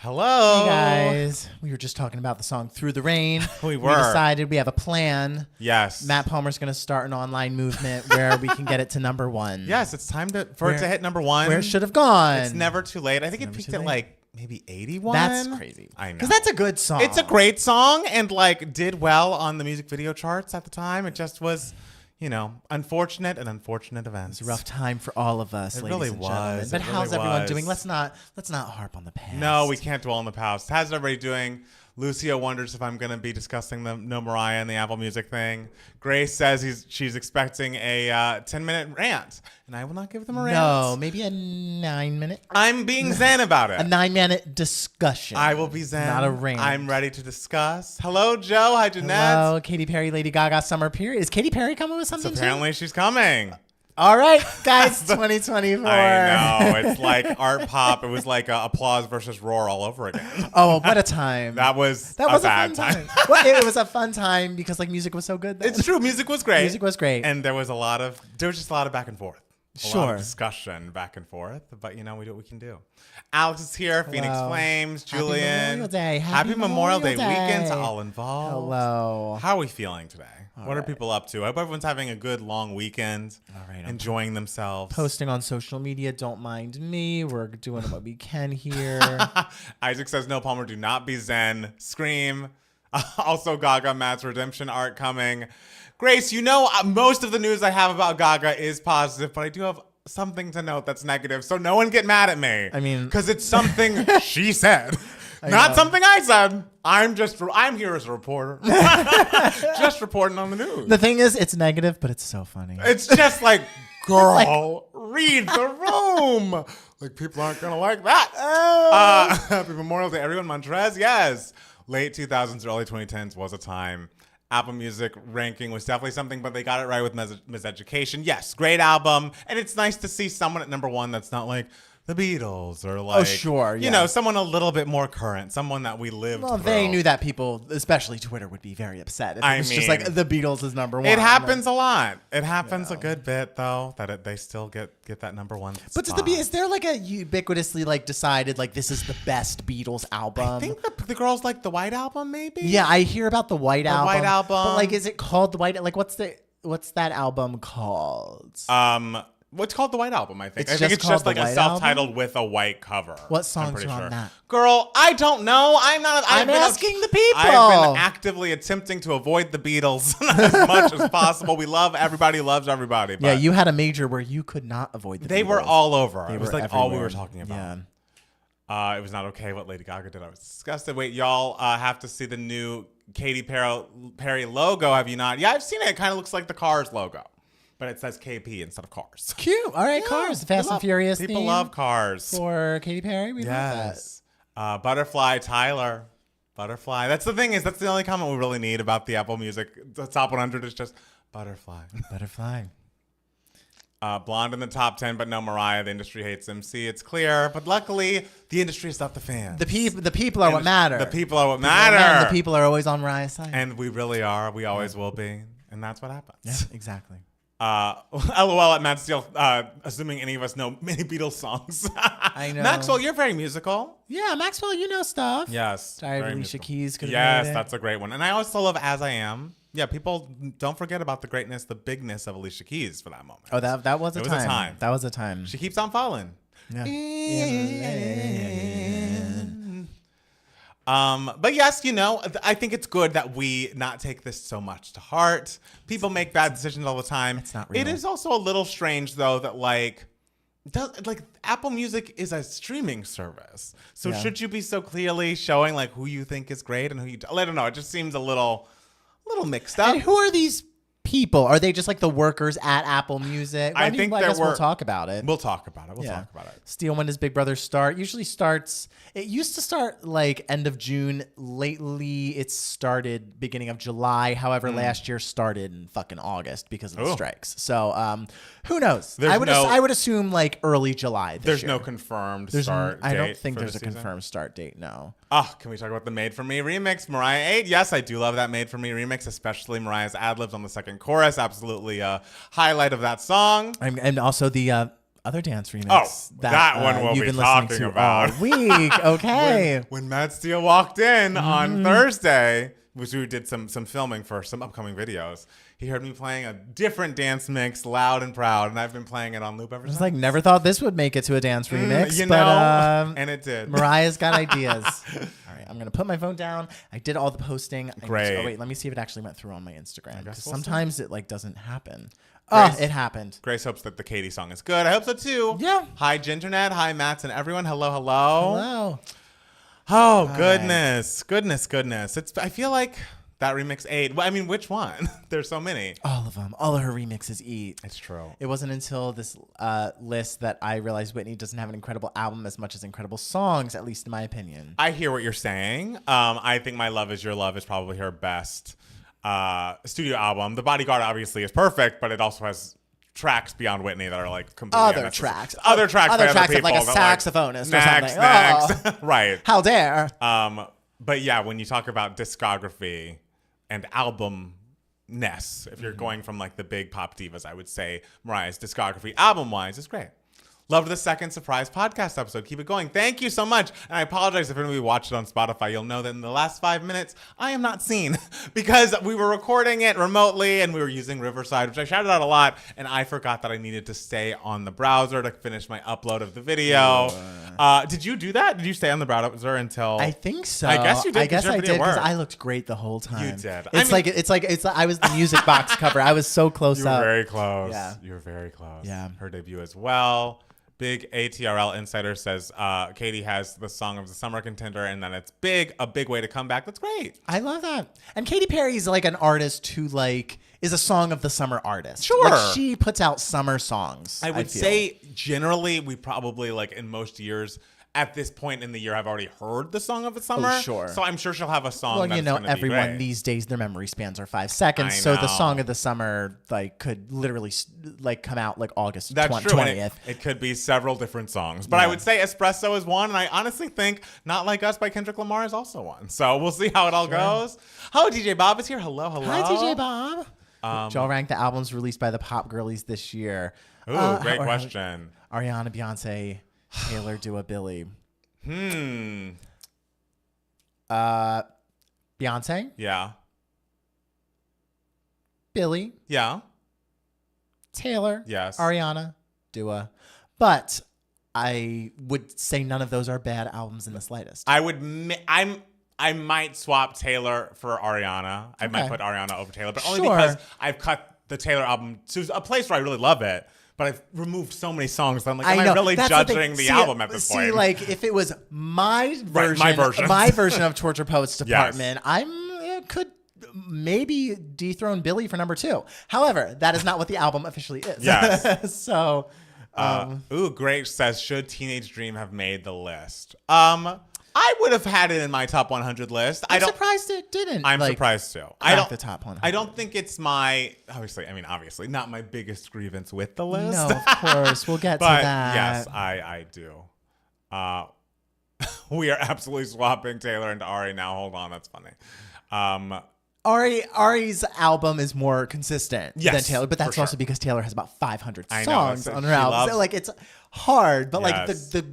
Hello. Hey guys, we were just talking about the song Through the Rain. We were. We decided we have a plan. Yes. Matt Palmer's going to start an online movement where we can get it to number one. Yes, it's time for it to hit number one. Where it should have gone. It's never too late. I think it peaked at like maybe 81. That's crazy. I know. Because that's a good song. It's a great song and like did well on the music video charts at the time. It just was, unfortunate events. It's a rough time for all of us, It ladies really and was. gentlemen. It But really how's everyone was. doing? Let's not harp on the past. No, we can't dwell on the past. How's everybody doing? Lucio wonders if I'm going to be discussing the No Mariah and the Apple Music thing. Grace says she's expecting a 10-minute rant, and I will not give them a rant. No, maybe a 9-minute. I'm being zen about it. A 9-minute discussion. I will be zen. Not a rant. I'm ready to discuss. Hello, Joe. Hi, Jeanette. Hello, Katy Perry, Lady Gaga, summer period. Is Katy Perry coming with something too? Apparently, she's coming. All right, guys, 2024. I know. It's like art pop. It was like applause versus roar all over again. Oh, what a time. That was a bad fun time. Well, it was a fun time because like music was so good then. It's true. Music was great. Music was great. And there was just a lot of back and forth. A lot Sure. of discussion back and forth. But we do what we can do. Alex is here. Hello. Phoenix Flames. Happy Julian. Memorial Day. Happy Memorial Day Day. weekend to all involved. Hello. How are we feeling today? What are right. people up to? I hope everyone's having a good long weekend. All right, I'm Enjoying themselves. posting on social media. Don't mind me. We're doing what we can here. Isaac says, no, Palmer, do not be zen. Scream. Also, Gaga, Matt's redemption art coming. Grace, most of the news I have about Gaga is positive, but I do have something to note that's negative. So no one get mad at me. I mean- because it's something she said. I Not know. something I said. I'm here as a reporter. Just reporting on the news. The thing is, it's negative, but it's so funny. It's just like, girl, read the room. Like, people aren't going to like that. Happy Memorial Day, everyone. Montrez, yes. Late 2000s, early 2010s was a time. Apple Music ranking was definitely something, but they got it right with Miseducation. Yes, great album. And it's nice to see someone at number one that's not like the Beatles or like, sure, yeah. Someone a little bit more current, someone that we lived Well, through. they knew that people, especially Twitter, would be very upset if it was just like the Beatles is number one. It happens a lot. It happens a good bit, though, that they still get that number one But spot. is there like a ubiquitously like decided like this is the best Beatles album? I think the girls like the White Album, maybe? Yeah, I hear about the White Album. White Album. But like, is it called the White? Like, what's that album called? What's called the White Album, I think. It's I think just it's called just like the a White self-titled with a white cover. What I'm songs pretty are on sure. that? Girl, I don't know. I'm asking the people. I've been actively attempting to avoid the Beatles as much as possible. We love everybody, loves everybody. But Yeah, you had a major where you could not avoid the they Beatles. were all over. They It was were like all we were everywhere. talking about. Yeah. It was not okay what Lady Gaga did. I was disgusted. Wait, y'all have to see the new Katy Perry logo. Have you not? Yeah, I've seen it. It kind of looks like the Cars logo, but it says KP instead of Cars. Cute. All right, Cars. Fast and Furious. People theme love Cars. for Katy Perry. We love Yes. Butterfly, Tyler. Butterfly. That's the thing that's the only comment we really need about the Apple Music. The top 100 is just Butterfly. that. Butterfly. Blonde in the top 10, but no Mariah. The industry hates MC. It's clear. But luckily, the industry is not the fans. The people are what matter. The people are what The matter. people are always on Mariah's side. And we really are. We always will be. And that's what happens. yeah, exactly. LOL at Matt Steele, assuming any of us know many Beatles songs. I know. Maxwell, you're very musical. Yeah, Maxwell, you know stuff. Yes. Diary of very Alicia musical. Keys could have Yes, made it. that's a great one. And I also love As I Am. Yeah, people don't forget about the greatness, the bigness of Alicia Keys for that moment. Oh, that was a It was time. a time. That was a time. She keeps on falling. Yeah. But yes, I think it's good that we not take this so much to heart. People make bad decisions all the time. It's not real. It is also a little strange though that Apple Music is a streaming service. So Yeah. should you be so clearly showing like who you think is great and who you I don't know. It just seems a little mixed up. And who are these people? Are they just like the workers at Apple Music? I think I there guess we'll were- talk about it. We'll talk about it. We'll Yeah. talk about it. Steele, when does Big Brother start? Usually starts. It used to start like end of June. Lately, it started beginning of July. However, last year started in fucking August because of the Ooh. strikes. So, who knows? There's I would assume like early July. There's year. no confirmed There's start I don't date think for there's the a season. confirmed start date. No. Can we talk about the Made For Me remix? Mariah 8. Yes, I do love that Made For Me remix, especially Mariah's ad-libs on the second chorus. Absolutely a highlight of that song. And also the other dance remix. That one we'll you've be been listening talking to about. all week. Okay. When Matt Steele walked in on Thursday, which we did some filming for some upcoming videos, he heard me playing a different dance mix, Loud and Proud, and I've been playing it on loop ever since. It's like, never thought this would make it to a dance remix, and it did. Mariah's got ideas. All right, I'm going to put my phone down. I did all the posting. Great. Wait, let me see if it actually went through on my Instagram. Because we'll sometimes it like doesn't happen. Grace, it happened. Grace hopes that the Katie song is good. I hope so too. Yeah. Hi, Ginternet. Hi, Mats and everyone. Hello. Hello. Oh, goodness. I feel like that remix ate. Well, I mean, which one? There's so many. All of them. All of her remixes eat. It's true. It wasn't until this list that I realized Whitney doesn't have an incredible album as much as incredible songs, at least in my opinion. I hear what you're saying. I think My Love Is Your Love is probably her best studio album. The Bodyguard obviously is perfect, but it also has tracks beyond Whitney that are like completely Other tracks by other people, of like a saxophonist or something. Next. Right. How dare. But yeah, when you talk about discography and album-ness, if you're going from like the big pop divas, I would say Mariah's discography album-wise is great. Loved the second surprise podcast episode. Keep it going. Thank you so much. And I apologize if anybody watched it on Spotify. You'll know that in the last 5 minutes, I am not seen because we were recording it remotely and we were using Riverside, which I shouted out a lot. And I forgot that I needed to stay on the browser to finish my upload of the video. Did you do that? Did you stay on the browser until? I think so. I guess you did. I guess I did because worked. I looked great the whole time. You did. It's like I was the music box cover. I was so close You were up. very close. Yeah. You were very close. Yeah. Her debut as well. Big ATRL Insider says Katie has the song of the summer contender, and then it's a big way to come back. That's great. I love that. And Katy Perry's like an artist who like is a song of the summer artist. Sure. Like she puts out summer songs. I would say generally we probably like in most years at this point in the year have already heard the song of the summer. Oh, sure. So I'm sure she'll have a song. Well, you know, everyone everyone these days their memory spans are 5 seconds. So the song of the summer like could literally like come out like August 20th. It could be several different songs, but I would say Espresso is one, and I honestly think Not Like Us by Kendrick Lamar is also one. So we'll see how it all goes. Oh, DJ Bob is here. Hello. Hi, DJ Bob. Y'all rank the albums released by the pop girlies this year. Ooh, great question. Ariana, Beyonce, Taylor, Dua, Billie. Beyonce. Yeah. Billie. Yeah. Taylor. Yes. Ariana. Dua. But I would say none of those are bad albums in the slightest. I might swap Taylor for Ariana. I might put Ariana over Taylor, but only because I've cut the Taylor album to a place where I really love it. But I've removed so many songs that I'm like, am I really judging the album at this point? See, like, if it was my version, my version of Torture Poets Department, could maybe dethrone Billie for number 2. However, that is not what the album officially is. Yes. So, Grace says, should Teenage Dream have made the list? I would have had it in my top 100 list. I'm surprised it didn't. I'm surprised too. The top 100. I don't think it's my obviously not my biggest grievance with the list. No, of course we'll get to that. Yes, I do. We are absolutely swapping Taylor into Ari now. Hold on, that's funny. Ari's album is more consistent than Taylor, but that's also because Taylor has about 500 songs on her album. So like it's hard, but like the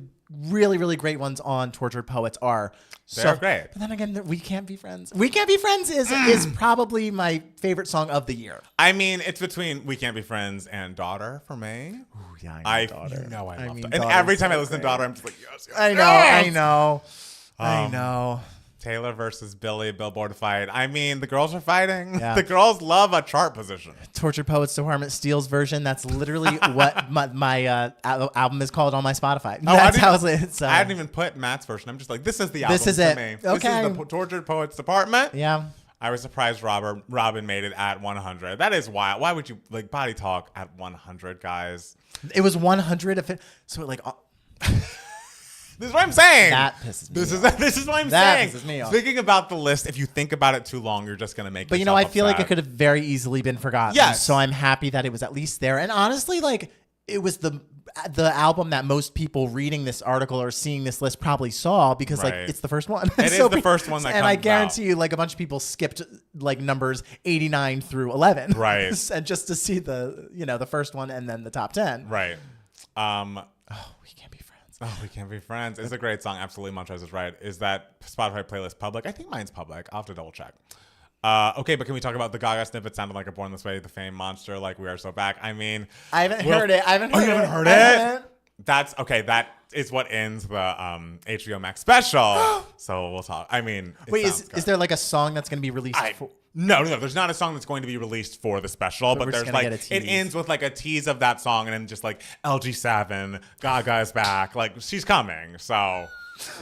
really, really great ones on Tortured Poets are they're great. But then again, We Can't Be Friends. We Can't Be Friends is probably my favorite song of the year. I mean, it's between We Can't Be Friends and Daughter for me. Ooh, yeah, I know Daughter. You know I love Daughter. And every time I listen to Daughter, I'm just like, yes. I know. Taylor versus Billie, Billboard fight. I mean, the girls are fighting. Yeah. The girls love a chart position. Tortured Poets Department Steele's version. That's literally what my album is called on my Spotify. That's how it's. I hadn't even put Matt's version. I'm just like, this is the album. This is it. Okay. This is the Tortured Poets Department. Yeah. I was surprised Robin made it at 100. That is wild. Why would you like Body Talk at 100, guys? It was 100. So like. This is what I'm saying. That pisses me off. This is what I'm saying. That pisses me off. Thinking about the list, if you think about it too long, you're just going to make But I feel like it could have very easily been forgotten. Yes. So I'm happy that it was at least there. And honestly, like, it was the album that most people reading this article or seeing this list probably saw because, like, it's the first one. It is the first one that comes out. And I guarantee you, like, a bunch of people skipped, like, numbers 89 through 11. Right. And just to see the first one and then the top 10. Right. We Can't Be Friends. Oh, We Can't Be Friends. It's a great song. Absolutely, Montrez is right. Is that Spotify playlist public? I think mine's public. I'll have to double check. Okay, but can we talk about the Gaga snippet? Sounded like a Born This Way, the Fame Monster, like We Are So Back. I mean, I haven't heard it. You haven't heard it? That's okay. That is what ends the HBO Max special. So we'll talk. I mean, wait, is there like a song that's going to be released? No. There's not a song that's going to be released for the special, but there's like it ends with like a tease of that song, and then just like LG7, Gaga is back. Like she's coming, so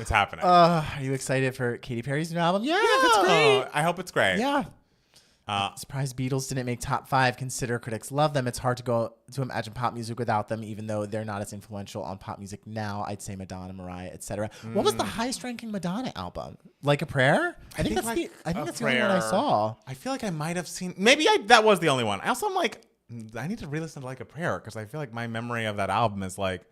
it's happening. Are you excited for Katy Perry's new album? Yeah, it's great. I hope it's great. Yeah. Surprised Beatles didn't make top 5. Consider critics love them. It's hard to imagine pop music without them, even though they're not as influential on pop music now. I'd say Madonna, Mariah, etc. What was the highest ranking Madonna album? Like a Prayer? I think that's the only one I saw. I feel like I might have seen. Maybe that was the only one. I also am like, I need to re-listen to Like a Prayer because I feel like my memory of that album is like,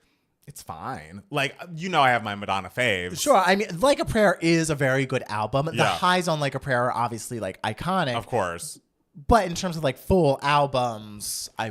it's fine. Like, I have my Madonna faves. Sure. I mean, Like a Prayer is a very good album. The highs on Like a Prayer are obviously like iconic. Of course. But in terms of like full albums, I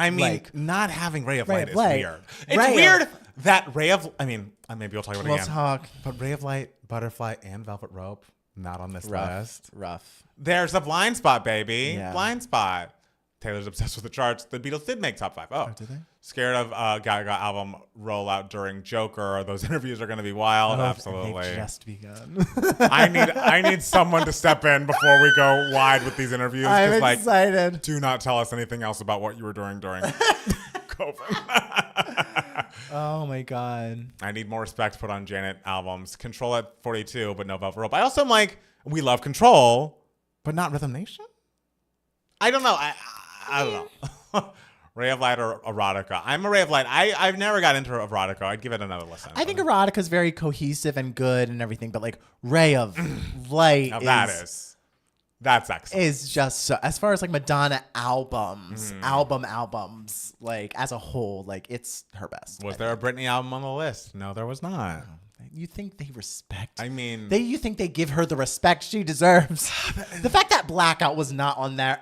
mean, like, not having Ray of Light is weird. It's weird that Ray of, maybe we'll talk about it again. But Ray of Light, Butterfly, and Velvet Rope, not on this list. Rough. There's a blind spot, baby. Yeah. Blind spot. Taylor's obsessed with the charts. The Beatles did make top 5. Oh, did they? Scared of Gaga album rollout during Joker. Those interviews are going to be wild. Absolutely. They've just begun. I need someone to step in before we go wide with these interviews. I'm excited. Do not tell us anything else about what you were doing during COVID. Oh my God. I need more respect put on Janet albums. Control at 42, but no Velvet Rope. I also am like, we love Control, but not Rhythm Nation. I don't know. I don't know. Ray of Light or Erotica? I'm a Ray of Light. I've never got into Erotica. I'd give it another listen. I think Erotica is very cohesive and good and everything, but like Ray of Light that's excellent. Is just so, as far as like Madonna albums, like as a whole, like it's her best. Was there a Britney album on the list? No, there was not. You think they respect? I mean, you think they give her the respect she deserves? The fact that Blackout was not on there.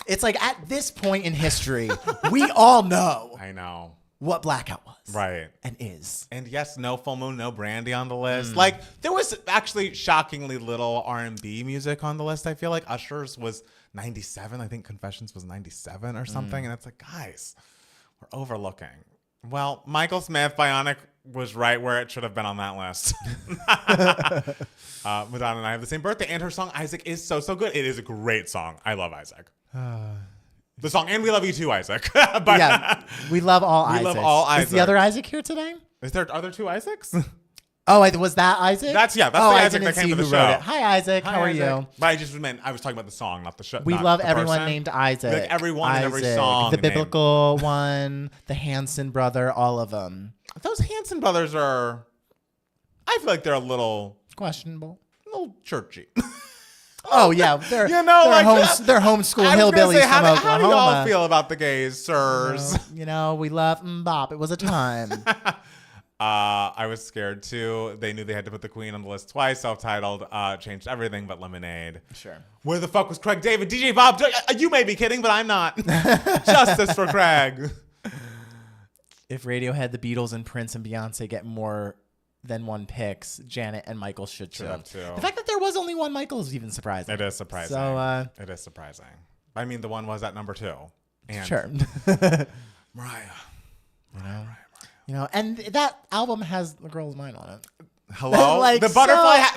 It's like at this point in history, we all know. I know what Blackout was, right, and is. And yes, no Full Moon, no Brandy on the list. Like there was actually shockingly little R&B music on the list. I feel like Usher's was 97. I think Confessions was 97 or something. And it's like, guys, we're overlooking. Well, Michael Smith, Bionic was right where it should have been on that list. Madonna and I have the same birthday, and her song Isaac is so good. It is a great song. I love Isaac. The song, and we love you too, Isaac. But yeah, we love all Isaacs. We love all Isaacs. Is the other Isaac here today? Are there 2 Isaacs? Oh, was that Isaac? That's the Isaac that came to the show. Wrote it. Hi, Isaac. How are you? But I just meant I was talking about the song, not the show. We love everyone named Isaac. Like everyone in every song. The biblical one, the Hanson brother, all of them. Those Hanson brothers I feel like they're a little questionable, a little churchy. Oh yeah, they're they're homeschool hillbillies from Oklahoma. How do you all feel about the gays, sirs? We love Mbop. It was a time. I was scared too. They knew they had to put the Queen on the list twice. Self-titled, changed everything but Lemonade. Sure. Where the fuck was Craig David? DJ Bob? You may be kidding, but I'm not. Justice for Craig. If Radiohead, the Beatles, and Prince and Beyonce get more than one picks, Janet and Michael should too. The fact that there was only one Michael is even surprising. It is surprising. So it is surprising. I mean, the one was at number 2. And sure. Mariah. And that album has The Girl's Mind on it. Hello? The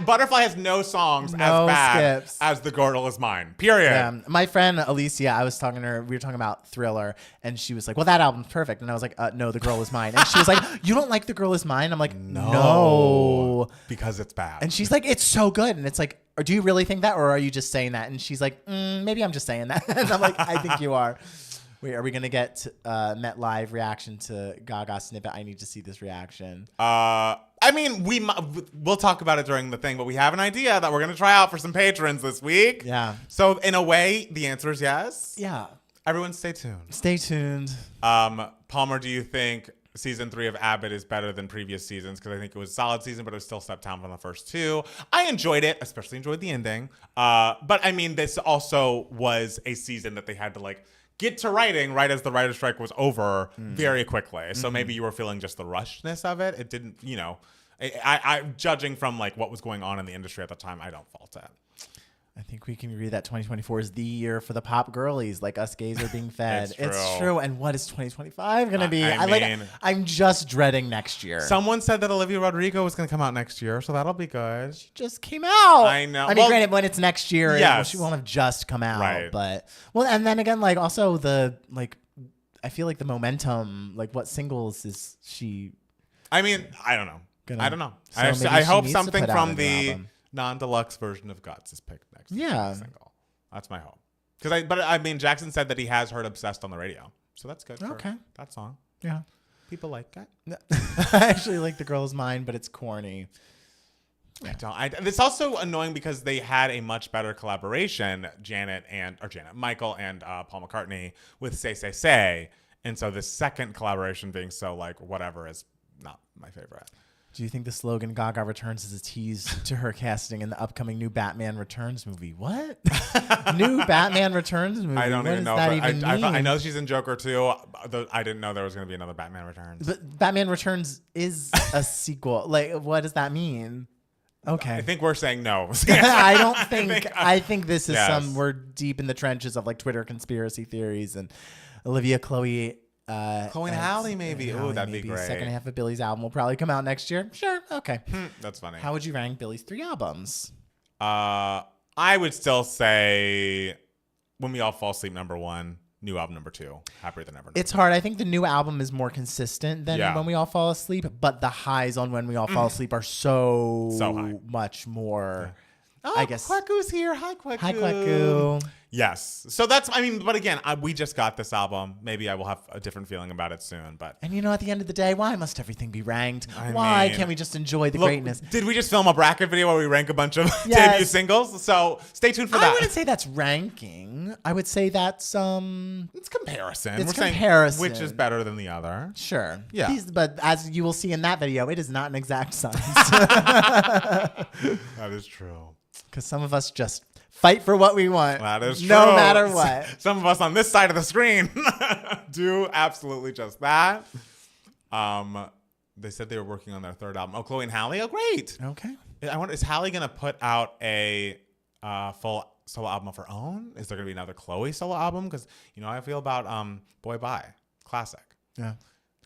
Butterfly has no songs as bad as The Girl Is Mine. Period. Yeah. My friend Alicia, I was talking to her, we were talking about Thriller, and she was like, well, that album's perfect. And I was like, no, The Girl Is Mine. And she was like, you don't like The Girl Is Mine? I'm like, no. Because it's bad. And she's like, it's so good. And it's like, do you really think that, or are you just saying that? And she's like, maybe I'm just saying that. And I'm like, I think you are. Wait, are we going to get Met Live reaction to Gaga snippet? I need to see this reaction. I mean, we'll talk about it during the thing, but we have an idea that we're going to try out for some patrons this week. Yeah. So in a way, the answer is yes. Yeah. Everyone stay tuned. Stay tuned. Palmer, do you think season 3 of Abbott is better than previous seasons? Because I think it was a solid season, but it was still stepped down from the first 2. I enjoyed it, especially enjoyed the ending. But I mean, this also was a season that they had to get to writing right as the writer's strike was over very quickly. So maybe you were feeling just the rushness of it. It didn't, I judging from like what was going on in the industry at the time, I don't fault it. I think we can agree that 2024 is the year for the pop girlies, like us gays are being fed. It's true. And what is 2025 going to be? I'm just dreading next year. Someone said that Olivia Rodrigo was going to come out next year, so that'll be good. She just came out. I know. I mean, granted, when it's next year, yes. She won't have just come out. Right. But, and then again, like, also I feel like the momentum, like, what singles is she? I mean, I don't know. So I hope something from the non-deluxe version of Guts is picked next. Yeah. Single. That's my hope. But Jackson said that he has heard Obsessed on the radio. So that's good for that song. Yeah. People like that. I actually like The Girl Is Mine, but it's corny. Yeah. It's also annoying because they had a much better collaboration, Michael and Paul McCartney with Say Say Say. And so the second collaboration being so like whatever is not my favorite. Do you think the slogan Gaga Returns is a tease to her casting in the upcoming new Batman Returns movie? What? New Batman Returns movie? I don't even know. I know she's in Joker too. I didn't know there was going to be another Batman Returns. But Batman Returns is a sequel. Like, what does that mean? Okay. I think we're saying no. I don't think. I think this is we're deep in the trenches of like Twitter conspiracy theories and Chloe and Halle maybe. Oh, that'd be great. Second half of Billy's album will probably come out next year. Sure. Okay. That's funny. How would you rank Billy's 3 albums? I would still say When We All Fall Asleep #1, new album #2, Happier Than Ever. It's hard. I think the new album is more consistent than When We All Fall Asleep, but the highs on When We All Fall Asleep are so high. much more. Oh, I guess Kweku's here. Hi, Kweku. Hi, Kweku. Yes. So but again, we just got this album. Maybe I will have a different feeling about it soon. And at the end of the day, why must everything be ranked? Why can't we just enjoy the greatness? Did we just film a bracket video where we rank a bunch of debut singles? So stay tuned for that. I wouldn't say that's ranking. I would say that's it's comparison. We're comparison. Saying which is better than the other. Sure. Yeah. But as you will see in that video, it is not an exact science. That is true. Because some of us just fight for what we want. That is true. No matter what. Some of us on this side of the screen do absolutely just that. They said they were working on their 3rd album. Oh, Chloe and Halle? Oh, great. Okay. I wonder, is Halle going to put out a full solo album of her own? Is there going to be another Chloe solo album? Because, how I feel about Boy Bye. Classic. Yeah.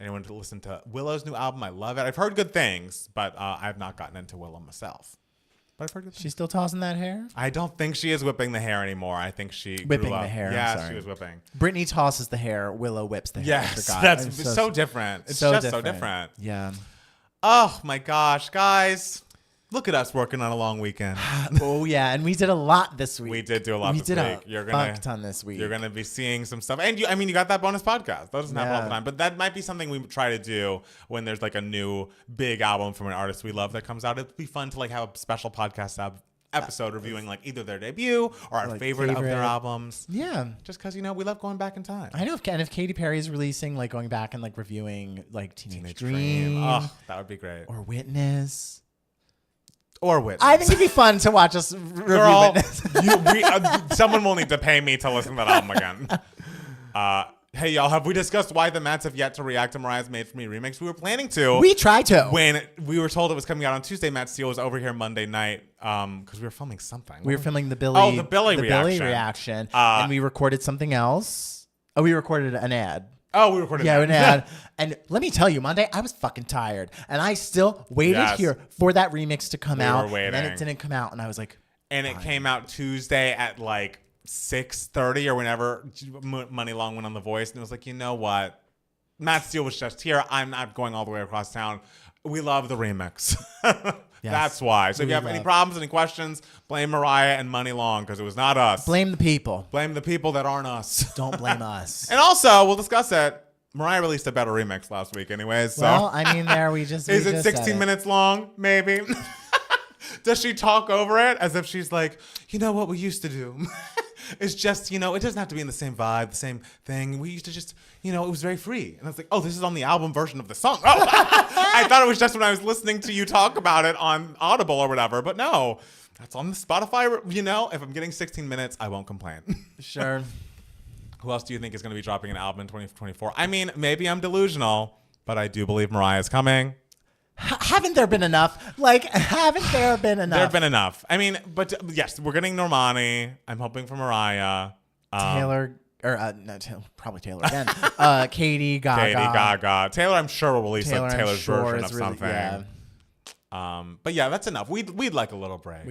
Anyone to listen to Willow's new album? I love it. I've heard good things, but I've not gotten into Willow myself. But I've heard good things. She's still tossing that hair? I don't think she is whipping the hair anymore. I think she whipping grew up. The hair. Yeah, she was whipping. Britney tosses the hair. Willow whips the hair. Yes, that's so different. It's so different. Yeah. Oh my gosh, guys. Look at us working on a long weekend. Oh, yeah. And we did a lot this week. We did do a lot this week. You're gonna ton this week. You're going to be seeing some stuff. And you got that bonus podcast. That doesn't happen all the time. But that might be something we try to do when there's like a new big album from an artist we love that comes out. It'd be fun to like have a special podcast episode reviewing like either their debut or our favorite of their albums. Yeah. Just because, we love going back in time. I know. And if Katy Perry is releasing, like going back and like reviewing like Teenage Dream. Oh, that would be great. Or Witness. I think it'd be fun to watch us review Witness. Someone will need to pay me to listen to that album again. Hey, y'all, have we discussed why the Mats have yet to react to Mariah's Made For Me remix? We were planning to. We tried to. When we were told it was coming out on Tuesday, Matt Steele was over here Monday night because we were filming something. We were filming the Billy reaction. And we recorded something else. Oh, we recorded an ad. Oh, we recorded an ad. And let me tell you, Monday, I was fucking tired. And I still waited here for that remix to come out. And then it didn't come out. And I was like, and it came out Tuesday at like 6:30 or whenever Money Long went on The Voice. And it was like, you know what? Matt Steele was just here. I'm not going all the way across town. We love the remix. That's why. So if you have any problems, any questions, blame Mariah and Money Long because it was not us. Blame the people. Blame the people that aren't us. Don't blame us. And also, we'll discuss it. Mariah released a better remix last week anyways. So. Well, I mean, we just Is it 16 minutes long? Maybe. Does she talk over it as if she's like, what we used to do? It's just, it doesn't have to be in the same vibe, the same thing. We used to just, it was very free. And I was like, oh, this is on the album version of the song. Oh, I thought it was just when I was listening to you talk about it on Audible or whatever. But no, that's on the Spotify. If I'm getting 16 minutes, I won't complain. Sure. Who else do you think is going to be dropping an album in 2024? I mean, maybe I'm delusional, but I do believe Mariah's coming. Haven't there been enough? Like, haven't there been enough? There have been enough. I mean, but yes, we're getting Normani. I'm hoping for Mariah. Taylor, or no, probably Taylor again. Katie Gaga. Katie Gaga. Taylor, I'm sure will release Taylor, like Taylor's version of really, something. Yeah. But yeah, that's enough. We'd like a little break.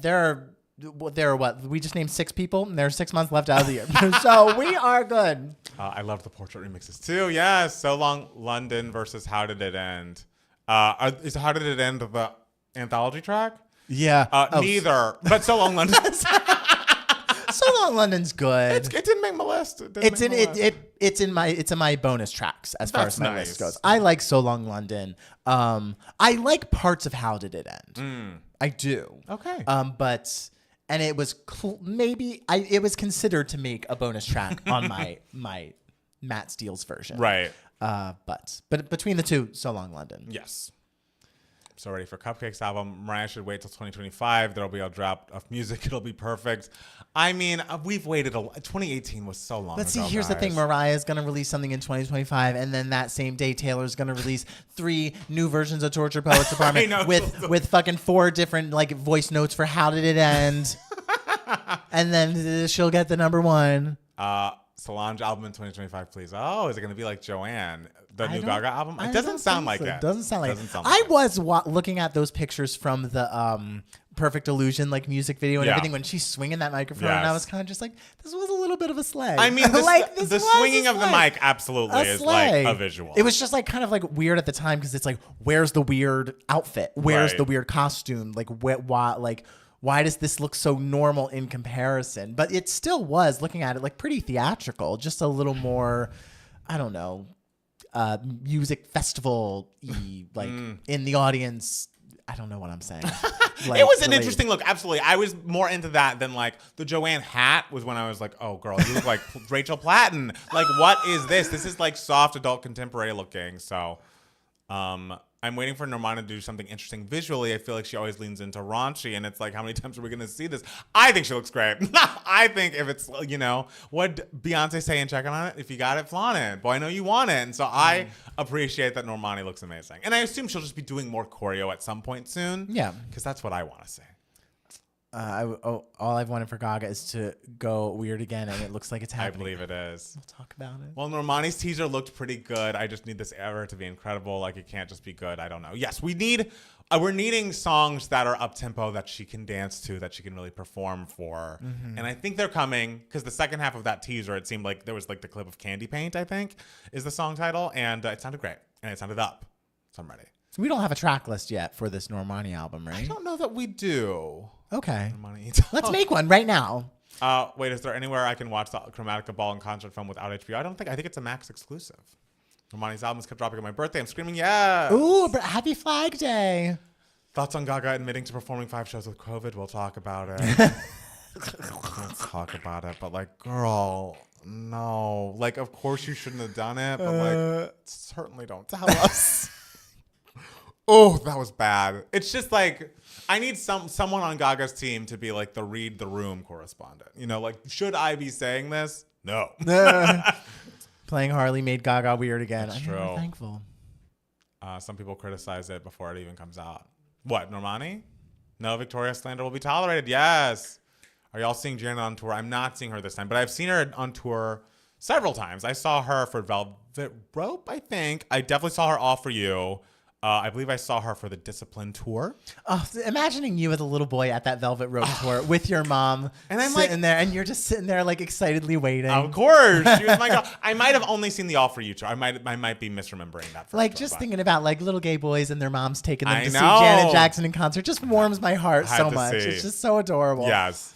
There are what? We just named 6 people, and there are 6 months left out of the year. So we are good. I love the portrait remixes too. Yes. So Long London versus How Did It End? Is How Did It End the anthology track? Yeah. Neither. But So Long London. So Long London's good. It didn't make my list. It's in my bonus tracks as far as my list goes. I like So Long London. I like parts of How Did It End? I do. Okay. And it was it was considered to make a bonus track on my Matt Steele's version. Right. But between the two, So Long London. Yes. So ready for Cupcake's album. Mariah should wait till 2025. There'll be a drop of music. It'll be perfect. I mean, we've waited 2018 was so long ago. But see, here's the thing. Mariah's going to release something in 2025, and then that same day, Taylor's going to release 3 new versions of Torture Poets Department with fucking 4 different like voice notes for How Did It End. And then she'll get the number 1. Solange album in 2025, please. Oh, is it going to be like Joanne, the new Gaga album? It doesn't sound like it. Doesn't sound like it. I was looking at those pictures from the Perfect Illusion like music video and everything when she's swinging that microphone, and I was kind of just like, this was a little bit of a sleigh. I mean, the swinging of the mic absolutely is like a visual. It was just like kind of like weird at the time because it's like, where's the weird outfit? Where's the weird costume? Like, why does this look so normal in comparison? But it still was, looking at it, like pretty theatrical, just a little more, I don't know, music festival-y, like in the audience. I don't know what I'm saying. Like, it was an interesting look. Absolutely. I was more into that than like the Joanne hat was when I was like, oh girl, you look like Rachel Platten. Like, what is this? This is like soft adult contemporary looking. So, I'm waiting for Normani to do something interesting visually. I feel like she always leans into raunchy, and it's like, how many times are we going to see this? I think she looks great. I think if it's, what Beyonce say and check on it? If you got it, flaunt it. Boy, I know you want it. And so I appreciate that Normani looks amazing. And I assume she'll just be doing more choreo at some point soon. Yeah. Because that's what I want to see. All I've wanted for Gaga is to go weird again, and it looks like it's happening. I believe it is. We'll talk about it. Well, Normani's teaser looked pretty good. I just need this era to be incredible. Like, it can't just be good. I don't know. Yes, we're needing songs that are up tempo that she can dance to, that she can really perform for. And I think they're coming, because the second half of that teaser, it seemed like there was like the clip of Candy Paint, I think, is the song title, and it sounded great, and it sounded up. So I'm ready. We don't have a track list yet for this Normani album, right? I don't know that we do. Okay. Let's make one right now. Wait, is there anywhere I can watch the Chromatica Ball in concert film without HBO? I think it's a Max exclusive. Normani's albums kept dropping on my birthday. I'm screaming, yeah. Ooh, but happy Flag Day. Thoughts on Gaga admitting to performing 5 shows with COVID? We'll talk about it. Let's talk about it. But like, girl, no. Like, of course you shouldn't have done it, but like, certainly don't tell us. Oh, that was bad. It's just like, I need someone on Gaga's team to be like the read the room correspondent. Like, should I be saying this? No. Playing Harley made Gaga weird again. That's true. I'm thankful. Some people criticize it before it even comes out. What, Normani? No Victoria slander will be tolerated. Yes. Are y'all seeing Janet on tour? I'm not seeing her this time, but I've seen her on tour several times. I saw her for Velvet Rope, I think. I definitely saw her All For You. I believe I saw her for the Discipline tour. Imagining you as a little boy at that Velvet Rope tour with your mom, and I'm sitting there, and you're just sitting there like excitedly waiting. Of course, she was my girl. I might have only seen the All For You tour. I might be misremembering that. Like tour, just thinking about like little gay boys and their moms taking them to see Janet Jackson in concert just warms my heart so much. It's just so adorable. Yes,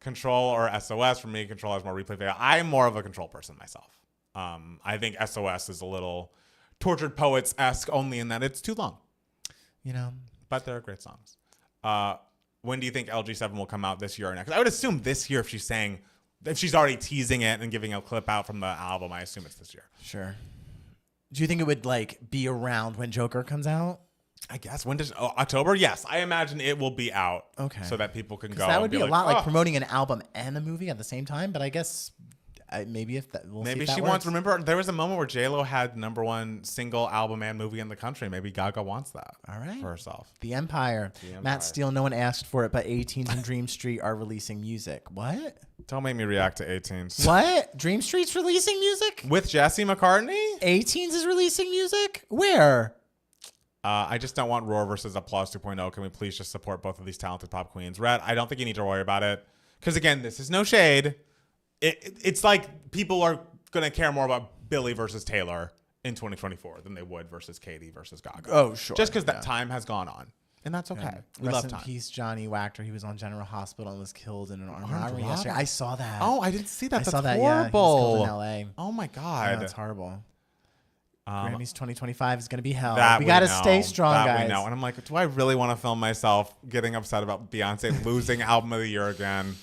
Control or SOS for me. Control has more replay value. I'm more of a Control person myself. I think SOS is a little Tortured Poets-esque only in that it's too long. But they're great songs. When do you think LG7 will come out, this year or next? I would assume this year if she's already teasing it and giving a clip out from the album. I assume it's this year. Sure. Do you think it would like be around when Joker comes out? I guess. When does October? Yes. I imagine it will be out. Okay. So that people can go. That would be a lot like promoting an album and a movie at the same time, but I guess maybe if that, maybe see if she that wants. works. Remember, there was a moment where J-Lo had #1 single album and movie in the country. Maybe Gaga wants that. All right. For herself. The Empire. Matt Steele. No one asked for it, but 18s and Dream Street are releasing music. What? Don't make me react to 18s. What? Dream Street's releasing music with Jesse McCartney? 18s is releasing music. Where? I just don't want Roar versus Applause 2.0. Can we please just support both of these talented pop queens? Red, I don't think you need to worry about it. Because again, this is no shade. It's like people are going to care more about Billie versus Taylor in 2024 than they would versus Katy versus Gaga. Oh, sure. Just because that time has gone on. And that's okay. We Rest love in time. Peace, Johnny Wachter. He was on General Hospital and was killed in an armed robbery yesterday. I saw that. Oh, I didn't see that. That's saw that, horrible. Yeah. He was killed in L.A. Oh, my God. Yeah, that's horrible. Grammys 2025 is going to be hell. We got to stay strong, guys. We know. And I'm like, do I really want to film myself getting upset about Beyonce losing Album of the Year again?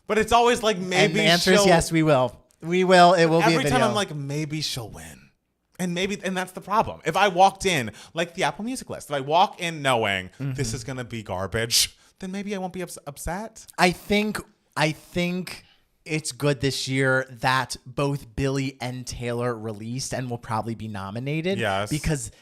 But it's always like maybe and the answer is yes, we will. We will. It will be a video. Every time I'm like, maybe she'll win. And that's the problem. If I walked in, like the Apple Music list, if I walk in knowing this is going to be garbage, then maybe I won't be upset. I think it's good this year that both Billie and Taylor released and will probably be nominated. Yes. Because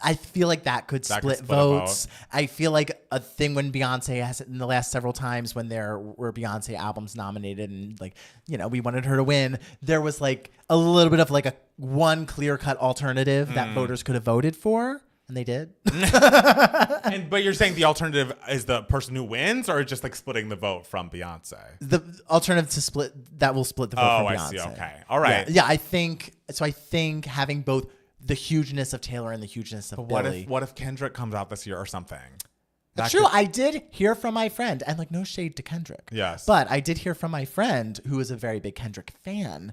I feel like that could split votes. I feel like a thing when Beyonce has in the last several times when there were Beyonce albums nominated and like, we wanted her to win, there was like a little bit of like a one clear-cut alternative that voters could have voted for. And they did. But you're saying the alternative is the person who wins, or just like splitting the vote from Beyonce? The alternative that will split the vote from Beyonce. Oh, I see. Okay. All right. Yeah, I think having both the hugeness of Taylor and the hugeness of Billie. What if Kendrick comes out this year or something? That's true. I did hear from my friend, and like no shade to Kendrick. Yes. But I did hear from my friend who is a very big Kendrick fan.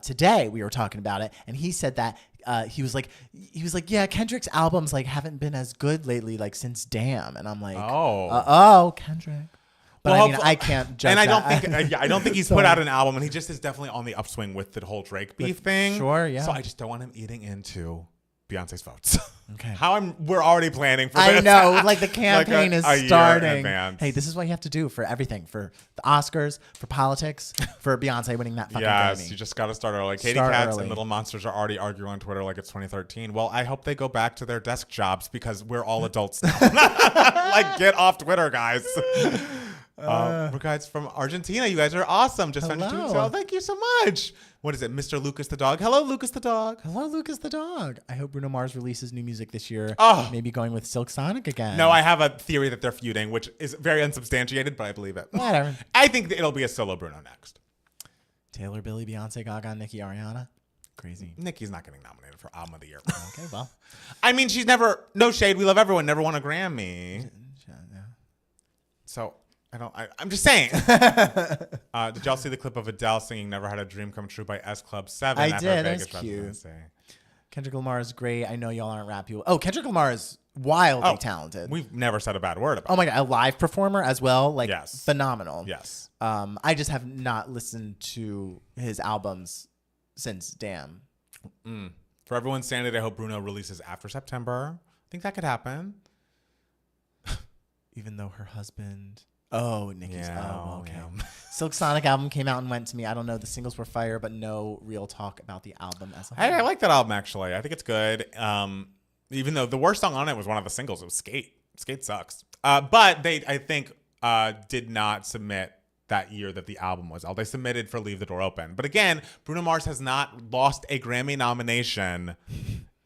Today we were talking about it, and he said that he was like, yeah, Kendrick's albums like haven't been as good lately, like since Damn. And I'm like, Kendrick. But I can't judge. And I don't think he's put out an album, and he just is definitely on the upswing with the whole Drake beef thing. Sure, yeah. So I just don't want him eating into Beyonce's votes. Okay. We're already planning for this. I know, like the campaign is starting. Year in advance. Hey, this is what you have to do for everything, for the Oscars, for politics, for Beyonce winning that fucking Grammy. Yes, you just got to start early. Katy Katz and Little Monsters are already arguing on Twitter like it's 2013. Well, I hope they go back to their desk jobs because we're all adults now. Like, get off Twitter, guys. We're guys from Argentina. You guys are awesome. Just found you 2 weeks ago. Thank you so much. What is it, Mr. Lucas the dog? Hello, Lucas the dog. Hello, Lucas the dog. I hope Bruno Mars releases new music this year. Oh. Maybe going with Silk Sonic again. No, I have a theory that they're feuding, which is very unsubstantiated, but I believe it. Whatever. I think it'll be a solo Bruno next. Taylor, Billie, Beyonce, Gaga, Nicki, Ariana. Crazy. Nicki's not getting nominated for Album of the Year. Okay, well. I mean, she's never, no shade, we love everyone, never won a Grammy. Yeah. So... I'm just saying. Did y'all see the clip of Adele singing "Never Had a Dream Come True" by S Club 7? I did. That was cute. Kendrick Lamar is great. I know y'all aren't rap people. Oh, Kendrick Lamar is wildly talented. We've never said a bad word about. Oh my god, a live performer as well. Like phenomenal. Yes. I just have not listened to his albums since Damn. For everyone's sanity, I hope Bruno releases after September. I think that could happen. Even though her husband. Oh, Nicki's. Yeah, oh, okay. Yeah. Silk Sonic album came out and went to me. I don't know. The singles were fire, but no real talk about the album as a whole. I like that album, actually. I think it's good. Even though the worst song on it was one of the singles. It was Skate. Skate sucks. But they, I think, did not submit that year that the album was out. They submitted for Leave the Door Open. But again, Bruno Mars has not lost a Grammy nomination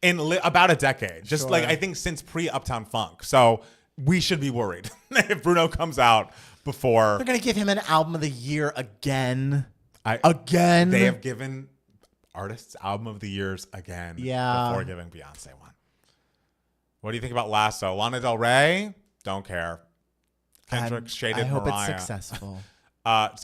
in about a decade. Just like, I think, since pre-Uptown Funk. So... we should be worried if Bruno comes out before. They're going to give him an Album of the Year again. Again. They have given artists Album of the Years again before giving Beyonce one. What do you think about Lasso? Lana Del Rey? Don't care. Kendrick shaded Mariah. I hope it's successful.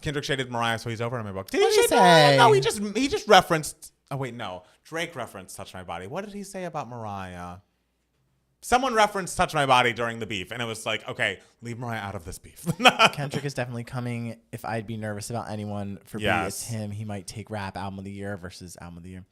Kendrick shaded Mariah, so he's over in my book. Did he say? No, he just referenced. Oh, wait, no. Drake referenced Touch My Body. What did he say about Mariah? Someone referenced Touch My Body during the beef, and it was like, okay, leave Mariah out of this beef. Kendrick is definitely coming. If I'd be nervous about anyone for B, it's him. He might take Rap Album of the Year versus Album of the Year.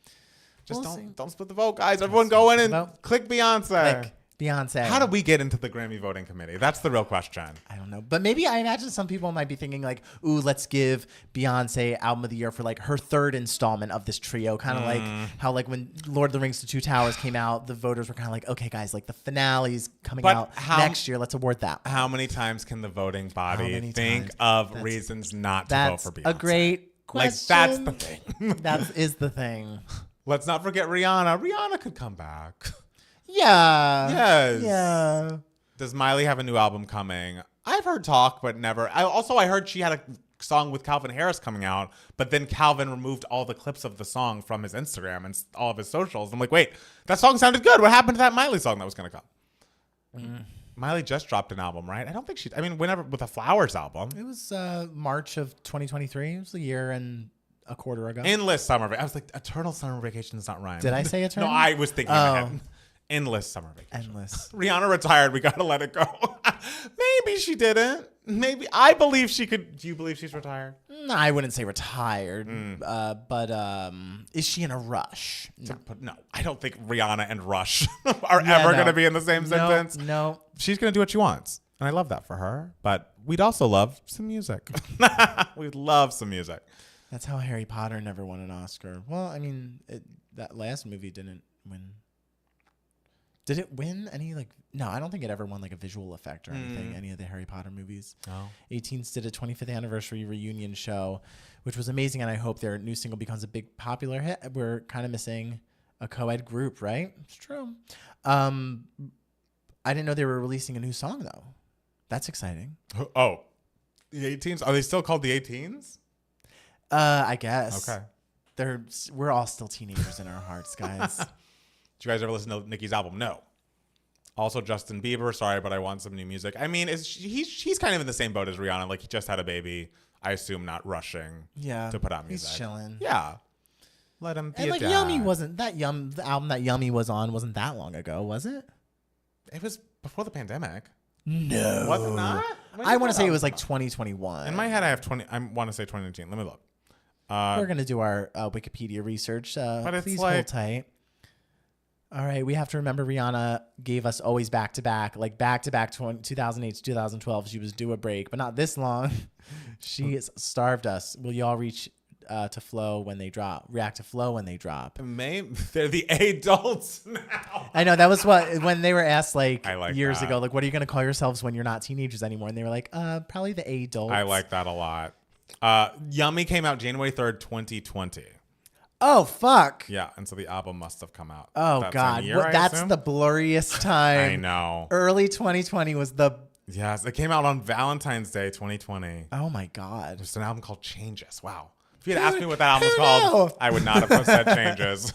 Just don't split the vote, guys. Everyone go in and click Beyonce. Click Beyonce. How did we get into the Grammy voting committee? That's the real question. I don't know. But maybe I imagine some people might be thinking like, ooh, let's give Beyonce Album of the Year for like her third installment of this trio. Kind of like how like when Lord of the Rings: The Two Towers came out, the voters were kind of like, okay, guys, like the finale's coming out next year. Let's award that. How many times can the voting body think of reasons not to vote for Beyonce? That's a great question. Like, that's the thing. That is the thing. Let's not forget Rihanna. Rihanna could come back. Yeah. Yes. Yeah. Does Miley have a new album coming? I've heard talk, but never. I heard she had a song with Calvin Harris coming out, but then Calvin removed all the clips of the song from his Instagram and all of his socials. I'm like, wait, that song sounded good. What happened to that Miley song that was going to come? Miley just dropped an album, right? I don't think whenever with a Flowers album. It was March of 2023. It was a year and a quarter ago. Endless summer vacation. I was like, eternal summer vacation does not rhyme. Did I say eternal? No, I was thinking of it. Endless summer vacation. Endless. Rihanna retired. We got to let it go. Maybe she didn't. Maybe. I believe she could. Do you believe she's retired? No, I wouldn't say retired. But is she in a rush? No. I don't think Rihanna and Rush are ever going to be in the same sentence. No. She's going to do what she wants. And I love that for her. But we'd also love some music. We'd love some music. That's how Harry Potter never won an Oscar. Well, I mean, that last movie didn't win. Did it win any No, I don't think it ever won like a visual effect or anything. Any of the Harry Potter movies. Oh. 18s did a 25th anniversary reunion show, which was amazing, and I hope their new single becomes a big popular hit. We're kind of missing a co-ed group, right? It's true. I didn't know they were releasing a new song though. That's exciting. Oh, the 18s? Are they still called the 18s? I guess. Okay. We're all still teenagers in our hearts, guys. Did you guys ever listen to Nicki's album? No. Also, Justin Bieber. Sorry, but I want some new music. I mean, he's kind of in the same boat as Rihanna. Like, he just had a baby. I assume not rushing. To put out music. He's chilling. Yeah. Let him be. And like Yummy wasn't that the album that Yummy was on wasn't that long ago, was it? It was before the pandemic. No. Was it not? I want to say it was like 2021. In my head, I want to say 2019. Let me look. We're gonna do our Wikipedia research. But please hold tight. All right, we have to remember Rihanna gave us always back to back 2008 to 2012. She was due a break, but not this long. She starved us. Will y'all reach to Flow when they drop? React to Flow when they drop? They're the adults now. I know that was when they were asked years ago, like, what are you gonna call yourselves when you're not teenagers anymore? And they were like, probably the adults. I like that a lot. Yummy came out January 3rd, 2020. Oh, fuck. Yeah, and so the album must have come out. Oh, God. That's the blurriest time. I know. Early 2020 was the... Yes, it came out on Valentine's Day, 2020. Oh, my God. There's an album called Changes. Wow. If you had asked me what that album was called, I would not have said Changes.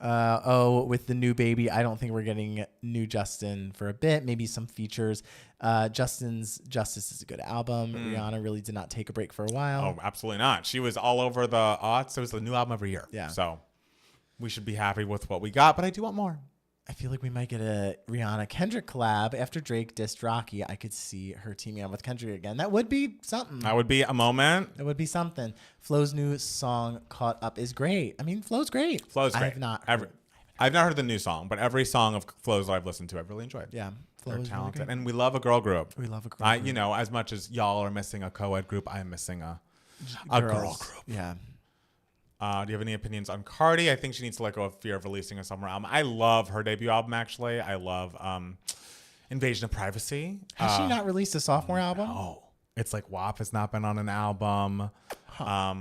With the new baby, I don't think we're getting new Justin for a bit. Maybe some features. Justin's Justice is a good album. Rihanna really did not take a break for a while. Oh, absolutely not. She was all over the aughts. It was the new album every year. Yeah. So we should be happy with what we got, but I do want more. I feel like we might get a Rihanna Kendrick collab after Drake dissed Rocky. I could see her teaming up with Kendrick again. That would be something. That would be a moment. That would be something. Flo's new song Caught Up is great. I mean, Flo's great. Flo's great. I've not heard the new song, but every song of Flo's that I've listened to, I've really enjoyed. Yeah. They're talented. Really, and we love a girl group. We love a girl group. You know, as much as y'all are missing a co-ed group, I'm missing a girl group. Yeah. Do you have any opinions on Cardi? I think she needs to let go of fear of releasing a summer album. I love her debut album, actually. I love Invasion of Privacy. Has she not released a sophomore album? No. It's like WAP has not been on an album. Not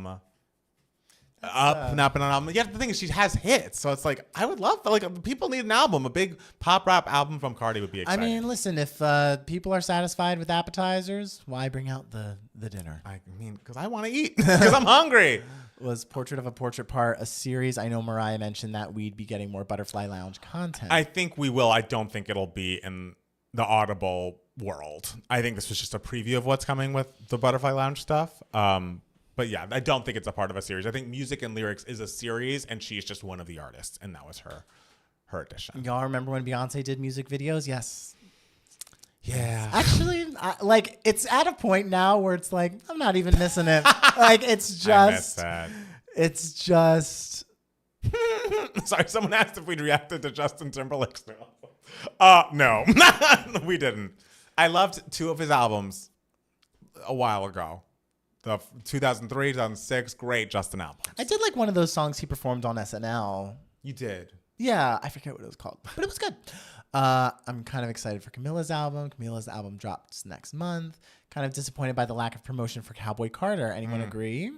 been on an album. Yeah, the thing is, she has hits, so it's like I would love people need an album. A big pop rap album from Cardi would be exciting. I mean, listen, if people are satisfied with appetizers, why bring out the dinner? I mean, because I want to eat, because I'm hungry. Was Portrait of a Portrait Part a series? I know Mariah mentioned that we'd be getting more Butterfly Lounge content. I think we will. I don't think it'll be in the Audible world. I think this was just a preview of what's coming with the Butterfly Lounge stuff. But yeah, I don't think it's a part of a series. I think Music and Lyrics is a series, and she's just one of the artists, and that was her addition. Y'all remember when Beyonce did music videos? Yes. Yeah. Actually, it's at a point now where it's like, I'm not even missing it. It's just... I miss that. It's just... Sorry, someone asked if we'd reacted to Justin Timberlake's new album. No, we didn't. I loved 2 of his albums a while ago. The 2003, 2006, great Justin albums. I did like one of those songs he performed on SNL. You did? Yeah, I forget what it was called, but it was good. I'm kind of excited for Camila's album. Camila's album drops next month. Kind of disappointed by the lack of promotion for Cowboy Carter. Anyone agree?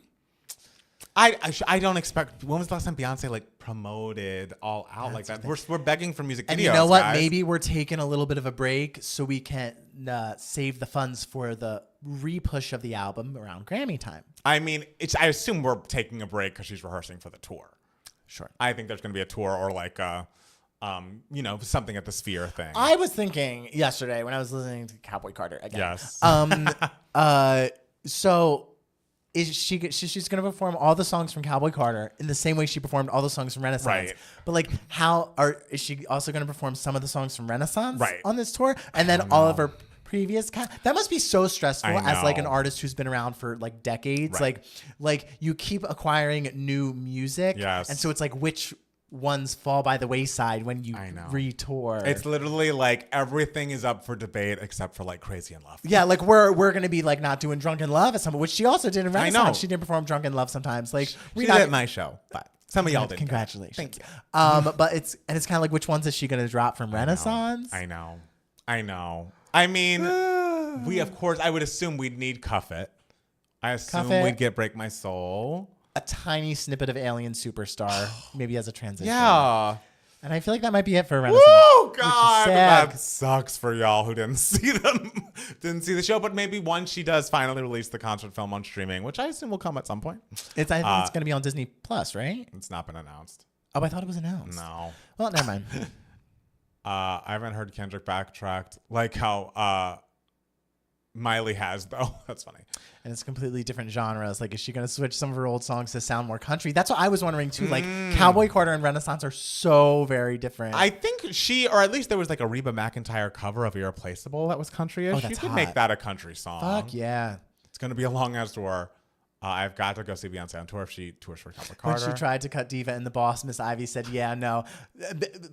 I don't expect. When was the last time Beyonce promoted all out like that? We're begging for music videos. And you know what? Guys. Maybe we're taking a little bit of a break so we can save the funds for the repush of the album around Grammy time. I mean, I assume we're taking a break because she's rehearsing for the tour. Sure. I think there's going to be a tour or something at the Sphere thing. I was thinking yesterday when I was listening to Cowboy Carter again. Yes. So she's going to perform all the songs from Cowboy Carter in the same way she performed all the songs from Renaissance. Right. But is she also going to perform some of the songs from Renaissance on this tour? And then all of her previous that must be so stressful as an artist who's been around for decades. Right. Like you keep acquiring new music. Yes. And so it's which ones fall by the wayside when you retour. It's literally everything is up for debate except for Crazy in Love. Yeah, we're gonna be not doing Drunken Love at some, which she also did in Renaissance. I know. She did perform Drunken Love sometimes. She did at my show, but some of y'all did. Congratulations. Thank you. But it's kind of which ones is she gonna drop from Renaissance? I know. I mean, I would assume we'd need Cuff It. I assume we'd get Break My Soul. A tiny snippet of Alien Superstar, maybe as a transition. Yeah. And I feel like that might be it for Renaissance. Oh, God. That sucks for y'all who didn't see the show. But maybe once she does finally release the concert film on streaming, which I assume will come at some point. I think it's going to be on Disney Plus, right? It's not been announced. Oh, I thought it was announced. No. Well, never mind. I haven't heard Kendrick backtracked like how Miley has, though. That's funny. And it's completely different genres. Is she going to switch some of her old songs to sound more country? That's what I was wondering, too. Cowboy Carter and Renaissance are so very different. I think or at least there was a Reba McEntire cover of Irreplaceable that was country-ish. Oh, that's you could hot. make that a country song. Fuck yeah. It's going to be a long-ass tour. I've got to go see Beyonce on tour if she tours for Cowboy Carter. When she tried to cut Diva and the boss, Miss Ivy said, yeah, no.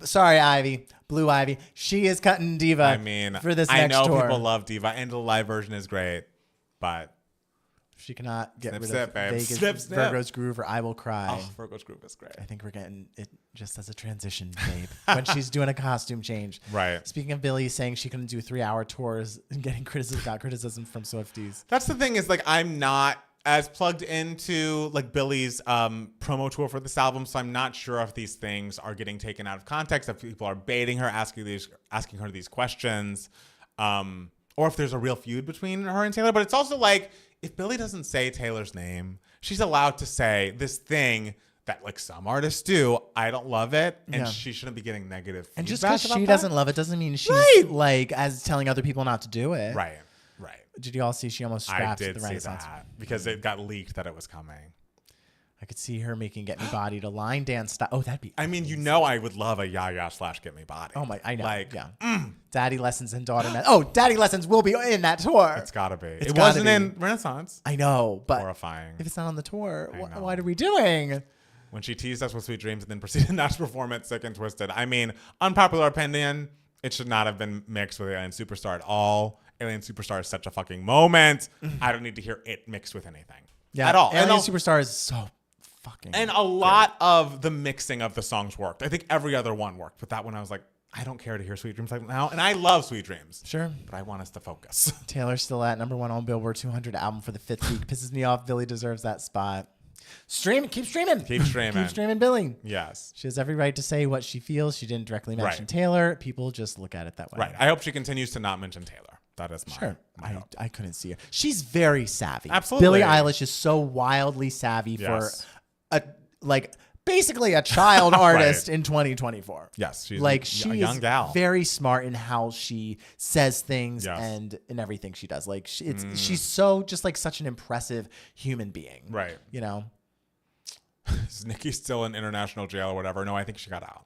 Sorry, Ivy. Blue Ivy. She is cutting Diva for this next tour. I know people love Diva, and the live version is great, but she cannot get rid of Vegas, snip. Virgo's Groove or I Will Cry. Oh, Virgo's Groove is great. I think we're getting it just as a transition, babe. When she's doing a costume change. Right. Speaking of Billie saying she couldn't do 3-hour tours and getting criticism from Swifties. That's the thing is I'm not as plugged into Billie's promo tour for this album, so I'm not sure if these things are getting taken out of context, if people are baiting her, asking her these questions, or if there's a real feud between her and Taylor. But it's also if Billie doesn't say Taylor's name, she's allowed to say this thing that some artists do. I don't love it, and she shouldn't be getting negative feedback. And just because she doesn't love it doesn't mean she's as telling other people not to do it. Right. Did you all see she almost scrapped the Renaissance? I did see that because it got leaked that it was coming. I could see her making Get Me Bodied a line dance style. Oh, that'd be amazing. I would love a Yaya / Get Me Bodied. Oh my, I know. Daddy Lessons and Daughter Mess. Oh, Daddy Lessons will be in that tour. It's gotta be. It wasn't in Renaissance. I know, but horrifying. If it's not on the tour, what are we doing? When she teased us with Sweet Dreams and then proceeded not to perform it Sick and Twisted. Unpopular opinion, it should not have been mixed with Alien Superstar at all. Alien Superstar is such a fucking moment. I don't need to hear it mixed with anything. Yeah, at all. Alien Superstar is so fucking And a lot of the mixing of the songs worked. I think every other one worked. But that one I was I don't care to hear Sweet Dreams now. And I love Sweet Dreams. Sure. But I want us to focus. Taylor's still at #1 on Billboard 200 album for the 5th week. Pisses me off. Billie deserves that spot. Keep streaming. Keep streaming, Billie. Yes. She has every right to say what she feels. She didn't directly mention Taylor. People just look at it that way. Right. I hope she continues to not mention Taylor. That is my hope. I couldn't see her. She's very savvy. Absolutely. Billie Eilish is so wildly savvy for basically a child artist in 2024. Yes, she's she a young gal. Very smart in how she says things and in everything she does. She's so just such an impressive human being. Right. Is Nicki still in international jail or whatever? No, I think she got out.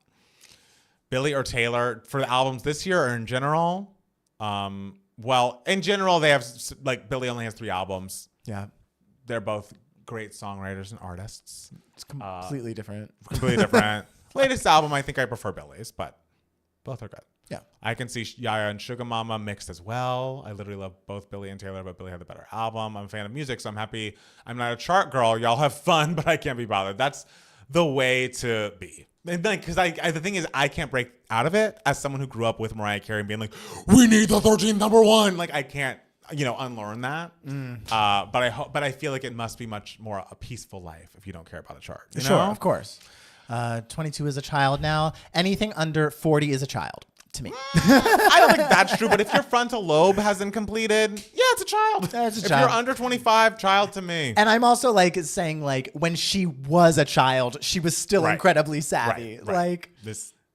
Billie or Taylor for the albums this year or in general? Well, in general, they have Billie only has 3 albums. Yeah, they're both great songwriters and artists. It's completely different. Completely different. Latest album, I think I prefer Billie's, but both are good. Yeah. I can see Yaya and Sugar Mama mixed as well. I literally love both Billy and Taylor, but Billy had the better album. I'm a fan of music, so I'm happy. I'm not a chart girl. Y'all have fun, but I can't be bothered. That's the way to be. And then, because the thing is, I can't break out of it as someone who grew up with Mariah Carey and being like, we need the 13th #1. Like, I can't, unlearn that. But I feel like it must be much more a peaceful life if you don't care about a chart. Sure, of course. 22 is a child now. Anything under 40 is a child to me. I don't think that's true, but if your frontal lobe hasn't completed, yeah, it's a child. If you're under 25, child to me. And I'm also saying when she was a child, she was still incredibly savvy.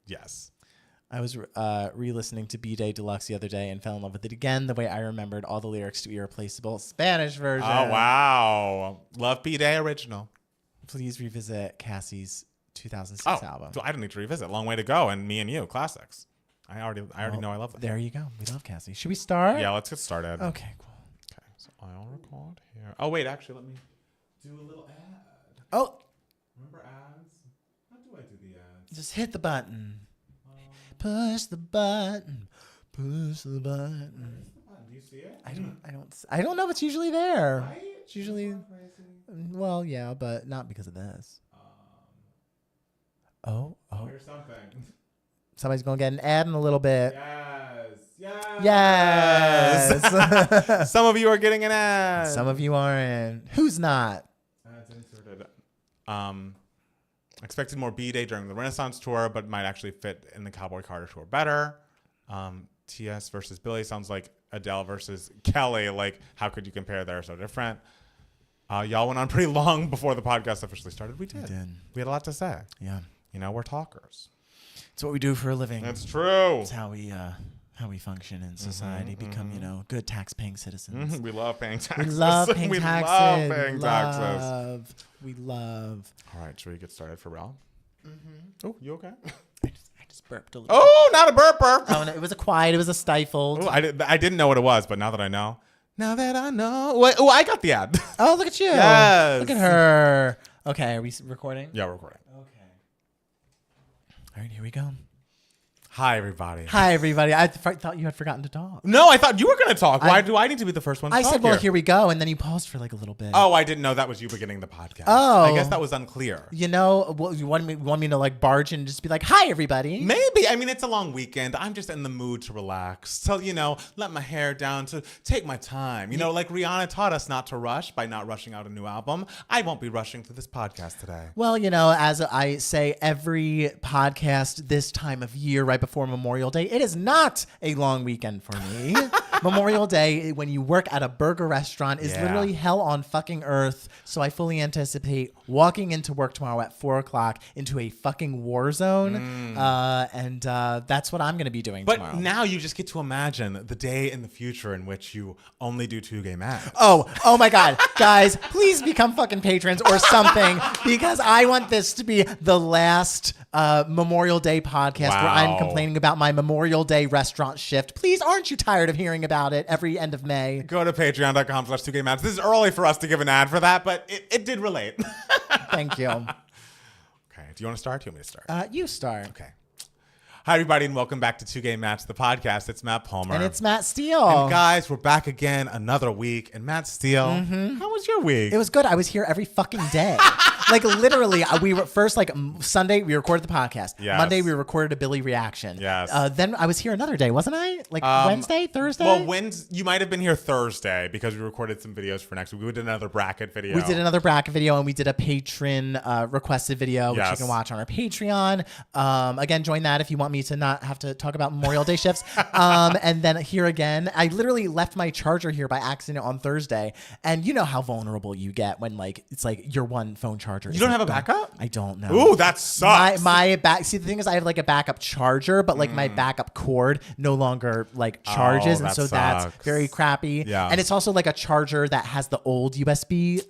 Yes. I was re-listening to B-Day Deluxe the other day and fell in love with it again the way I remembered all the lyrics to Irreplaceable Spanish version. Oh, wow. Love B-Day original. Please revisit Cassie's 2006 album. So I don't need to revisit. Long Way to Go and Me and You, classics. I already know I love them. There you go. We love Cassie. Should we start? Yeah, let's get started. Okay, cool. Okay, so I'll record here. Oh, wait, actually, let me do a little ad. Oh. Remember ads? How do I do the ads? Just hit the button. Push the button. Push the button. Do you see it? I don't know if it's usually there. Right? It's usually, well, yeah, but not because of this. Oh. Here's something. Somebody's going to get an ad in a little bit. Yes. Some of you are getting an ad. Some of you aren't. Who's not? Ads inserted. Expected more B-Day during the Renaissance tour, but might actually fit in the Cowboy Carter tour better. TS versus Billy sounds like Adele versus Kelly. Like, how could you compare? They're so different. Y'all went on pretty long before the podcast officially started. We did. We had a lot to say. Yeah. We're talkers. It's what we do for a living. That's true. It's how we function in society, become, good tax-paying citizens. We love paying taxes. We love paying taxes. Love paying taxes. We love. All right, should we get started for real? Oh, you okay? I just burped a little bit. Oh, not a burper. Oh, no, it was it was a stifled. Oh, I didn't know what it was, but now that I know. Wait, I got the ad. Oh, look at you. Yes. Look at her. Okay, are we recording? Yeah, we're recording. Okay. All right, here we go. Hi, everybody. Hi, everybody. I thought you had forgotten to talk. No, I thought you were going to talk. Why do I need to be the first one to talk? I said, well, here we go. And then you paused for a little bit. Oh, I didn't know that was you beginning the podcast. Oh. I guess that was unclear. You want me to barge in and just be like, hi, everybody? Maybe. I mean, it's a long weekend. I'm just in the mood to relax. So, let my hair down, to take my time. Like Rihanna taught us not to rush by not rushing out a new album. I won't be rushing through this podcast today. Well, as I say every podcast this time of year, right before Memorial Day, it is not a long weekend for me. Memorial Day, when you work at a burger restaurant, is literally hell on fucking earth. So I fully anticipate walking into work tomorrow at 4:00 into a fucking war zone. And that's what I'm going to be doing tomorrow. But now you just get to imagine the day in the future in which you only do 2 gay maths. Oh my God. Guys, please become fucking patrons or something, because I want this to be the last Memorial Day podcast where I'm complaining about my Memorial Day restaurant shift. Please, aren't you tired of hearing about it every end of May? Go to patreon.com/2gaymaths. This is early for us to give an ad for that, but it did relate. Thank you. Okay. Do you want to start? Do you want me to start? You start. Okay. Hi, everybody, and welcome back to 2 Gay Match, the podcast. It's Matt Palmer. And it's Matt Steele. And guys, we're back again another week. And Matt Steele, how was your week? It was good. I was here every fucking day. Literally, we were first, Sunday, we recorded the podcast. Yes. Monday, we recorded a Billy reaction. Yes. Then I was here another day, wasn't I? Wednesday, Thursday? Well, you might have been here Thursday because we recorded some videos for next week. We did another bracket video. And we did a patron requested video, which you can watch on our Patreon. Again, join that if you want me to not have to talk about Memorial Day shifts. And then here again, I literally left my charger here by accident on Thursday. And you know how vulnerable you get when it's your one phone charger. You don't have a backup? I don't know. Ooh, that sucks. See, the thing is, I have a backup charger, but my backup cord no longer charges, and so that's very crappy. Yeah. And it's also a charger that has the old USB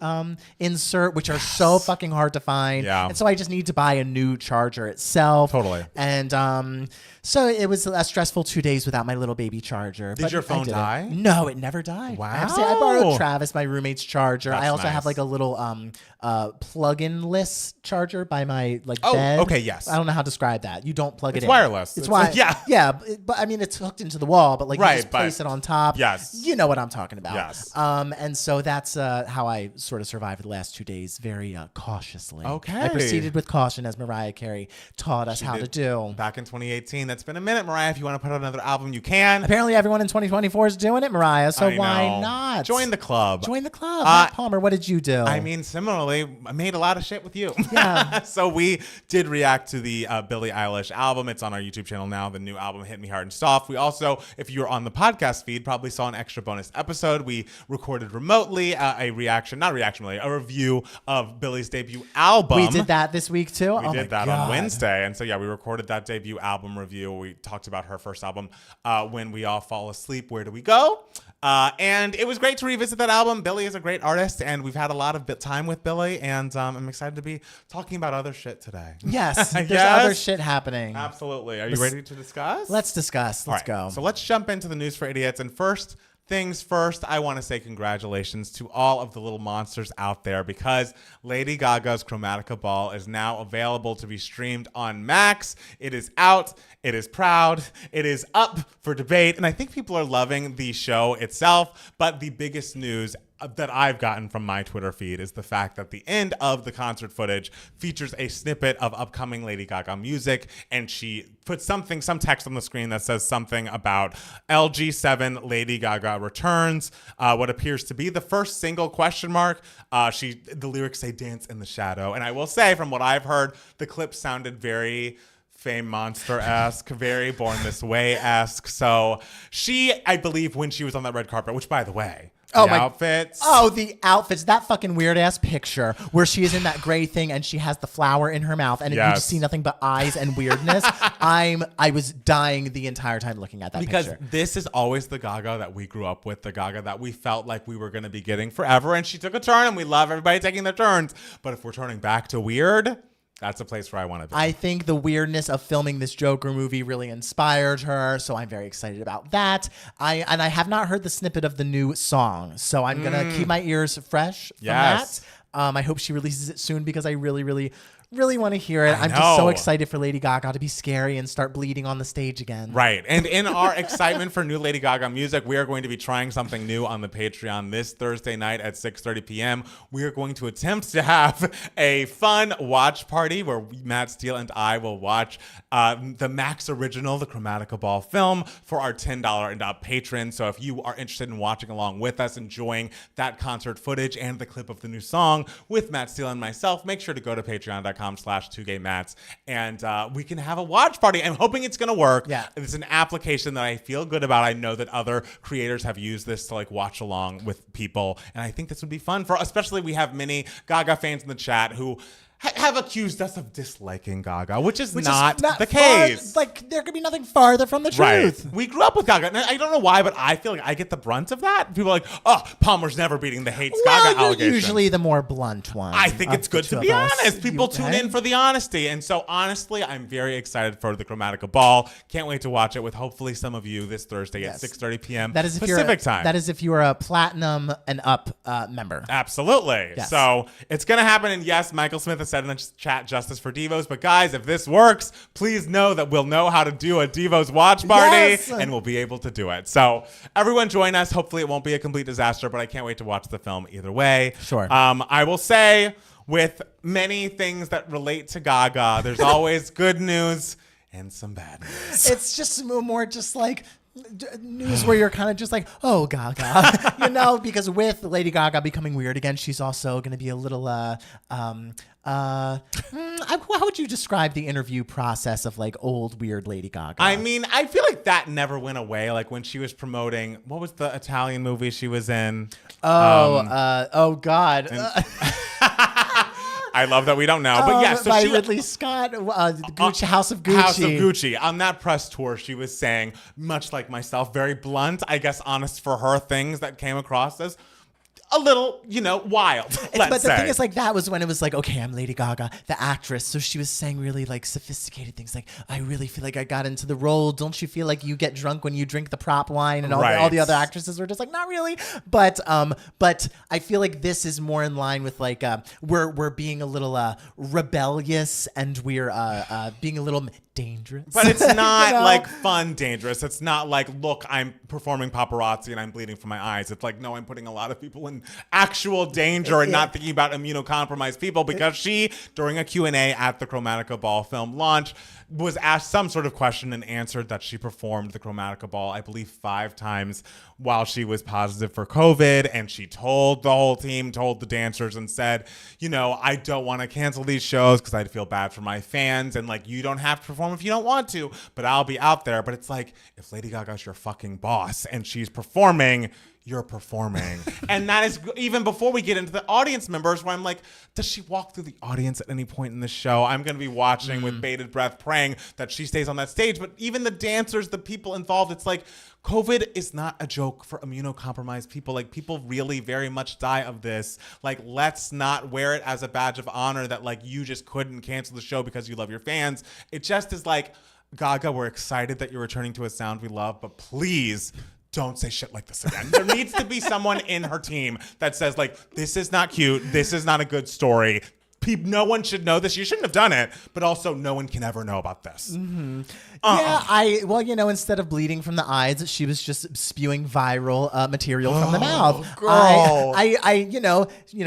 insert, which are so fucking hard to find. Yeah. And so I just need to buy a new charger itself. Totally. And so it was a stressful 2 days without my little baby charger. Did your phone die? No, it never died. Wow. I borrowed Travis, my roommate's charger. That's I also nice. have a little plug plug-in-less charger by my bed. Okay, yes. I don't know how to describe that. You don't plug it in. It's wireless. It's wireless. Yeah, but I mean, it's hooked into the wall, but you just place it on top. Yes. You know what I'm talking about. Yes. And so that's how I sort of survived the last 2 days, very cautiously. Okay. I proceeded with caution, as Mariah Carey taught us how to do. Back in 2018. That's been a minute, Mariah. If you want to put out another album, you can. Apparently, everyone in 2024 is doing it, Mariah. So why not? Join the club. Join the club. Matt Palmer, what did you do? I mean, similarly, I made a lot of shit with you. Yeah. So we did react to the Billie Eilish album. It's on our YouTube channel now. The new album, Hit Me Hard and Soft. We also, if you were on the podcast feed, probably saw an extra bonus episode. We recorded remotely a review of Billie's debut album. We did that this week too. We did that on Wednesday. And so, yeah, we recorded that debut album review. We talked about her first album, When We All Fall Asleep, Where Do We Go? And it was great to revisit that album. Billie is a great artist, and we've had a lot of time with Billie, and I'm excited to be talking about other shit today. Yes, there's other shit happening. Absolutely. Are you ready to discuss? Let's discuss. Let's go. So let's jump into the news for idiots. And first things first, I want to say congratulations to all of the little monsters out there, because Lady Gaga's Chromatica Ball is now available to be streamed on Max. It is out. It is proud. It is up for debate. And I think people are loving the show itself. But the biggest news that I've gotten from my Twitter feed is the fact that the end of the concert footage features a snippet of upcoming Lady Gaga music, and she puts some text on the screen that says something about LG7 Lady Gaga returns, what appears to be the first single question mark. The lyrics say dance in the shadow, and I will say, from what I've heard, the clip sounded very Fame Monster-esque, very Born This Way-esque. So I believe when she was on that red carpet, which, by the way, the outfits. That fucking weird ass picture where she is in that gray thing and she has the flower in her mouth and you just see nothing but eyes and weirdness. I was dying the entire time looking at that picture. Because this is always the Gaga that we grew up with, the Gaga that we felt like we were going to be getting forever. And she took a turn, and we love everybody taking their turns. But if we're turning back to weird, that's a place where I want to be. I think the weirdness of filming this Joker movie really inspired her, so I'm very excited about that. I have not heard the snippet of the new song, so I'm going to keep my ears fresh from that. I hope she releases it soon, because I really, really, really want to hear it. I'm just so excited for Lady Gaga to be scary and start bleeding on the stage again. Right. And in our excitement for new Lady Gaga music, we are going to be trying something new on the Patreon this Thursday night at 6:30 p.m. We are going to attempt to have a fun watch party where Matt Steele and I will watch the Max original, the Chromatica Ball film, for our $10 and up patrons. So if you are interested in watching along with us, enjoying that concert footage and the clip of the new song with Matt Steele and myself, make sure to go to patreon.com/2gaymats, and we can have a watch party. I'm hoping it's going to work. Yeah. It's an application that I feel good about. I know that other creators have used this to watch along with people, and I think this would be fun especially we have many Gaga fans in the chat who have accused us of disliking Gaga, which is not the case. There could be nothing farther from the truth. Right. We grew up with Gaga. And I don't know why, but I feel like I get the brunt of that. People are like, oh, Palmer's never beating the hates Gaga allegation. Usually the more blunt one. I think it's good to be honest. People tune in for the honesty. And so honestly, I'm very excited for the Chromatica Ball. Can't wait to watch it with hopefully some of you this Thursday at 6:30 p.m. Pacific time. That is if you're a platinum and up member. Absolutely. Yes. So it's going to happen. And yes, Michael Smith has said in the chat, justice for Divos. But guys, if this works, please know that we'll know how to do a Divos watch party, and we'll be able to do it. So everyone join us. Hopefully it won't be a complete disaster, but I can't wait to watch the film either way. Sure. I will say, with many things that relate to Gaga, there's always good news and some bad news. It's just more just news where you're kind of just oh, Gaga, because with Lady Gaga becoming weird again, she's also going to be a little, how would you describe the interview process of old weird Lady Gaga? I mean, I feel like that never went away. When she was promoting, what was the Italian movie she was in? Oh God. I love that we don't know, but yes, by Ridley Scott, Gucci, House of Gucci. House of Gucci. On that press tour, she was saying, much like myself, very blunt, I guess honest for her, things that came across as a little, wild. But the thing is, like, that was when it was like, okay, I'm Lady Gaga, the actress. So she was saying really like sophisticated things like, I really feel like I got into the role. Don't you feel like you get drunk when you drink the prop wine? And all the other actresses were just like, not really. But I feel like this is more in line with like, we're being a little rebellious, and we're being a little dangerous. But it's not like fun dangerous. It's not like, look, I'm performing paparazzi and I'm bleeding from my eyes. It's like, no, I'm putting a lot of people in actual danger and not thinking about immunocompromised people, because she, during a Q&A at the Chromatica Ball film launch, was asked some sort of question and answered that she performed the Chromatica Ball, I believe, 5 times while she was positive for COVID. And she told the whole team, told the dancers, and said, I don't want to cancel these shows because I'd feel bad for my fans. And like, you don't have to perform if you don't want to, but I'll be out there. But it's like, if Lady Gaga's your fucking boss and she's performing, you're performing. And that is even before we get into the audience members, where I'm like, does she walk through the audience at any point in the show? I'm going to be watching with bated breath, praying that she stays on that stage. But even the dancers, the people involved, it's like, COVID is not a joke for immunocompromised people. Like, people really very much die of this. Like, let's not wear it as a badge of honor that like you just couldn't cancel the show because you love your fans. It just is like, Gaga, we're excited that you're returning to a sound we love, but please don't say shit like this again. There needs to be someone in her team that says like, this is not cute. This is not a good story. No one should know this. You shouldn't have done it, but also no one can ever know about this. Mm-hmm. Yeah, instead of bleeding from the eyes, she was just spewing viral material from the mouth. Girl.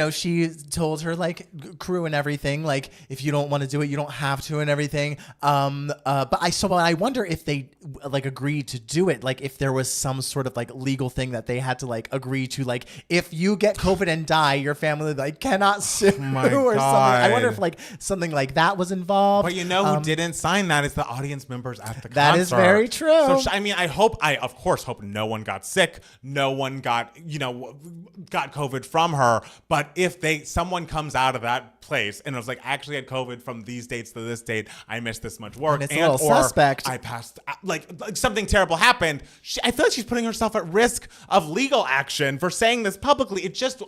She told her like crew and everything, like, if you don't want to do it, you don't have to, and everything. But I wonder if they like agreed to do it, like if there was some sort of like legal thing that they had to like agree to, like if you get COVID and die, your family like cannot sue or something. I wonder if like something like that was involved. But who didn't sign that is the audience members at the concert. That is very true. So I of course hope no one got sick, no one got COVID from her. But if someone comes out of that place and it was like, I actually had COVID from these dates to this date, I missed this much work, and it's a little suspect. I passed, like something terrible happened. I feel like she's putting herself at risk of legal action for saying this publicly. It just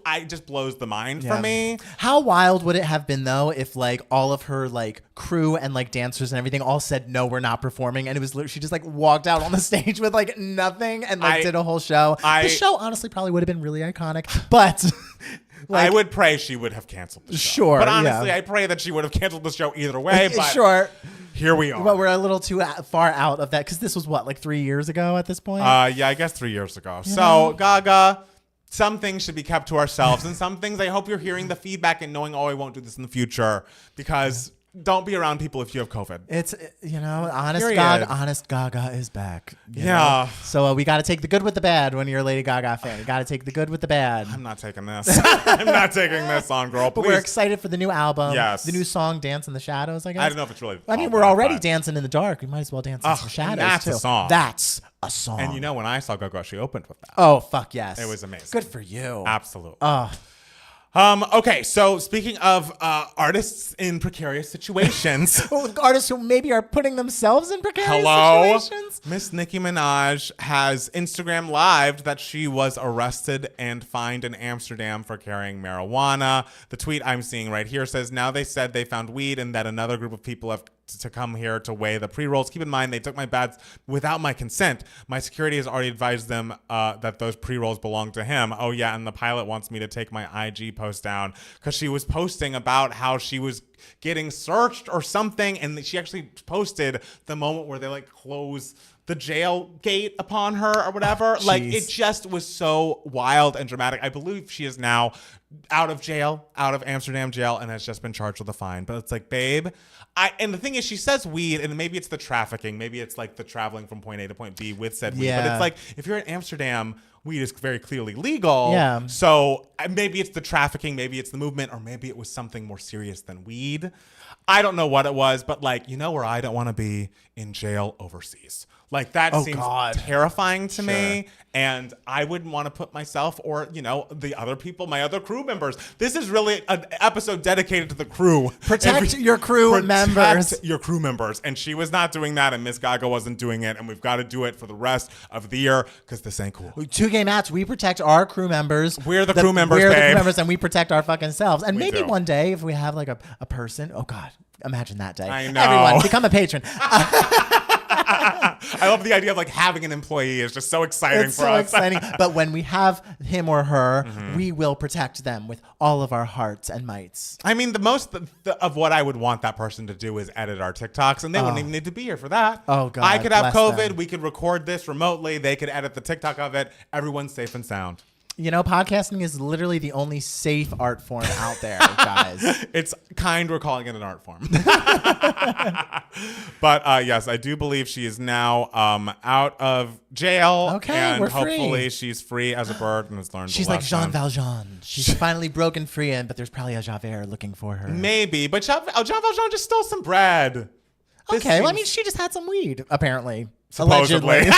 blows the mind for me. How wild would it have been though if like all of her like crew and like dancers and everything all said, no, we're not performing, and it was she just like walked out on the stage with like nothing and like did a whole show. The show honestly probably would have been really iconic, but I would pray she would have canceled the show. Sure, but honestly, I pray that she would have canceled the show either way. But sure. Here we are. But we're a little too far out of that, because this was what, like 3 years ago at this point? Yeah, I guess 3 years ago. So Gaga, some things should be kept to ourselves, and some things I hope you're hearing the feedback and knowing, I won't do this in the future, because don't be around people if you have COVID. It's, honest Gaga is back. Yeah. So we got to take the good with the bad when you're a Lady Gaga fan. You got to take the good with the bad. I'm not taking this. I'm not taking this on, girl. Please. But we're excited for the new album. Yes. The new song, Dance in the Shadows, I guess. I don't know if it's really. We're already dancing in the dark. We might as well dance in some shadows, that's too. a song. That's a song. And when I saw Gaga, she opened with that. Oh, fuck yes. It was amazing. Good for you. Absolutely. Okay, so speaking of artists in precarious situations. Artists who maybe are putting themselves in precarious situations. Miss Nicki Minaj has Instagram lived that she was arrested and fined in Amsterdam for carrying marijuana. The tweet I'm seeing right here says, now they said they found weed and that another group of people have to come here to weigh the pre-rolls. Keep in mind, they took my bags without my consent. My security has already advised them that those pre-rolls belong to him. Oh yeah, and the pilot wants me to take my IG post down because she was posting about how she was getting searched or something, and she actually posted the moment where they like close the jail gate upon her or whatever. Like, it just was so wild and dramatic. I believe she is now out of jail, out of Amsterdam jail, and has just been charged with a fine. But it's like, babe, and the thing is, she says weed, and maybe it's the trafficking, maybe it's like the traveling from point A to point B with said weed. But it's like, if you're in Amsterdam, weed is very clearly legal. Yeah. So maybe it's the trafficking, maybe it's the movement, or maybe it was something more serious than weed. I don't know what it was, but like, where I don't want to be? In jail overseas. Like that seems terrifying to me. And I wouldn't want to put myself or, the other people, my other crew members. This is really an episode dedicated to the crew. Protect your crew members. Your crew members. And she was not doing that, and Miss Gaga wasn't doing it. And we've got to do it for the rest of the year because this ain't cool. 2K Mats, we protect our crew members. We're the crew members, We're babe. the crew members, and we protect our fucking selves. And maybe one day, if we have like a person, oh God, imagine that day. I know. Everyone, become a patron. I love the idea of like having an employee is just so exciting it's for us. It's so exciting. But when we have him or her, we will protect them with all of our hearts and mights. I mean, the most of what I would want that person to do is edit our TikToks, and they wouldn't even need to be here for that. Oh God, I could have COVID. Them. We could record this remotely. They could edit the TikTok of it. Everyone's safe and sound. Podcasting is literally the only safe art form out there, guys. It's we're calling it an art form. But yes, I do believe she is now out of jail. Okay, and we're hopefully free. She's free as a bird and has learned She's the like Jean lesson. Valjean. She's finally broken free, but there's probably a Javert looking for her. Maybe, but Jean Valjean just stole some bread. Okay, well, I mean, she just had some weed, apparently. Supposedly. Allegedly.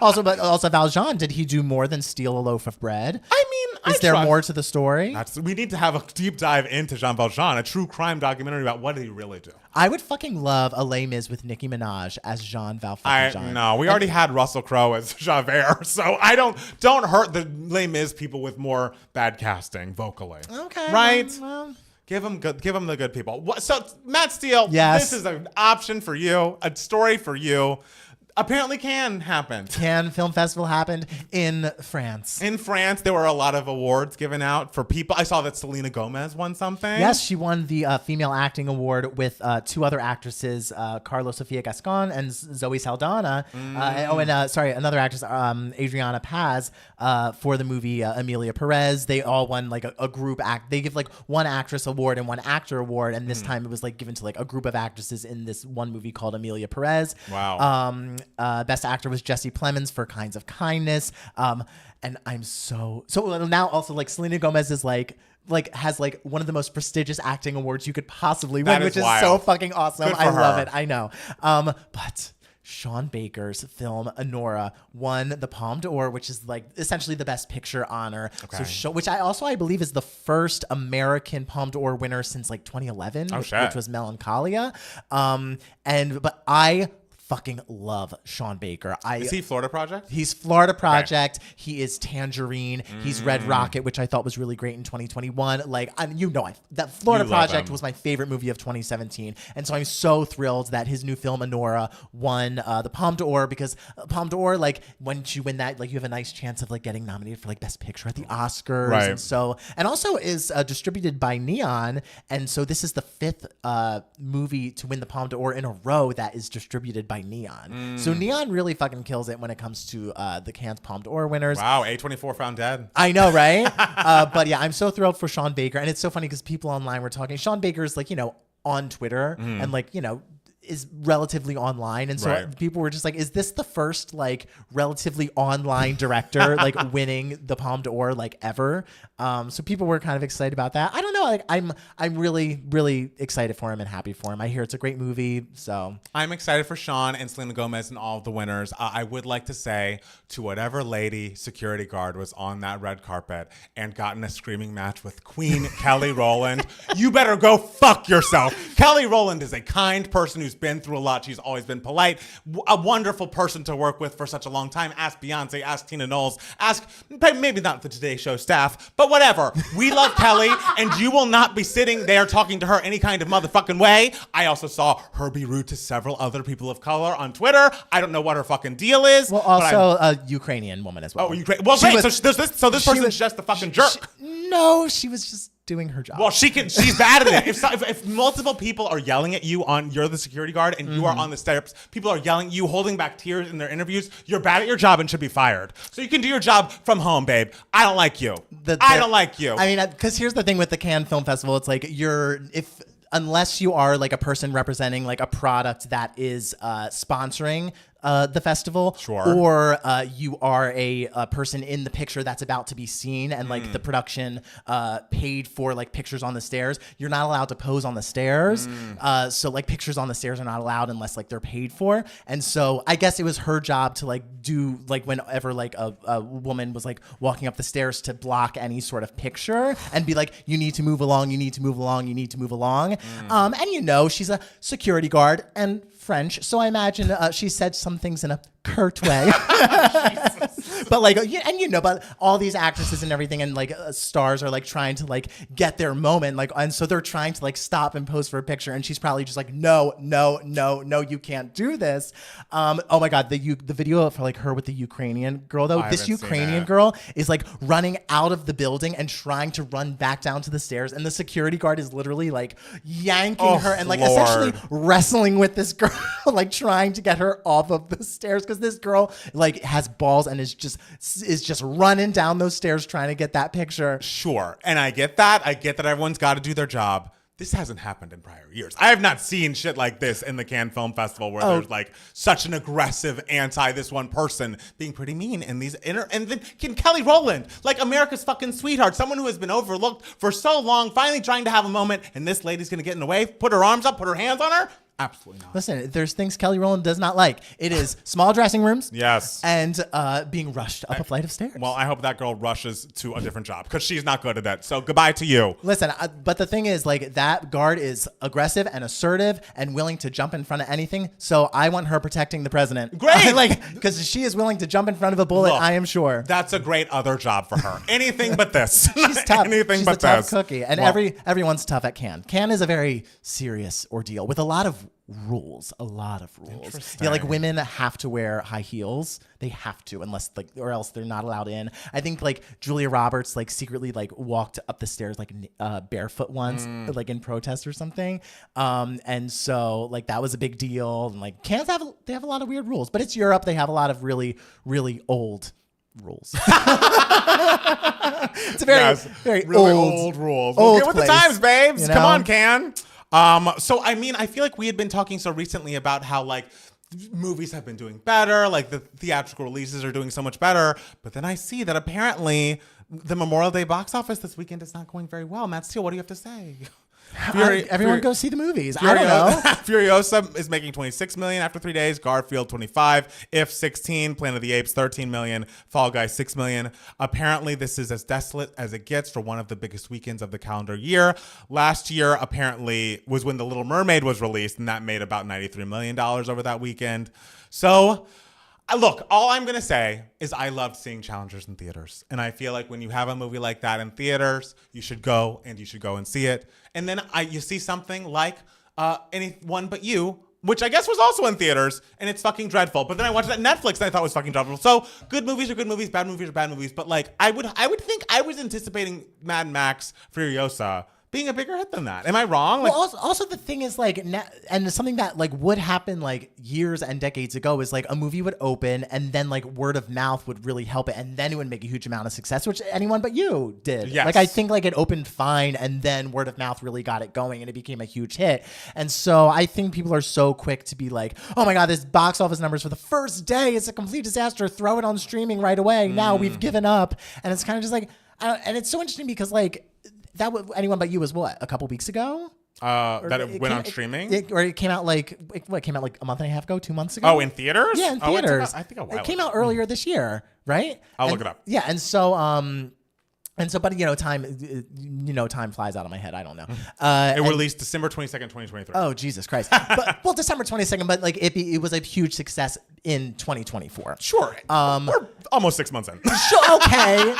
Also, Valjean, did he do more than steal a loaf of bread? I mean, is there more to the story? We need to have a deep dive into Jean Valjean, a true crime documentary about what did he really do. I would fucking love a Les Mis with Nicki Minaj as Jean Valjean. No, we already had Russell Crowe as Javert, so I don't hurt the Les Mis people with more bad casting vocally. Okay, right? Well. Give them the good people. So Matt Steele, yes. This is an option for you, a story for you. Apparently can happen. Cannes Film Festival happened in France. In France, there were a lot of awards given out for people. I saw that Selena Gomez won something. Yes, she won the Female Acting Award with two other actresses, Carla Sofia Gascon and Zoe Saldana. Another actress, Adriana Paz, for the movie Amelia Perez. They all won like a group act. They give like one actress award and one actor award, and this time it was like given to like a group of actresses in this one movie called Amelia Perez. Wow. Best actor was Jesse Plemons for Kinds of Kindness. And I'm so now also like Selena Gomez is has like one of the most prestigious acting awards you could possibly win, which is so fucking awesome. I love it. I know. But Sean Baker's film Anora won the Palme d'Or, which is like essentially the Best Picture honor. Okay. So which I believe is the first American Palme d'Or winner since like 2011, which was Melancholia. But I fucking love Sean Baker. Is he Florida Project? He's Florida Project. Okay. He is Tangerine. He's Red Rocket, which I thought was really great in 2021. That Florida Project was my favorite movie of 2017. And so I'm so thrilled that his new film, Anora, won the Palme d'Or, because Palme d'Or, like when you win that, like you have a nice chance of like getting nominated for like Best Picture at the Oscars. Right. And also is distributed by Neon. And so this is the fifth movie to win the Palme d'Or in a row that is distributed by Neon. So Neon really fucking kills it when it comes to the Cannes Palme d'Or winners. Wow, A24 found dead. I know, right? But yeah, I'm so thrilled for Sean Baker. And it's so funny because people online were talking. Sean Baker's like, on Twitter and like, is relatively online. And so people were just like, is this the first like relatively online director like winning the Palme d'Or like ever? So people were kind of excited about that. I don't know. Like I'm really, really excited for him and happy for him. I hear it's a great movie. So I'm excited for Sean and Selena Gomez and all of the winners. I would like to say to whatever lady security guard was on that red carpet and got in a screaming match with Queen Kelly Rowland, you better go fuck yourself. Kelly Rowland is a kind person who's been through a lot. She's always been polite, a wonderful person to work with for such a long time. Ask Beyonce, ask Tina Knowles, ask maybe not the Today Show staff, but whatever. We love Kelly, and you will not be sitting there talking to her any kind of motherfucking way. I also saw her be rude to several other people of color on Twitter. I don't know what her fucking deal is. Well, also a Ukrainian woman as well. Oh, Ukraine. Well, great. So this person's just a fucking jerk. No, she was just doing her job. Well, she's bad at it. If multiple people are yelling at you you're the security guard and you are on the steps, people are yelling at you, holding back tears in their interviews, you're bad at your job and should be fired. So you can do your job from home, babe. I don't like you. I don't like you. I mean, because here's the thing with the Cannes Film Festival, it's like unless you are like a person representing like a product that is sponsoring the festival, sure, or you are a person in the picture that's about to be seen, and like the production paid for like pictures on the stairs, you're not allowed to pose on the stairs. So like pictures on the stairs are not allowed unless like they're paid for. And so I guess it was her job to like do like whenever like a woman was like walking up the stairs to block any sort of picture and be like, you need to move along, you need to move along, you need to move along. And you know, she's a security guard and French, so I imagine she said some things in a curt way. But like, and you know, but all these actresses and everything and like stars are like trying to like get their moment, like, and so they're trying to like stop and pose for a picture, and she's probably just like, no, you can't do this. Oh my God, the video for like her with the Ukrainian girl though, this Ukrainian girl is like running out of the building and trying to run back down to the stairs, and the security guard is literally like yanking her and like essentially wrestling with this girl, like trying to get her off of the stairs, because this girl like has balls and is just running down those stairs trying to get that picture. Sure. And I get that everyone's got to do their job. This hasn't happened in prior years. I have not seen shit like this in the Cannes Film Festival where there's like such an aggressive anti this one person being pretty mean in these and then Kelly Rowland, like America's fucking sweetheart, someone who has been overlooked for so long, finally trying to have a moment, and this lady's gonna get in the way, put her arms up, put her hands on her. Absolutely not. Listen, there's things Kelly Rowland does not like. It is small dressing rooms. Yes. And being rushed up a flight of stairs. Well, I hope that girl rushes to a different job because she's not good at that. So goodbye to you. Listen, but the thing is, like, that guard is aggressive and assertive and willing to jump in front of anything. So I want her protecting the president. Great. Like, because she is willing to jump in front of a bullet, look, I am sure. That's a great other job for her. Anything but this. She's tough. Anything She's but a tough this. Cookie. And everyone's tough at Cannes. Cannes is a very serious ordeal with a lot of rules. Yeah, like women have to wear high heels. They have to, unless like, or else they're not allowed in. I think like Julia Roberts like secretly like walked up the stairs like barefoot once, like in protest or something. And so like that was a big deal. And like Cannes they have a lot of weird rules, but it's Europe. They have a lot of really, really old rules. It's a very really old rules. We'll get with the times, babes. You know? Come on, Cannes. So, I mean, I feel like we had been talking so recently about how, like, movies have been doing better, like, the theatrical releases are doing so much better, but then I see that apparently the Memorial Day box office this weekend is not going very well. Matt Steele, what do you have to say? Everyone go see the movies. I don't know. Furiosa is making $26 million after 3 days. Garfield, $25 million. If 16, Planet of the Apes, $13 million. Fall Guys, $6 million. Apparently, this is as desolate as it gets for one of the biggest weekends of the calendar year. Last year, apparently, was when The Little Mermaid was released, and that made about $93 million over that weekend. So, look, all I'm going to say is I loved seeing challengers in theaters. And I feel like when you have a movie like that in theaters, you should go and see it. And then you see something like Anyone But You, which I guess was also in theaters, and it's fucking dreadful. But then I watched it on Netflix, and I thought it was fucking dreadful. So good movies are good movies, bad movies are bad movies. But like I would think I was anticipating Mad Max Furiosa being a bigger hit than that. Am I wrong? Like, well, also the thing is like, and something that like would happen like years and decades ago is like a movie would open and then like word of mouth would really help it, and then it would make a huge amount of success, which Anyone But You did. Yes. Like I think like it opened fine, and then word of mouth really got it going, and it became a huge hit. And so I think people are so quick to be like, oh my God, this box office numbers for the first day, it's a complete disaster. Throw it on streaming right away. Now we've given up, and it's kind of just like, and it's so interesting because like. Anyone But You was what, a couple weeks ago? That it went on streaming? It came out like, what, came out like a month and a half ago, 2 months ago? Oh, in theaters? Yeah, in theaters. I think a while It came out earlier this year, right? I'll look it up. Yeah, and so, but time flies out of my head. I don't know. It released December 22nd, 2023. Oh, Jesus Christ. Well, December 22nd, but like it was a huge success in 2024. Sure. We're almost 6 months in. Sure, okay.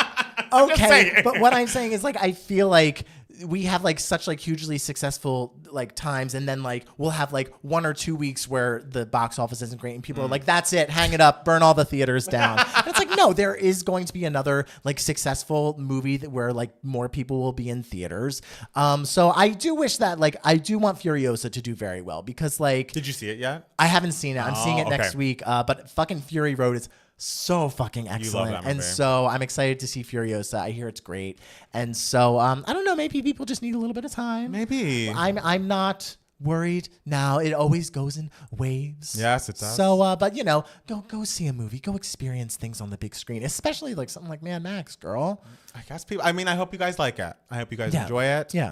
Okay. But what I'm saying is like, I feel like we have like such like hugely successful like times, and then like we'll have like 1 or 2 weeks where the box office isn't great, and people are like, that's it, hang it up, burn all the theaters down. And it's like, no, there is going to be another like successful movie where like more people will be in theaters. So I do wish that like, I do want Furiosa to do very well, because like, did you see it yet? I haven't seen it. I'm seeing it next week. But fucking Fury Road is so fucking excellent. You love that movie. And so I'm excited to see Furiosa. I hear it's great. And so I don't know, maybe people just need a little bit of time. Maybe. I'm not worried now. It always goes in waves. Yes, it does. So, but go see a movie. Go experience things on the big screen, especially like something like Mad Max, girl. I guess people. I mean, I hope you guys like it. I hope you guys enjoy it. Yeah.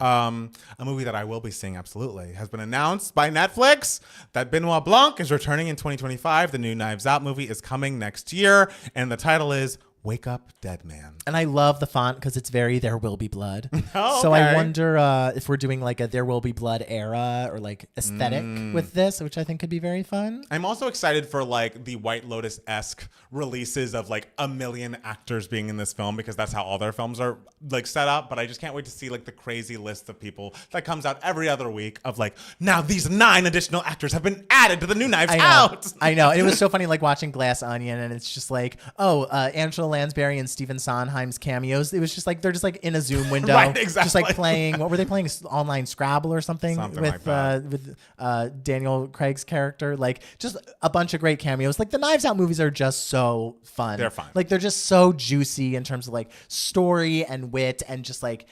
A movie that I will be seeing absolutely has been announced by Netflix that Benoit Blanc is returning in 2025. The new Knives Out movie is coming next year, and the title is Wake Up, Dead Man. And I love the font because it's very There Will Be Blood. Oh, so I wonder if we're doing like a There Will Be Blood era or like aesthetic with this, which I think could be very fun. I'm also excited for like the White Lotus-esque releases of like a million actors being in this film, because that's how all their films are like set up. But I just can't wait to see like the crazy list of people that comes out every other week of like, now these 9 additional actors have been added to the new Knives Out. I know. And it was so funny like watching Glass Onion, and it's just like, Angela Lansbury and Stephen Sondheim's cameos. It was just like they're just like in a Zoom window, right, exactly. Just like playing. What were they playing? Online Scrabble or something with Daniel Craig's character. Like just a bunch of great cameos. Like the Knives Out movies are just so fun. They're fun. Like they're just so juicy in terms of like story and wit, and just like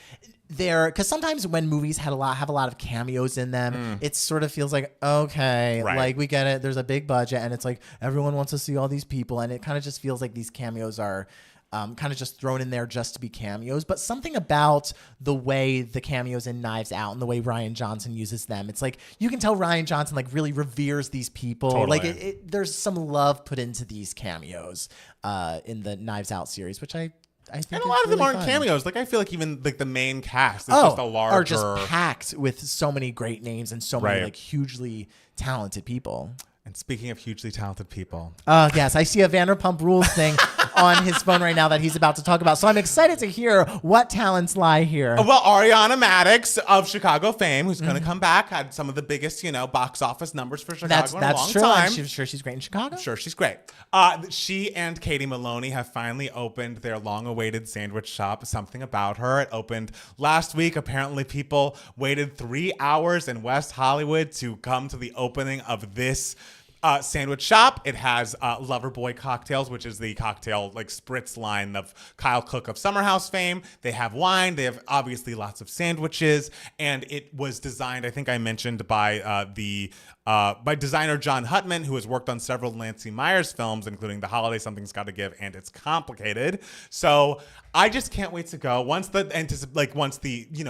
because sometimes when movies have a lot of cameos in them, it sort of feels like, okay, right. Like we get it. There's a big budget, and it's like everyone wants to see all these people, and it kind of just feels like these cameos are kind of just thrown in there just to be cameos. But something about the way the cameos in Knives Out and the way Rian Johnson uses them, it's like you can tell Rian Johnson like really reveres these people. Totally. Like there's some love put into these cameos in the Knives Out series, which I think and a lot of them aren't cameos. Like I feel like even like the main cast is just a larger, are just packed with so many great names and so many like hugely talented people. And speaking of hugely talented people, yes, I see a Vanderpump Rules thing on his phone right now that he's about to talk about. So I'm excited to hear what talents lie here. Well, Ariana Madix of Chicago fame, who's going to come back, had some of the biggest, box office numbers for Chicago in a long time. I'm sure she's great in Chicago. I'm sure she's great. She and Katie Maloney have finally opened their long-awaited sandwich shop, Something About Her. It opened last week. Apparently, people waited 3 hours in West Hollywood to come to the opening of this sandwich shop. It has Loverboy cocktails, which is the cocktail like spritz line of Kyle Cook of Summer House fame. They have wine. They have obviously lots of sandwiches, and it was designed, I think I mentioned, by by designer John Huttman, who has worked on several Nancy Meyers films, including The Holiday, Something's Gotta Give, and It's Complicated. So I just can't wait to go. Once the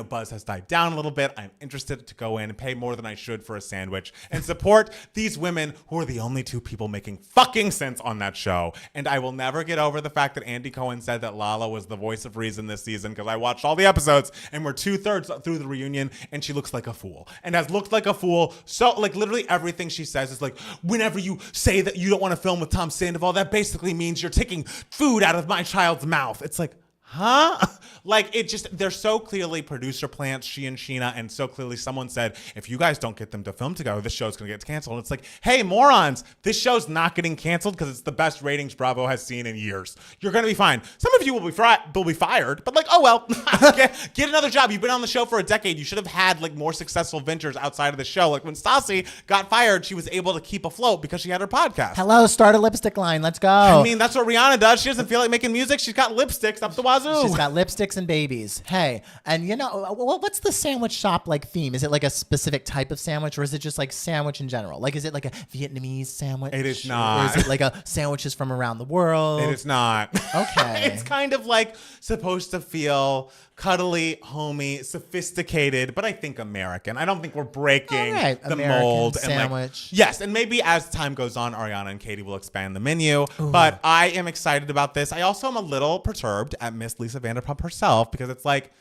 buzz has died down a little bit, I'm interested to go in and pay more than I should for a sandwich and support these women who are the only 2 people making fucking sense on that show. And I will never get over the fact that Andy Cohen said that Lala was the voice of reason this season, because I watched all the episodes and we're 2/3 through the reunion, and she looks like a fool and has looked like a fool. So like literally everything she says is like, whenever you say that you don't want to film with Tom Sandoval, that basically means you're taking food out of my child's mouth. It's like, huh? Like they're so clearly producer plants, she and Sheena, and so clearly someone said, if you guys don't get them to film together, this show's gonna get canceled. And it's like, hey, morons, this show's not getting canceled because it's the best ratings Bravo has seen in years. You're gonna be fine. Some of you will be fired, but like, oh well, get another job. You've been on the show for a decade. You should have had like more successful ventures outside of the show. Like when Stassi got fired, she was able to keep afloat because she had her podcast. Hello, start a lipstick line. Let's go. I mean, that's what Rihanna does. She doesn't feel like making music. She's got lipsticks up the wazoo. She's got lipsticks and babies. Hey, and what's the sandwich shop like theme? Is it like a specific type of sandwich, or is it just like sandwich in general? Like, is it like a Vietnamese sandwich? It is not. Or is it like a sandwiches from around the world? It is not. Okay. It's kind of like supposed to feel cuddly, homey, sophisticated, but I think American. I don't think we're breaking the American mold. Sandwich. And yes, and maybe as time goes on, Ariana and Katie will expand the menu. Ooh. But I am excited about this. I also am a little perturbed at Miss Lisa Vanderpump herself, because it's like,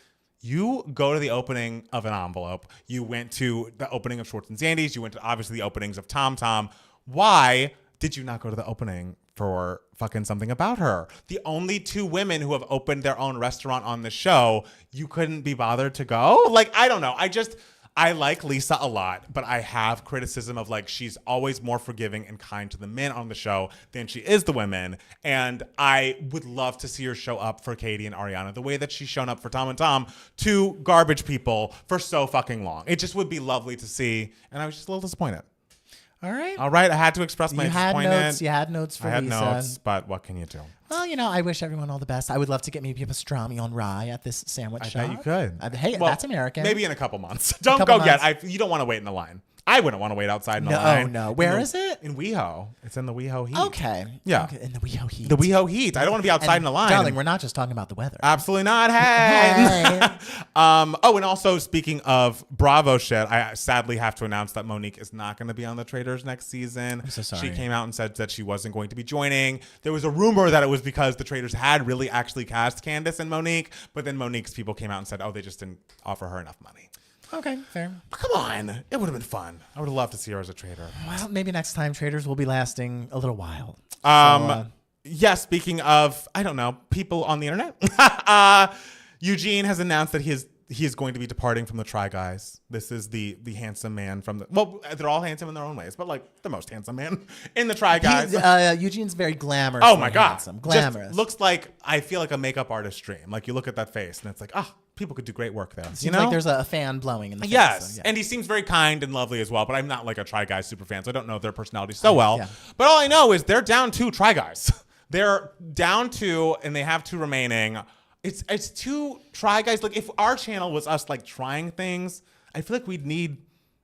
you go to the opening of an envelope. You went to the opening of Schwartz and Sandy's. You went to obviously the openings of Tom Tom. Why did you not go to the opening for fucking Something About Her? The only 2 women who have opened their own restaurant on the show, you couldn't be bothered to go? Like, I don't know. I like Lisa a lot, but I have criticism of like, she's always more forgiving and kind to the men on the show than she is the women. And I would love to see her show up for Katie and Ariana the way that she's shown up for Tom and Tom, 2 garbage people for so fucking long. It just would be lovely to see. And I was just a little disappointed. All right. I had to express my disappointment. You had notes for Lisa. I had notes, but what can you do? Well, I wish everyone all the best. I would love to get maybe a pastrami on rye at this sandwich shop. I bet you could. Hey, that's American. Maybe in a couple months. Don't go yet. You don't want to wait in the line. I wouldn't want to wait outside in the line. No. Where is it? In WeHo. It's in the WeHo heat. Okay. Yeah. Okay. In the WeHo heat. The WeHo heat. I don't want to be outside in the line. Darling, we're not just talking about the weather. Absolutely not. Hey. And also speaking of Bravo shit, I sadly have to announce that Monique is not going to be on the Traitors next season. I'm so sorry. She came out and said that she wasn't going to be joining. There was a rumor that it was because the Traitors had really actually cast Candace and Monique, but then Monique's people came out and said, oh, they just didn't offer her enough money. Okay, fair. Come on. It would have been fun. I would have loved to see her as a traitor. Well, maybe next time Traitors will be lasting a little while. Yeah, speaking of, I don't know, people on the internet, Eugene has announced that he is going to be departing from the Try Guys. This is the handsome man from the, well, they're all handsome in their own ways, but like the most handsome man in the Try Guys. Eugene's very glamorous. Oh my God. Handsome. Glamorous. Just looks like, I feel like a makeup artist dream. Like you look at that face and it's like, people could do great work there. Seems like there's a fan blowing in the face. Yes, so, yeah. and he seems very kind and lovely as well, but I'm not like a Try Guys super fan, so I don't know their personalities so well. Yeah. But all I know is they're down 2 Try Guys. They're down 2, and they have 2 remaining. It's 2 Try Guys. Like, if our channel was us, like, trying things, I feel like we'd need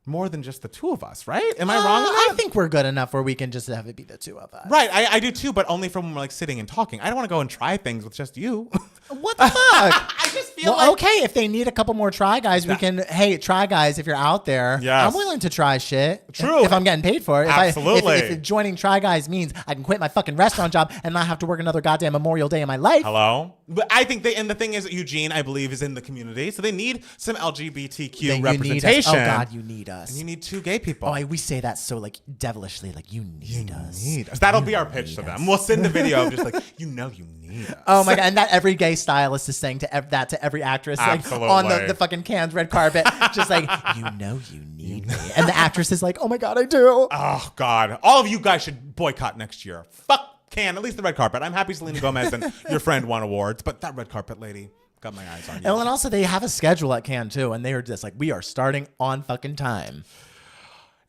more than just the 2 of us, right? Am I wrong on that? I think we're good enough where we can just have it be the 2 of us. Right, I do too, but only from like sitting and talking. I don't want to go and try things with just you. What the fuck? I just feel like... okay, if they need a couple more Try Guys, we can, hey, Try Guys, if you're out there, yes. I'm willing to try shit. True. If I'm getting paid for it. Absolutely. If joining Try Guys means I can quit my fucking restaurant job and not have to work another goddamn Memorial Day in my life. Hello? But I think and the thing is, Eugene, I believe, is in the community, so they need some LGBTQ representation. Oh, God, you need us. And you need 2 gay people. Oh, we say that so, like, devilishly, like, you need us. That'll be our pitch to them. We'll send a video of just like, you need us. Oh my God, and that every gay stylist is saying that to every actress, like, on the fucking Cannes red carpet, just like, you need me. And the actress is like, oh my God, I do. Oh God. All of you guys should boycott next year. Fuck Cannes, at least the red carpet. I'm happy Selena Gomez and your friend won awards, but that red carpet lady, got my eyes on you. And then also they have a schedule at Cannes too, and they are just like, we are starting on fucking time.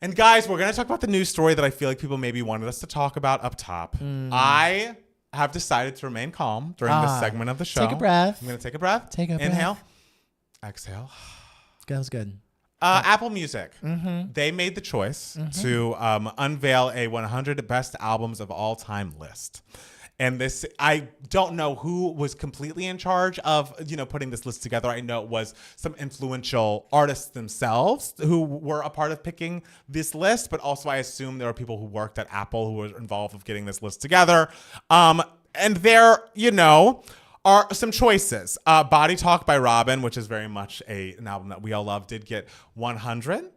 And guys, we're going to talk about the news story that I feel like people maybe wanted us to talk about up top. I have decided to remain calm during this segment of the show. Take a breath. I'm going to take a breath. Take a breath. Inhale. Exhale. That was good. Apple Music. They made the choice to unveil a 100 best albums of all time list. And this, I don't know who was completely in charge of, putting this list together. I know it was some influential artists themselves who were a part of picking this list, but also I assume there are people who worked at Apple who were involved with getting this list together. And there, are some choices. Body Talk by Robin, which is very much an album that we all love, did get 100.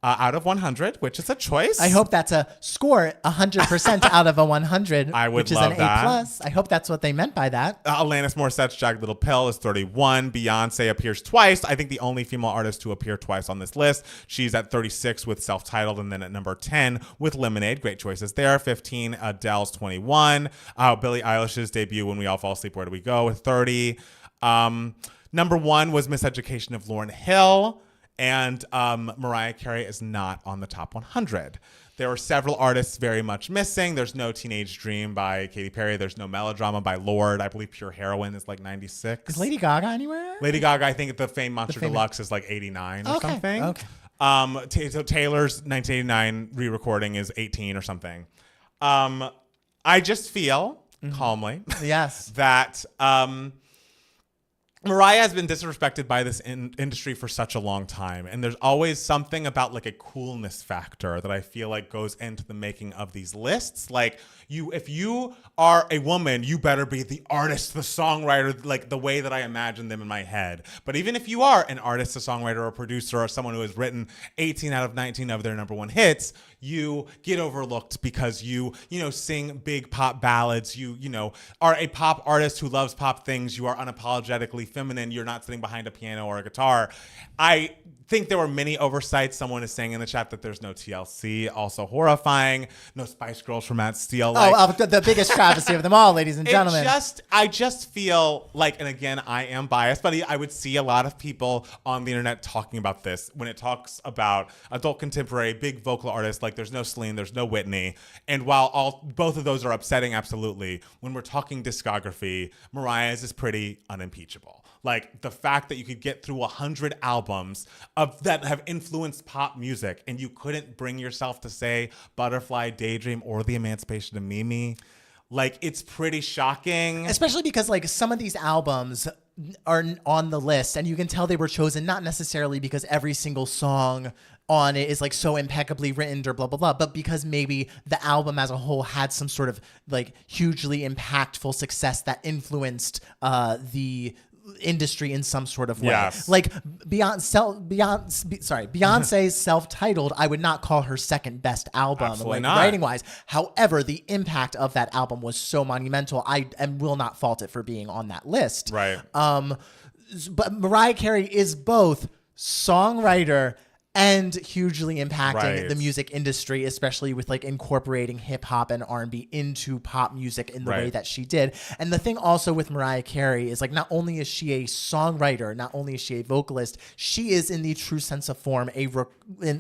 Out of 100, which is a choice. I hope that's a score 100% out of a 100, I would which is love an that. A+. I hope that's what they meant by that. Alanis Morissette's Jagged Little Pill is 31. Beyonce appears twice. I think the only female artist to appear twice on this list. She's at 36 with Self-Titled, and then at number 10 with Lemonade. Great choices there. 15, Adele's 21. Billie Eilish's debut, When We All Fall Asleep, Where Do We Go, with 30. Number 1 was Miseducation of Lauryn Hill. And Mariah Carey is not on the top 100. There were several artists very much missing. There's no Teenage Dream by Katy Perry. There's no Melodrama by Lorde. I believe Pure Heroine is like 96. Is Lady Gaga anywhere? Lady Gaga, I think the Fame Monster Deluxe is like 89 or something. Okay. So Taylor's 1989 re-recording is 18 or something. I just feel, calmly, yes, that... Mariah has been disrespected by this industry for such a long time, and there's always something about like a coolness factor that I feel like goes into the making of these lists. Like if you are a woman, you better be the artist, the songwriter, like the way that I imagine them in my head. But even if you are an artist, a songwriter, or a producer, or someone who has written 18 out of 19 of their number 1 hits, you get overlooked because you sing big pop ballads. You are a pop artist who loves pop things. You are unapologetically feminine. You're not sitting behind a piano or a guitar. I think there were many oversights. Someone is saying in the chat that there's no TLC, also horrifying. No Spice Girls for Matt Steele. Like, the biggest travesty of them all, ladies and gentlemen. I just feel like, and again, I am biased, but I would see a lot of people on the internet talking about this when it talks about adult contemporary, big vocal artists. Like, there's no Celine, there's no Whitney, and while both of those are upsetting, absolutely, when we're talking discography, Mariah's is pretty unimpeachable. Like, the fact that you could get through 100 albums that have influenced pop music and you couldn't bring yourself to say Butterfly, Daydream, or The Emancipation of Mimi, like, it's pretty shocking. Especially because, like, some of these albums are on the list and you can tell they were chosen not necessarily because every single song on it is like so impeccably written or blah, blah, blah, but because maybe the album as a whole had some sort of like hugely impactful success that influenced the industry in some sort of way. Yes. Like Beyonce's self-titled, I would not call her second best album, Absolutely like not. writing wise. However, the impact of that album was so monumental. I will not fault it for being on that list. Right. But Mariah Carey is both songwriter and hugely impacting the music industry, especially with like incorporating hip hop and R&B into pop music in the way that she did. And the thing also with Mariah Carey is like, not only is she a songwriter, not only is she a vocalist, she is in the true sense of form, in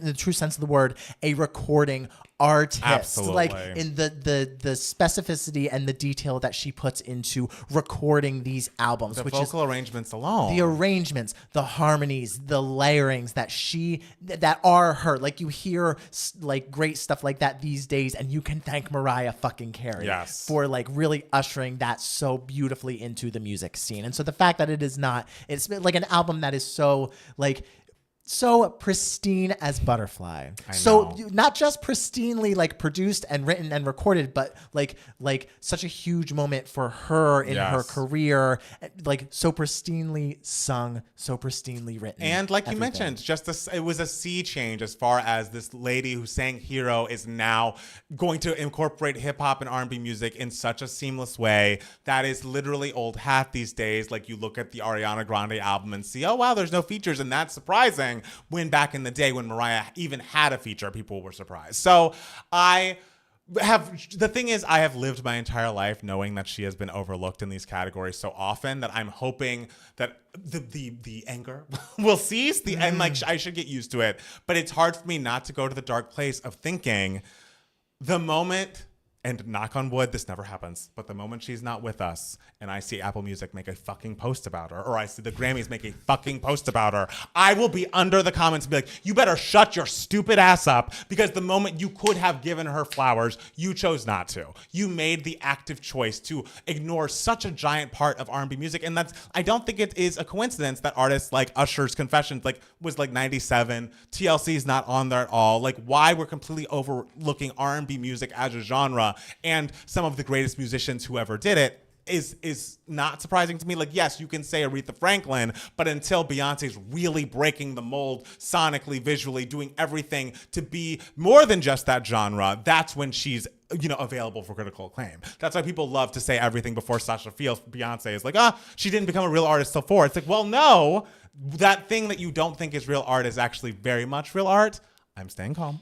the true sense of the word, a recording artist. Absolutely. Like in the specificity and the detail that she puts into recording these albums, The which vocal arrangements alone. the arrangements, the harmonies, the layerings that are her. Like, you hear like great stuff like that these days, and you can thank Mariah fucking Carey for like really ushering that so beautifully into the music scene. And so the fact that it's like an album that is so like so pristine as Butterfly. So not just pristinely like produced and written and recorded, but like such a huge moment for her in her career, like so pristinely sung, so pristinely written. And like you mentioned, it was a sea change as far as this lady who sang Hero is now going to incorporate hip hop and R&B music in such a seamless way that is literally old hat these days. Like, you look at the Ariana Grande album and see, oh wow, there's no features, and that's surprising. When back in the day when Mariah even had a feature, people were surprised. So the thing is, I have lived my entire life knowing that she has been overlooked in these categories so often that I'm hoping that the anger will cease. And like, I should get used to it. But it's hard for me not to go to the dark place of thinking the moment, and knock on wood, this never happens, but the moment she's not with us and I see Apple Music make a fucking post about her, or I see the Grammys make a fucking post about her, I will be under the comments and be like, you better shut your stupid ass up, because the moment you could have given her flowers, you chose not to. You made the active choice to ignore such a giant part of R&B music, and I don't think it is a coincidence that artists like Usher's Confessions was like 97, TLC's not on there at all. Like, why we're completely overlooking R&B music as a genre and some of the greatest musicians who ever did it is not surprising to me. Like, yes, you can say Aretha Franklin, but until Beyonce's really breaking the mold sonically, visually, doing everything to be more than just that genre, that's when she's available for critical acclaim. That's why people love to say everything before Sasha Fierce. Beyonce is like, she didn't become a real artist till 4. It's like, well, no, that thing that you don't think is real art is actually very much real art. I'm staying calm.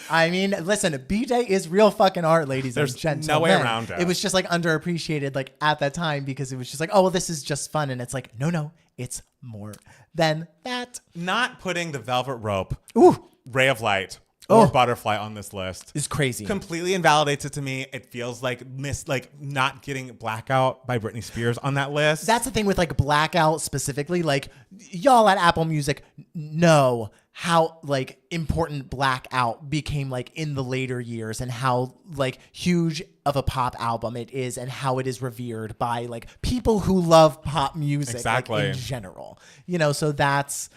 I mean, listen, B-Day is real fucking art, ladies and gentlemen. No way around it. It was just like underappreciated like at that time, because it was just like, oh, well, this is just fun. And it's like, no, it's more than that. Not putting the Velvet Rope, Ooh, Ray of Light, or Butterfly on this list is crazy. Completely invalidates it to me. It feels like not getting Blackout by Britney Spears on that list. That's the thing with like Blackout specifically. Like, y'all at Apple Music know how like important Blackout became like in the later years, and how like huge of a pop album it is, and how it is revered by like people who love pop music exactly. like, in general. So that's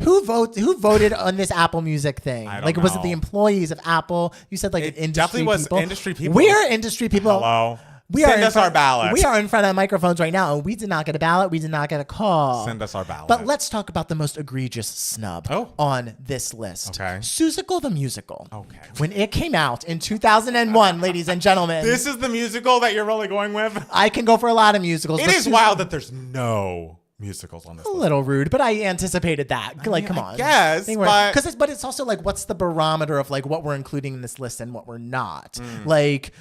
who voted on this Apple Music thing? I don't like, know. was it the employees of Apple? You said like it industry definitely was people. Industry people. We're industry people. Hello. Send us our ballot. We are in front of microphones right now, and we did not get a ballot. We did not get a call. Send us our ballot. But let's talk about the most egregious snub on this list. Okay. Seussical the Musical. Okay. When it came out in 2001, ladies and gentlemen. This is the musical that you're really going with? I can go for a lot of musicals. It is wild that there's no musicals on this a list. little rude, but I anticipated that. Come on. Yes, but it's also like, what's the barometer of like what we're including in this list and what we're not? Like,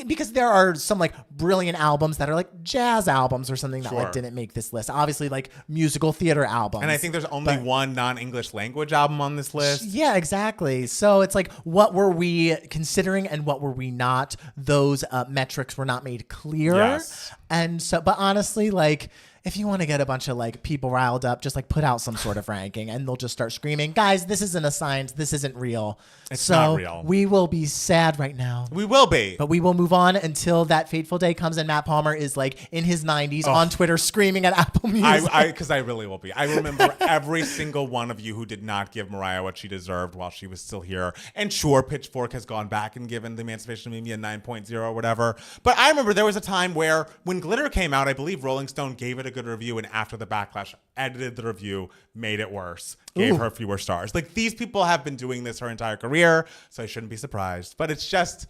because there are some like brilliant albums that are like jazz albums or something that like didn't make this list. Obviously, like musical theater albums. And I think there's only one non-English language album on this list. Yeah, exactly. So it's like, what were we considering and what were we not? Those metrics were not made clear. Yes. And so, but honestly, like, if you want to get a bunch of like people riled up, just like put out some sort of ranking and they'll just start screaming, guys, this isn't a science. This isn't real. It's not real. We will be sad right now. We will be. But we will move on until that fateful day comes and Matt Palmer is like in his 90s on Twitter screaming at Apple Music. Because I really will be. I remember every single one of you who did not give Mariah what she deserved while she was still here. And sure, Pitchfork has gone back and given the Emancipation of Mimi a 9.0 or whatever. But I remember there was a time where when Glitter came out, I believe Rolling Stone gave it a good review, and after the backlash, edited the review, made it worse, gave her fewer stars. Like, these people have been doing this her entire career, so I shouldn't be surprised. But it's just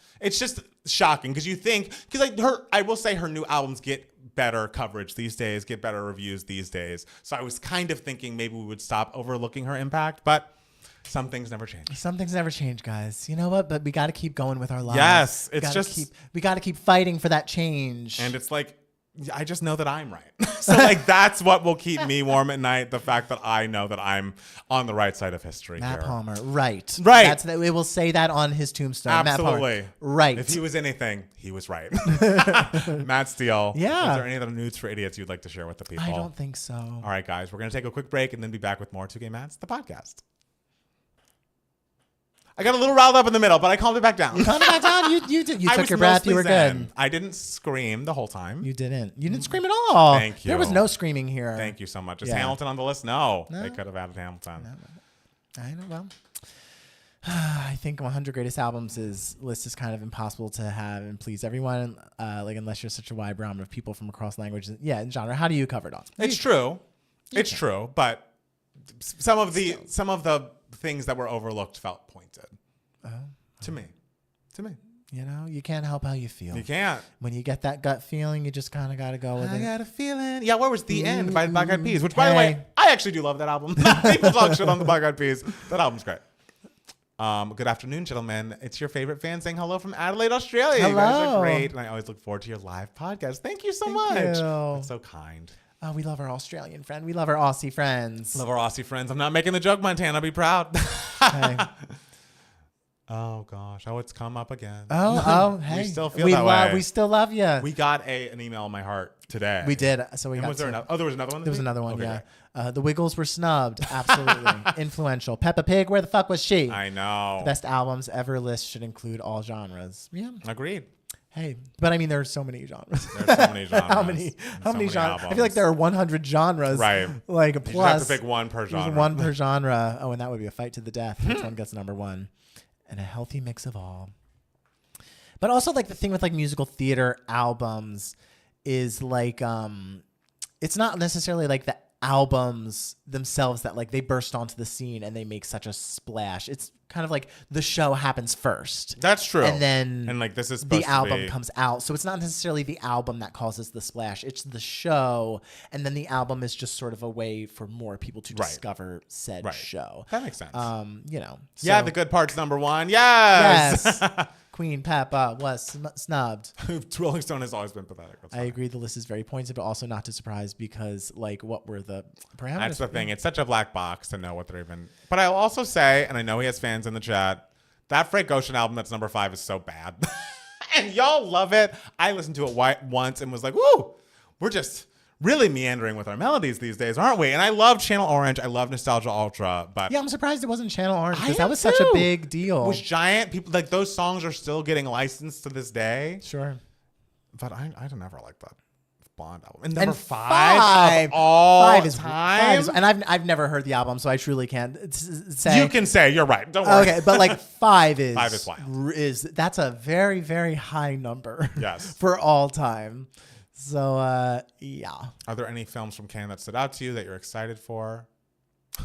shocking because you think, because I will say her new albums get better coverage these days, get better reviews these days. So I was kind of thinking maybe we would stop overlooking her impact, but some things never change. Some things never change, guys. You know what? But we got to keep going with our lives. Yes, we got to keep fighting for that change. And it's like, I just know that I'm right. So like that's what will keep me warm at night. The fact that I know that I'm on the right side of history. Matt here. Palmer, right. It will say that on his tombstone. Absolutely. Matt Palmer, right. If he was anything, he was right. Matt Steele. Yeah. Is there any other news for idiots you'd like to share with the people? I don't think so. All right, guys, we're going to take a quick break and then be back with more 2K Mats, the podcast. I got a little riled up in the middle, but I calmed it back down. You calmed it back down? You did. You took your breath. You were good. I didn't scream the whole time. You didn't scream at all. Thank you. There was no screaming here. Thank you so much. Is Hamilton on the list? No. They could have added Hamilton. No. I know. Well, I think 100 greatest albums list is kind of impossible to have and please everyone. Like, unless you're such a wide barometer of people from across languages. Yeah, and genre. How do you cover it all? It's true. It's true. But some of the things that were overlooked felt pointed. To me. You know, you can't help how you feel. You can't. When you get that gut feeling, you just kind of got to go with it. I got a feeling. Yeah, where was The End by the Black Eyed Peas? Which, by the way, I actually do love that album. People talk shit on the Black Eyed Peas. That album's great. Good afternoon, gentlemen. It's your favorite fan saying hello from Adelaide, Australia. Hello. You guys are great. And I always look forward to your live podcast. Thank you so much. You. That's so kind. Oh, we love our Australian friend. We love our Aussie friends. Love our Aussie friends. I'm not making the joke, Montana. Be proud. Hey. Oh, gosh. Oh, it's come up again. Hey. We still feel that way. We still love you. We got an email in my heart today. We did. So we got was there another? Oh, there was another one? There was another one, okay, yeah. The Wiggles were snubbed. Absolutely. Influential. Peppa Pig, where the fuck was she? I know. The best albums ever list should include all genres. Yeah. Agreed. Hey, but I mean, there are so many genres. There's so many genres. How many genres? Albums. I feel like there are 100 genres. Right. Like you plus. You have to pick one per genre. One per genre. Oh, and that would be a fight to the death. Which one gets number one? And a healthy mix of all. But also, like, the thing with like musical theater albums is like, it's not necessarily like the albums themselves that like they burst onto the scene and they make such a splash. It's kind of like the show happens first. That's true. And then like this is the album comes out. So it's not necessarily the album that causes the splash. It's the show. And then the album is just sort of a way for more people to discover said show. That makes sense. You know. Yeah, the good part's number one. Yes. Queen Peppa was snubbed. Rolling Stone has always been pathetic. I agree. The list is very pointed, but also not too surprised because, like, what were the parameters? That's the thing. It's such a black box to know what they're even. But I'll also say, and I know he has fans in the chat, that Frank Ocean album that's number 5 is so bad. And y'all love it. I listened to it once and was like, woo, we're just really meandering with our melodies these days, aren't we? And I love Channel Orange. I love Nostalgia Ultra. But yeah, I'm surprised it wasn't Channel Orange because that was such a big deal. It was giant. People like those songs are still getting licensed to this day. Sure. But I don't ever like that Blonde album. And number 5 of all time. And I've never heard the album, so I truly can't say. You can say you're right. Don't worry. Okay, but like 5 is 5 is wild. That's a very, very high number. Yes. For all time. So yeah. Are there any films from Cannes that stood out to you that you're excited for?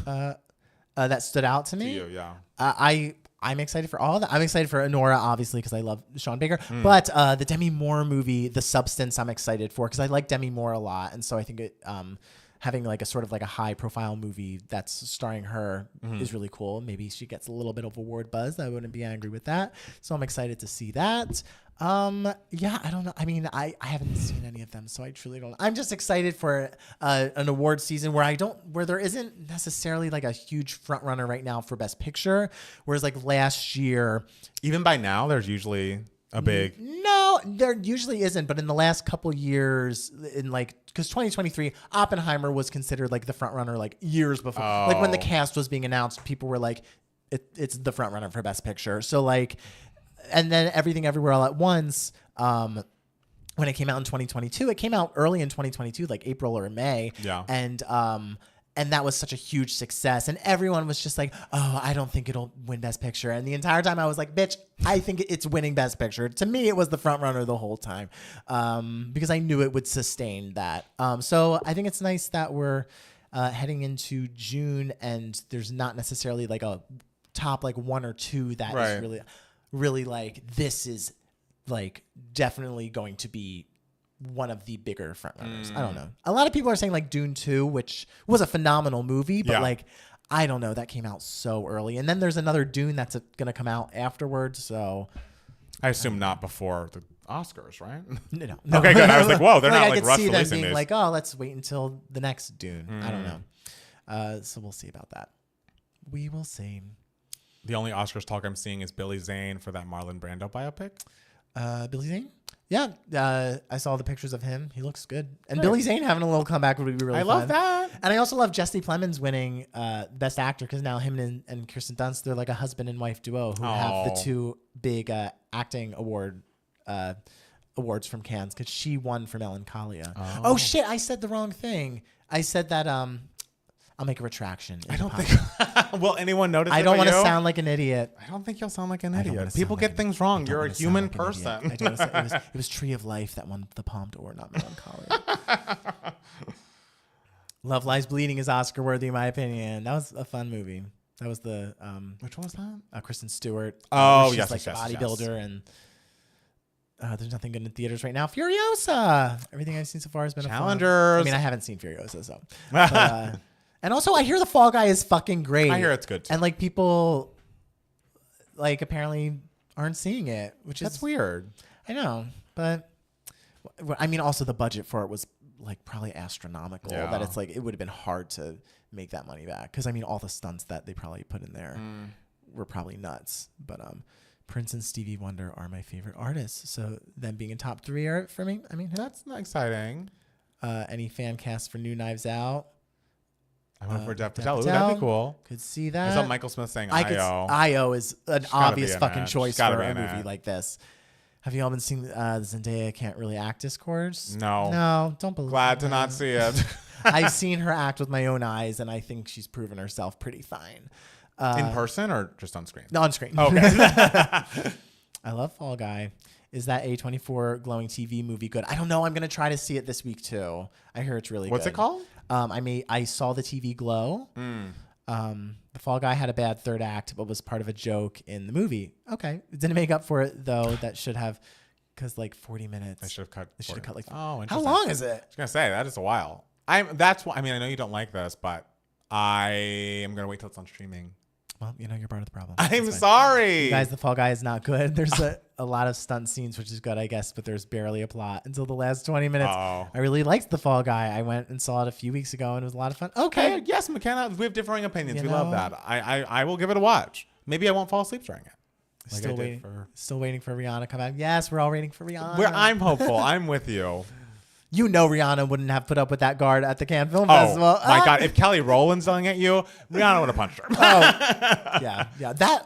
That stood out to me. To you, yeah. I'm excited for all of that. I'm excited for Anora, obviously, because I love Sean Baker. But the Demi Moore movie, The Substance, I'm excited for because I like Demi Moore a lot, and so I think it having like a sort of like a high profile movie that's starring her is really cool. Maybe she gets a little bit of award buzz. I wouldn't be angry with that. So I'm excited to see that. Yeah, I don't know. I mean, I haven't seen any of them, so I truly don't. I'm just excited for an award season where there isn't necessarily like a huge front runner right now for Best Picture. Whereas like last year, even by now, there's usually a big. No, there usually isn't. But in the last couple years, in like because 2023, Oppenheimer was considered like the front runner like years before. Like when the cast was being announced, people were like, it's the front runner for Best Picture. So like. And then Everything Everywhere All at Once, when it came out in 2022, it came out early in 2022, like April or May. Yeah. And that was such a huge success. And everyone was just like, oh, I don't think it'll win Best Picture. And the entire time I was like, bitch, I think it's winning Best Picture. To me, it was the front runner the whole time because I knew it would sustain that. So I think it's nice that we're heading into June and there's not necessarily like a top like one or two that is really like this is like definitely going to be one of the bigger frontrunners. I don't know. A lot of people are saying like Dune 2, which was a phenomenal movie, but like I don't know, that came out so early. And then there's another Dune that's going to come out afterwards. So I assume not before the Oscars, right? No. Okay, good. I was like, whoa, they're not like rush releasing releasing them being these. like, oh, let's wait until the next Dune. I don't know. So we'll see about that. We will see. The only Oscars talk I'm seeing is Billy Zane for that Marlon Brando biopic. Billy Zane? Yeah. I saw the pictures of him. He looks good. And Billy Zane having a little comeback would be really fun. I love that. And I also love Jesse Plemons winning Best Actor because now him and Kirsten Dunst, they're like a husband and wife duo who have the two big acting awards from Cannes because she won for Melancholia. Oh, shit. I said the wrong thing. I said that... I'll make a retraction. I don't think. Will anyone notice? I don't want to sound like an idiot. I don't think you'll sound like an idiot. People get things wrong. You're a human person. It was Tree of Life that won the Palme d'Or, not Melancholia. Love Lies Bleeding is Oscar worthy, in my opinion. That was a fun movie. That was the which one was that? Kristen Stewart. Oh, she's yes, like yes, a bodybuilder, and there's nothing good in theaters right now. Furiosa. Everything I've seen so far has been Challengers. I mean, I haven't seen Furiosa, so. But, and also, I hear The Fall Guy is fucking great. I hear it's good too. And like people, like apparently aren't seeing it, which is weird. I know, but I mean, also the budget for it was like probably astronomical. Yeah. That it's like it would have been hard to make that money back because I mean, all the stunts that they probably put in there were probably nuts. But Prince and Stevie Wonder are my favorite artists, so them being in top 3 are for me. I mean, that's not exciting. Any fan cast for New Knives Out? I went for Dev Patel. Ooh, that'd be cool. Could see that. I saw Michael Smith saying I.O. I.O. is an obvious fucking it. choice for a movie like this. Have you all been seeing the Zendaya can't really act discourse? No, don't believe. Glad to not see it. I've seen her act with my own eyes, and I think she's proven herself pretty fine. In person or just on screen? No, on screen. Okay. I love Fall Guy. Is that A24 glowing TV movie good? I don't know. I'm gonna try to see it this week too. I hear it's really good. What's it called? I saw the TV Glow. The Fall Guy had a bad third act, but was part of a joke in the movie. Okay, it didn't make up for it though. That should have, because like 40 minutes. They should have cut. They should have cut like. Oh, interesting. How long is it? I was gonna say that is a while. That's why. I mean, I know you don't like this, but I am gonna wait till it's on streaming. Well, you know, you're part of the problem. I'm sorry. You guys, The Fall Guy is not good. There's a lot of stunt scenes, which is good, I guess, but there's barely a plot until the last 20 minutes. I really liked The Fall Guy. I went and saw it a few weeks ago, and it was a lot of fun. Okay. Hey, yes, McKenna, we have differing opinions. We love that. I will give it a watch. Maybe I won't fall asleep during it. Still waiting for Rihanna to come out. Yes, we're all waiting for Rihanna. I'm hopeful. I'm with you. You know Rihanna wouldn't have put up with that guard at the Cannes Film Festival. Oh, my God. If Kelly Rowland's yelling at you, Rihanna would have punched her. Yeah. That,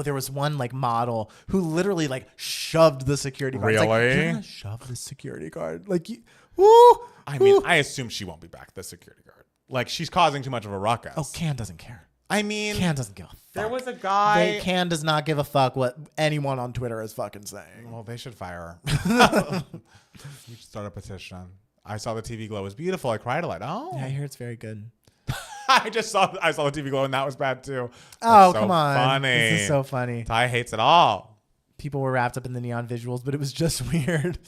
there was one, like, model who literally, like, shoved the security guard. Really? Like, you're going to shove the security guard? Like, woo! I mean, I assume she won't be back, the security guard. Like, she's causing too much of a ruckus. Oh, Cannes doesn't care. I mean, Cannes doesn't give a fuck. There was a guy. Cannes does not give a fuck what anyone on Twitter is fucking saying. Well, they should fire her. We should start a petition. I saw the TV Glow. It was beautiful. I cried a lot. Oh. Yeah, I hear it's very good. I saw the TV Glow and that was bad too. Oh, come on. Funny. This is so funny. Ty hates it all. People were wrapped up in the neon visuals, but it was just weird.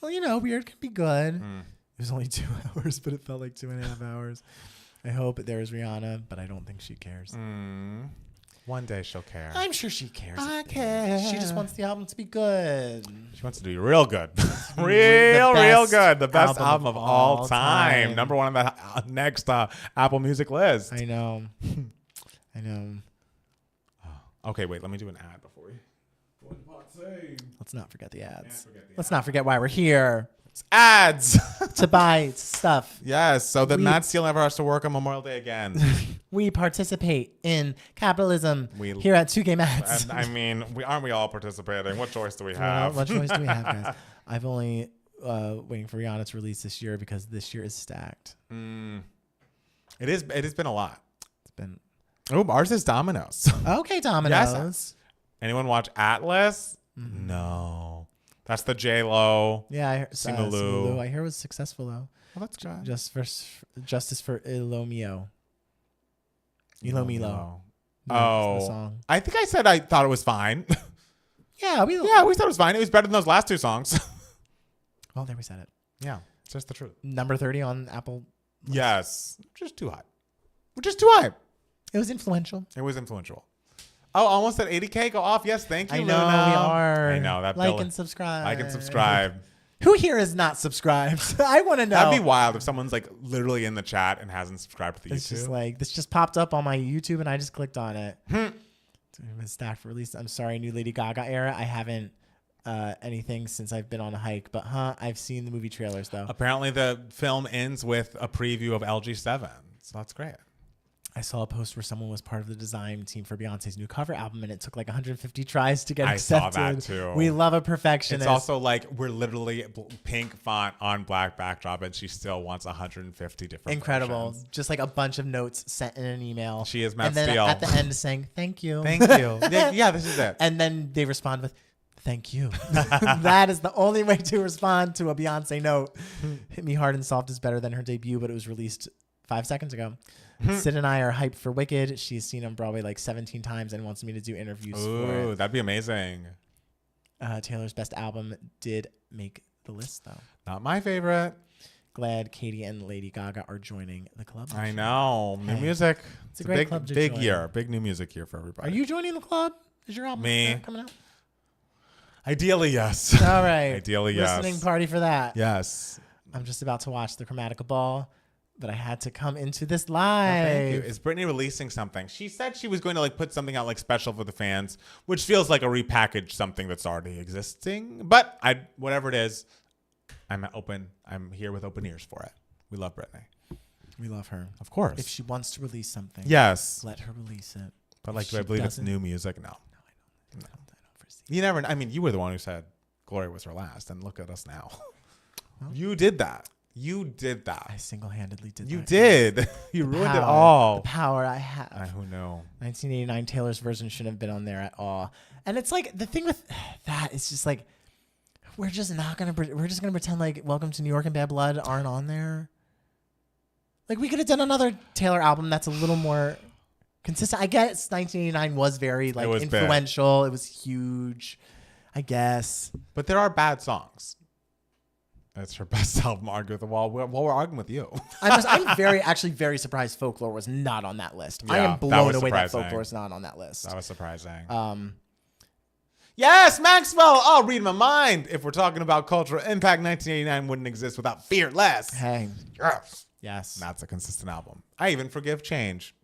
Well, you know, weird can be good. It was only 2 hours, but it felt like 2.5 hours. I hope there is Rihanna, but I don't think she cares. One day she'll care. I'm sure she cares. I care. She just wants the album to be good. She wants to do real good. real good. The best album of all time. Number one on the next Apple Music list. I know. Okay, wait. Let me do an ad before we... Let's not forget the ads. Let's not forget why we're here. It's ads. To buy stuff. Yes, so that Matt Steele never has to work on Memorial Day again. We participate in capitalism here at 2K Mats. I mean, aren't we all participating? What choice do we have? What choice do we have, guys? I've only waiting for Rihanna to release this year because this year is stacked. It has been a lot. It's been. Oh, ours is Domino's. Okay, Domino's. Yes. Anyone watch Atlas? No. That's the J-Lo. Yeah, I heard Simu. I hear it was successful though. Well, that's good. Justice for Ilomio. Ilomilo. Oh, the song. I think I said I thought it was fine. Yeah, we thought it was fine. It was better than those last 2 songs. Well, there we said it. Yeah, it's just the truth. Number 30 on Apple. Yes, just too high. Just too high. It was influential. It was influential. Oh, almost at 80K. Go off. Yes, thank you, I know, Luna. we are. I know. That like and subscribe. Like and subscribe. Who here is not subscribed? I want to know. That'd be wild if someone's like literally in the chat and hasn't subscribed to the YouTube. It's just like, this just popped up on my YouTube and I just clicked on it. It's been stacked for release. I'm sorry, new Lady Gaga era. I haven't anything since I've been on a hike, but I've seen the movie trailers though. Apparently the film ends with a preview of LG7. So that's great. I saw a post where someone was part of the design team for Beyonce's new cover album, and it took like 150 tries to get accepted. I saw that too. We love a perfectionist. It's also like we're literally pink font on black backdrop, and she still wants 150 different incredible. versions. Just like a bunch of notes sent in an email. She is Matt and then Steele. at the end saying, thank you. Thank you. Yeah, this is it. And then they respond with, thank you. That is the only way to respond to a Beyonce note. Hit Me Hard and Soft is better than her debut, but it was released 5 seconds ago. Sid and I are hyped for Wicked. She's seen on Broadway like 17 times and wants me to do interviews for it. That'd be amazing. Taylor's best album did make the list, though. Not my favorite. Glad Katie and Lady Gaga are joining the club. I know. New music. It's a great big, club to big join. year. Big new music year for everybody. Are you joining the club? Is your album coming out? Ideally, yes. All right. Ideally, yes. Listening party for that. Yes. I'm just about to watch the Chromatica Ball, but I had to come into this Oh, live. thank you. Is Britney releasing something? She said she was going to like put something out like special for the fans, which feels like a repackaged something that's already existing. But whatever it is, I'm open. I'm here with open ears for it. We love Britney. We love her. Of course. If she wants to release something, yes, let her release it. But like, do I believe it's new music? No. I don't foresee. You never. I mean, you were the one who said Gloria was her last, and look at us now. Well, you did that. You did that. I single-handedly did that. You did. You ruined it all. The power I have. Who knew? 1989 Taylor's version shouldn't have been on there at all. And it's like, the thing with that is just like, we're just gonna pretend like Welcome to New York and Bad Blood aren't on there. Like, we could have done another Taylor album that's a little more consistent. I guess 1989 was very like influential. Big. It was huge, I guess. But there are bad songs. That's her best album, Argue with the Wall. Well, we're arguing with you. I'm actually very surprised Folklore was not on that list. Yeah, I am blown away that Folklore is not on that list. That was surprising. Yes, Maxwell. Oh, read my mind. If we're talking about cultural impact, 1989 wouldn't exist without Fearless. Hey. Yes. That's a consistent album. I even forgive change.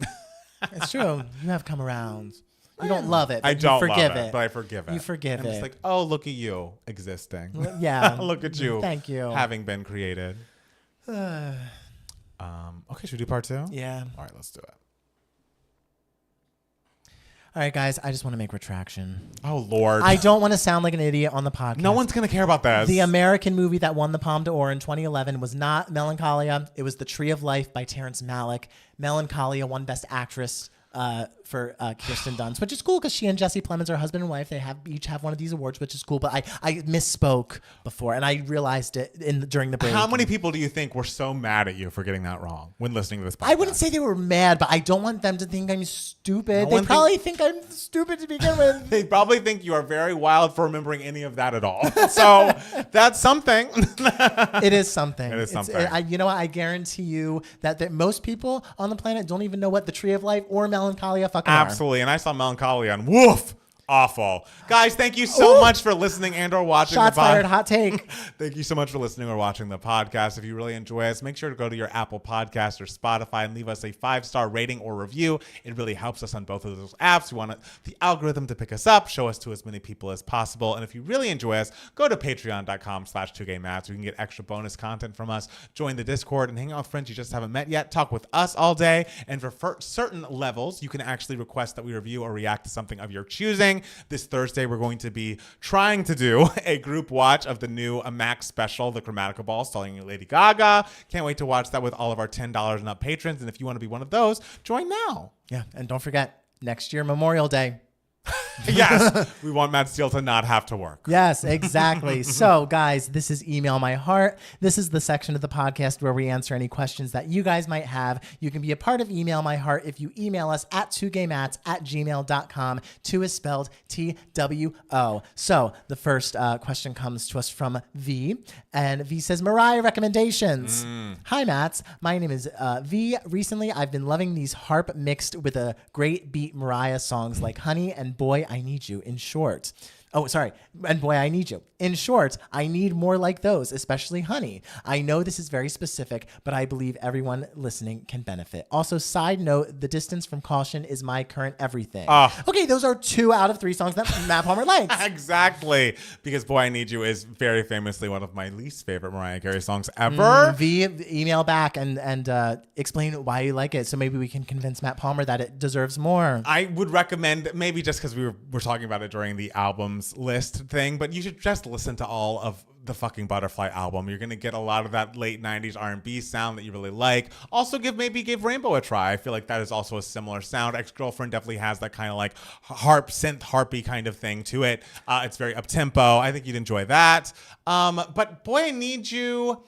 It's true. You have come around. You don't love it. I don't forgive love it, but I forgive it. You forgive it. I'm just like, oh, look at you existing. Yeah. Look at you. Thank you. Having been created. Okay, should we do part 2? Yeah. All right, let's do it. All right, guys, I just want to make retraction. Oh, Lord. I don't want to sound like an idiot on the podcast. No one's going to care about this. The American movie that won the Palme d'Or in 2011 was not Melancholia. It was The Tree of Life by Terrence Malick. Melancholia won Best Actress Kirsten Dunst, which is cool because she and Jesse Plemons are husband and wife. They each have one of these awards, which is cool. But I misspoke before, and I realized it during the break. How many people do you think were so mad at you for getting that wrong when listening to this podcast? I wouldn't say they were mad, but I don't want them to think I'm stupid. They probably think I'm stupid to begin with. They probably think you are very wild for remembering any of that at all. So that's something. It is something. It is something. You know what? I guarantee you that most people on the planet don't even know what the Tree of Life or Melancholia fucking are. Absolutely. And I saw Melancholia and woof. Awful. Guys, thank you so much for listening and or watching Shots fired, hot take. Thank you so much for listening or watching the podcast. If you really enjoy us, make sure to go to your Apple Podcast or Spotify and leave us a 5-star rating or review. It really helps us on both of those apps. We want the algorithm to pick us up, show us to as many people as possible. And if you really enjoy us, go to patreon.com/2gaymats. You can get extra bonus content from us, join the Discord, and hang out with friends you just haven't met yet. Talk with us all day. And for certain levels, you can actually request that we review or react to something of your choosing. This Thursday, we're going to be trying to do a group watch of the new Max special, the Chromatica Ball, starring Lady Gaga. Can't wait to watch that with all of our $10 and up patrons. And if you want to be one of those, join now. Yeah, and don't forget, next year, Memorial Day. Yes, we want Matt Steele to not have to work. Yes, exactly. So, guys, this is Email My Heart. This is the section of the podcast where we answer any questions that you guys might have. You can be a part of Email My Heart if you email us at 2gaymats@gmail.com. 2 is spelled TWO. So, the first question comes to us from V, and V says, Mariah recommendations. Hi, Mats. My name is V. Recently, I've been loving these harp mixed with a great beat Mariah songs like Honey and Boy, I Need You. In short, and Boy, I Need You. In short, I need more like those, especially Honey. I know this is very specific, but I believe everyone listening can benefit. Also, side note, The Distance from Caution is my current everything. Okay, those are 2 out of 3 songs that Matt Palmer likes. Exactly, because Boy, I Need You is very famously one of my least favorite Mariah Carey songs ever. V, email back and explain why you like it, so maybe we can convince Matt Palmer that it deserves more. I would recommend, maybe just because we were talking about it during the albums list thing, but you should just listen to all of the fucking Butterfly album. You're gonna get a lot of that late 90s R&B sound that you really like. Also give Rainbow a try. I feel like that is also a similar sound. Ex-Girlfriend definitely has that kind of like synth harpy kind of thing to it. It's very up-tempo. I think you'd enjoy that. But Boy, I Need You,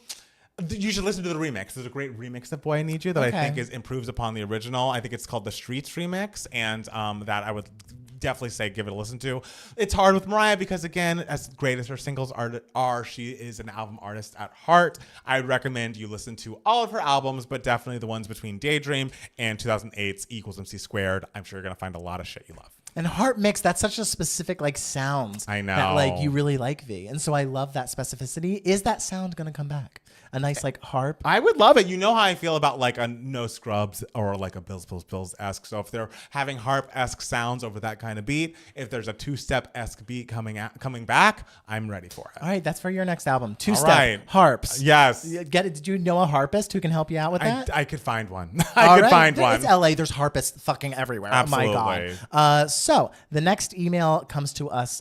you should listen to the remix. There's a great remix of Boy, I Need You that I think improves upon the original. I think it's called the Streets remix, and that I would definitely say give it a listen to. It's hard with Mariah because, again, as great as her singles are, she is an album artist at heart. I recommend you listen to all of her albums, but definitely the ones between Daydream and 2008's Equals MC Squared. I'm sure you're going to find a lot of shit you love. And harp mix, that's such a specific like sound. I know. That like you really like, V. And so I love that specificity. Is that sound going to come back? A nice like harp? I would love it. You know how I feel about like a No Scrubs or like a Bills-esque. So if they're having harp-esque sounds over that kind of beat, if there's a 2-step-esque beat coming back, I'm ready for it. All right, that's for your next album. 2-step harps. Yes. Did you know a harpist who can help you out with that? I could find one. I could find one. It's LA. There's harpists fucking everywhere. Absolutely. Oh my God. So the next email comes to us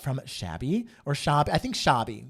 from Shabby or Shab. I think Shabby.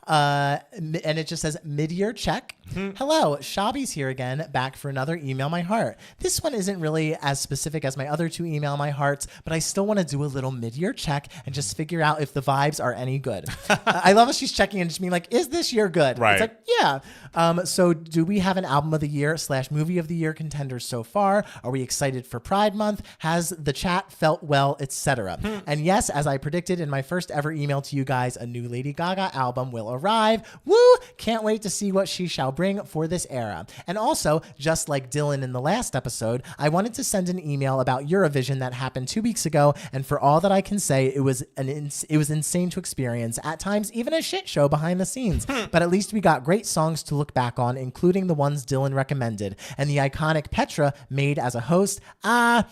And it just says mid-year check. Hello, Shabby's here again, back for another Email My Heart. This one isn't really as specific as my other 2 Email My Hearts, but I still want to do a little mid-year check and just figure out if the vibes are any good. I love how she's checking and just being like, is this year good? Right. It's like, yeah. So do we have an album of the year / movie of the year contender so far? Are we excited for Pride Month? Has the chat felt well, etc.? And yes, as I predicted in my first ever email to you guys, a new Lady Gaga album will arrive. Woo! Can't wait to see what she shall bring for this era. And also, just like Dylan in the last episode, I wanted to send an email about Eurovision that happened 2 weeks ago, and for all that I can say, it was insane to experience. At times, even a shit show behind the scenes. But at least we got great songs to look back on, including the ones Dylan recommended, and the iconic Petra made as a host. I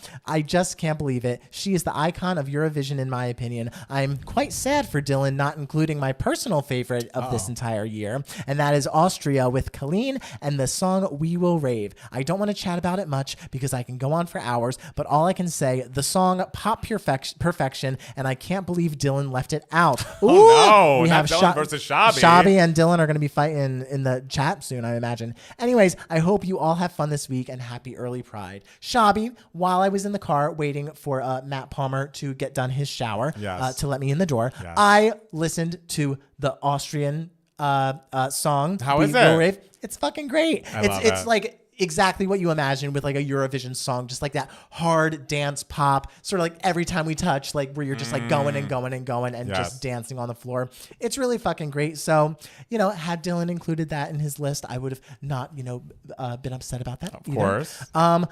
just can't believe it. She is the icon of Eurovision in my opinion. I'm quite sad for Dylan not including my personal favorite of this entire year, and that is Austria with Colleen and the song We Will Rave. I don't want to chat about it much because I can go on for hours, but all I can say, the song Pop Perfection, and I can't believe Dylan left it out. Ooh, oh no, we have Dylan versus Shabi. Shabi and Dylan are going to be fighting in the chat soon, I imagine. Anyways, I hope you all have fun this week and happy early Pride. Shabi, while I was in the car waiting for Matt Palmer to get done his shower to let me in the door, I listened to the Austrian song. How is it? Rave. It's fucking great. It's like exactly what you imagine with like a Eurovision song, just like that hard dance pop, sort of like Every Time We Touch, like where you're just like going and going and going and just dancing on the floor. It's really fucking great. So, had Dylan included that in his list, I would have not, been upset about that. Of course. How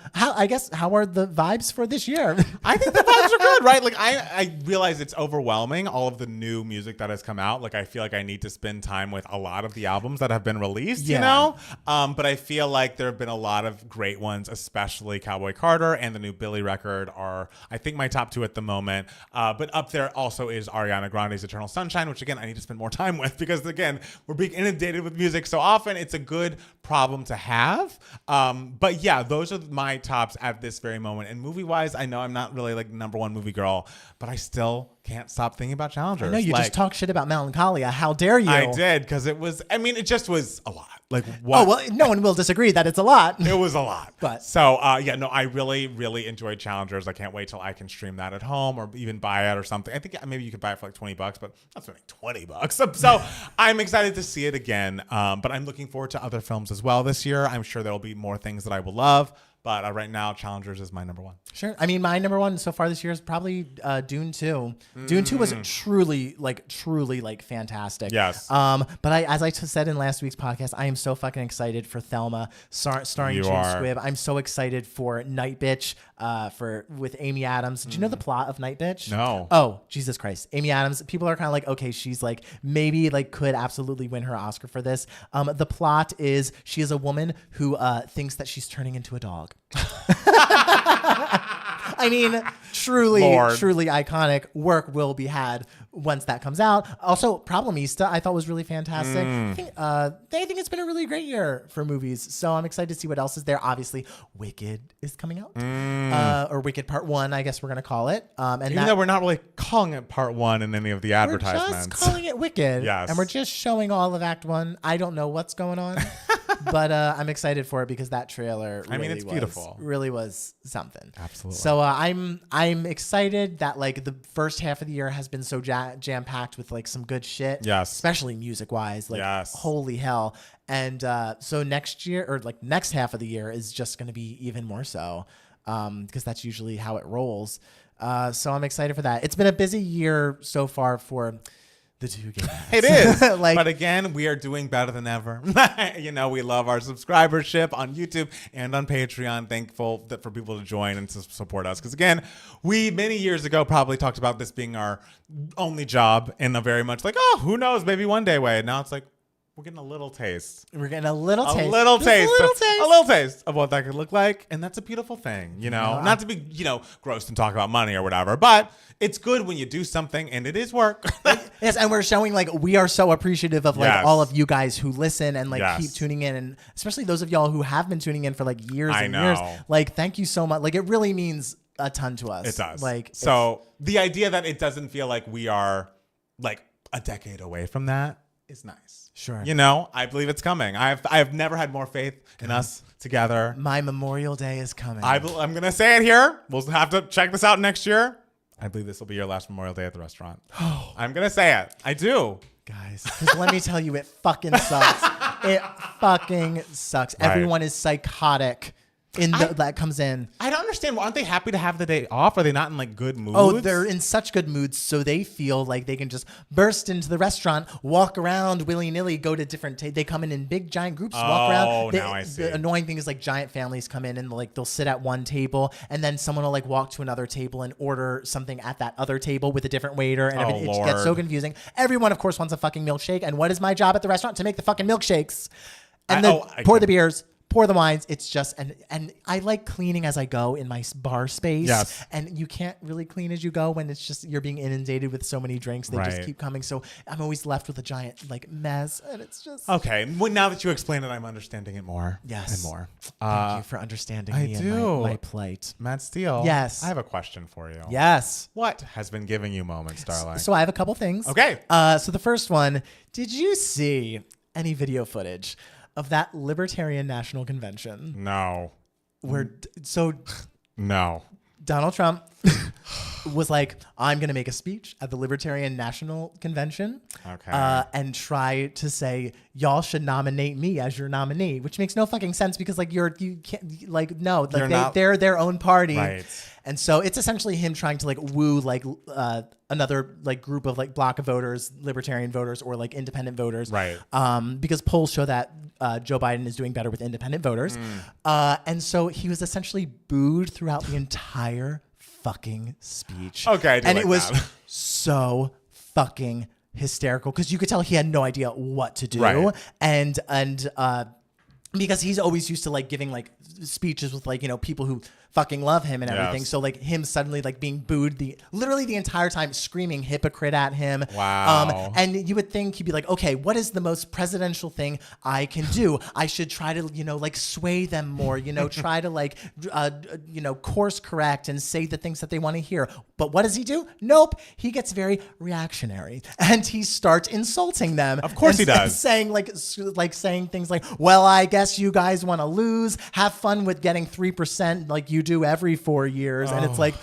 are the vibes for this year? I think the vibes are good, right? Like I realize it's overwhelming, all of the new music that has come out. Like I feel like I need to spend time with a lot of the albums that have been released, but I feel like there have been a lot of great ones, especially Cowboy Carter and the new Billy record are, I think, my top two at the moment. But up there also is Ariana Grande's Eternal Sunshine, which again, I need to spend more time with because again, we're being inundated with music so often. It's a good problem to have. But yeah, those are my tops at this very moment. And movie wise, I know I'm not really like number one movie girl, but I still can't stop thinking about Challengers. I know you just talk shit about Melancholia. How dare you? I did, because it just was a lot. Like what? Oh, well, no one will disagree that it's a lot. It was a lot. But so, I really, really enjoyed Challengers. I can't wait till I can stream that at home or even buy it or something. I think maybe you could buy it for like $20, but that's like $20. So I'm excited to see it again. But I'm looking forward to other films as well this year. I'm sure there will be more things that I will love. But right now, Challengers is my number one. Sure. I mean, my number one so far this year is probably Dune 2. Dune 2 was truly fantastic. Yes. But as I said in last week's podcast, I am so fucking excited for Thelma, starring James Squibb. I'm so excited for Night Bitch with Amy Adams. Do you know the plot of Night Bitch? No. Oh, Jesus Christ. Amy Adams, people are kind of like, okay, she's like, maybe like could absolutely win her Oscar for this. The plot is she is a woman who thinks that she's turning into a dog. I mean, truly iconic. Work will be had once that comes out. Also, Problemista, I thought was really fantastic. I think it's been a really great year for movies. So I'm excited to see what else is there. Obviously, Wicked is coming out, or Wicked Part 1, I guess we're gonna call it. And even though we're not really calling it Part 1 in any of the advertisements, we're just calling it Wicked. Yes, and we're just showing all of Act 1. I don't know what's going on. But I'm excited for it because that trailer it's beautiful. Really was something. Absolutely. So I'm excited that like the first half of the year has been so jam packed with like some good shit. Yes. Especially music wise. Like holy hell. And so next year or like next half of the year is just going to be even more so because that's usually how it rolls. So I'm excited for that. It's been a busy year so far for the two games. It is. But again, we are doing better than ever. We love our subscribership on YouTube and on Patreon. Thankful for people to join and to support us. Because again, we many years ago probably talked about this being our only job in a very much like, oh, who knows, maybe one day way. And now it's like, we're getting a little taste. We're getting a little taste. A little taste of what that could look like. And that's a beautiful thing, Not to be, gross and talk about money or whatever, but it's good when you do something and it is work. Yes, and we're showing like we are so appreciative of like all of you guys who listen and like keep tuning in, and especially those of y'all who have been tuning in for like years and years. Like, thank you so much. Like, it really means a ton to us. It does. Like, so the idea that it doesn't feel like we are like a decade away from that is nice. Sure. I believe it's coming. I've never had more faith in us together. My Memorial Day is coming. I'm going to say it here. We'll have to check this out next year. I believe this will be your last Memorial Day at the restaurant. I'm going to say it. I do. Guys, because let me tell you, it fucking sucks. It fucking sucks. Right. Everyone is psychotic. That comes in. I don't understand. Aren't they happy to have the day off? Are they not in like good moods? Oh, they're in such good moods, so they feel like they can just burst into the restaurant, walk around willy-nilly, go to different they come in big giant groups, walk around. Oh, now I see. The annoying thing is like giant families come in and like they'll sit at one table and then someone will like walk to another table and order something at that other table with a different waiter, and it gets so confusing. Everyone, of course, wants a fucking milkshake, and what is my job at the restaurant? To make the fucking milkshakes and then pour the beers. pour the wines. It's just, and I like cleaning as I go in my bar space. Yes. And you can't really clean as you go when it's just, you're being inundated with so many drinks. They just keep coming. So I'm always left with a giant like mess, and it's just. Okay. Well, now that you explain it, I'm understanding it more. Yes. And more. Thank you for understanding me and my plight. Matt Steele. Yes. I have a question for you. Yes. What has been giving you moments, darling? So I have a couple things. Okay. So the first one, did you see any video footage of that Libertarian National Convention? No. No. Donald Trump was like, I'm going to make a speech at the Libertarian National Convention and try to say, y'all should nominate me as your nominee, which makes no fucking sense because like you can't like, no, like they're their own party. Right. And so it's essentially him trying to like woo like another like group of like block of voters, libertarian voters or like independent voters. Right. Because polls show that Joe Biden is doing better with independent voters. And so he was essentially booed throughout the entire fucking speech. Okay. And it was so fucking hysterical because you could tell he had no idea what to do. Right. And because he's always used to like giving like speeches with like, you know, people who fucking love him and everything. So like him suddenly like being booed literally the entire time, screaming hypocrite at him. Wow. And you would think he'd be like, okay, what is the most presidential thing I can do? I should try to, you know, like sway them more, you know, try to like, you know, course correct and say the things that they want to hear. But what does he do? Nope. He gets very reactionary and he starts insulting them. Of course he does. Saying saying things like, well, I guess you guys want to lose. Have fun with getting 3% like you do every 4 years. And it's like,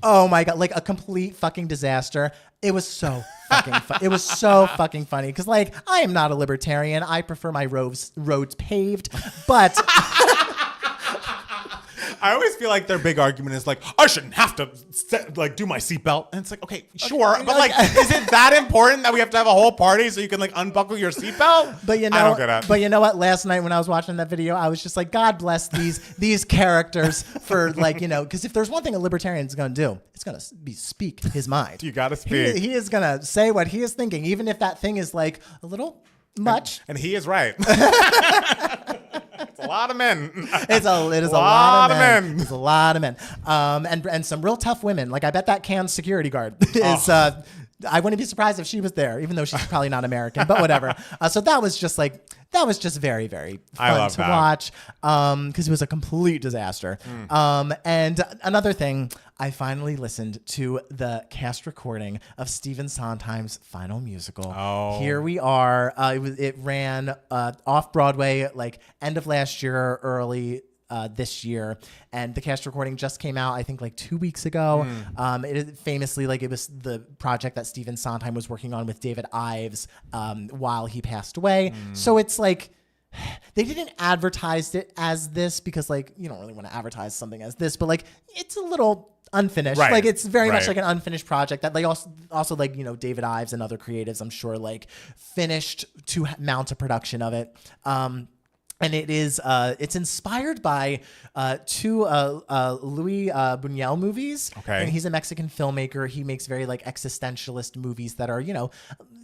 oh my God, like a complete fucking disaster. It was so fucking it was so fucking funny because like I am not a libertarian. I prefer my roads paved, but I always feel like their big argument is like, I shouldn't have to do my seatbelt. And it's like, okay, sure. But like, is it that important that we have to have a whole party so you can like unbuckle your seatbelt? But you know, I don't get it. But you know what? Last night when I was watching that video, I was just like, God bless these characters for like, you know, because if there's one thing a libertarian is going to do, it's going to speak his mind. You got to speak. He is going to say what he is thinking, even if that thing is like a little much. And he is right. It's a lot of men. It is a lot of men. It's a lot of men. And some real tough women. Like I bet that Cannes security guard is. I wouldn't be surprised if she was there, even though she's probably not American. But whatever. So that was just very, very fun to watch because it was a complete disaster. And another thing, I finally listened to the cast recording of Stephen Sondheim's final musical. Oh. Here we are. It ran off Broadway like end of last year, early this year, and the cast recording just came out I think like 2 weeks ago. It famously, like, it was the project that Stephen Sondheim was working on with David Ives while he passed away. So it's like they didn't advertise it as this because like you don't really want to advertise something as this, but like it's a little unfinished. Right. Like it's very much like an unfinished project that they also like, you know, David Ives and other creatives I'm sure like finished to mount a production of it. And it is it's inspired by two Louis Buñuel movies. Okay. And he's a Mexican filmmaker. He makes very like existentialist movies that are, you know,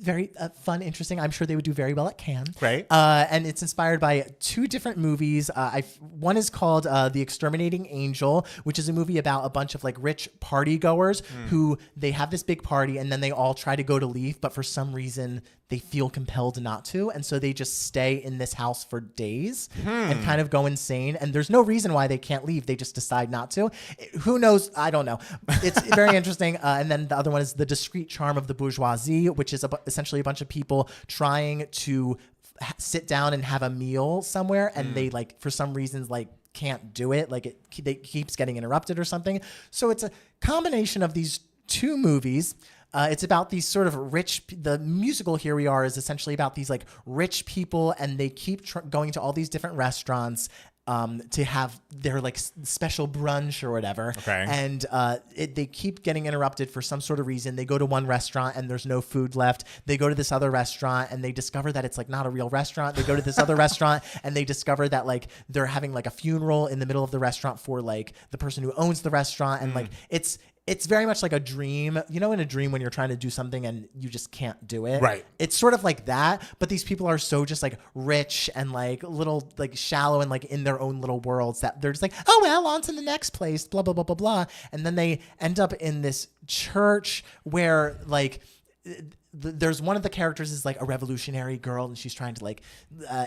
very fun, interesting. I'm sure they would do very well at Cannes. Right. And it's inspired by two different movies. One is called The Exterminating Angel, which is a movie about a bunch of like rich party goers who they have this big party and then they all try to go to leave, but for some reason they feel compelled not to. And so they just stay in this house for days and kind of go insane. And there's no reason why they can't leave. They just decide not to. Who knows? I don't know. It's very interesting. And then the other one is The Discreet Charm of the Bourgeoisie, which is essentially a bunch of people trying to sit down and have a meal somewhere. And they like, for some reasons, like can't do it. Like it keeps getting interrupted or something. So it's a combination of these two movies. It's about these sort of rich, the musical Here We Are is essentially about these like rich people and they keep going to all these different restaurants to have their like special brunch or whatever. Okay. And they keep getting interrupted for some sort of reason. They go to one restaurant and there's no food left. They go to this other restaurant and they discover that it's like not a real restaurant. They go to this other restaurant and they discover that like they're having like a funeral in the middle of the restaurant for like the person who owns the restaurant. And like it's very much like a dream. You know, in a dream when you're trying to do something and you just can't do it. Right. It's sort of like that, but these people are so just like rich and like little like shallow and like in their own little worlds that they're just like, oh, well, on to the next place, blah, blah, blah, blah, blah. And then they end up in this church where like there's one of the characters is like a revolutionary girl and she's trying to like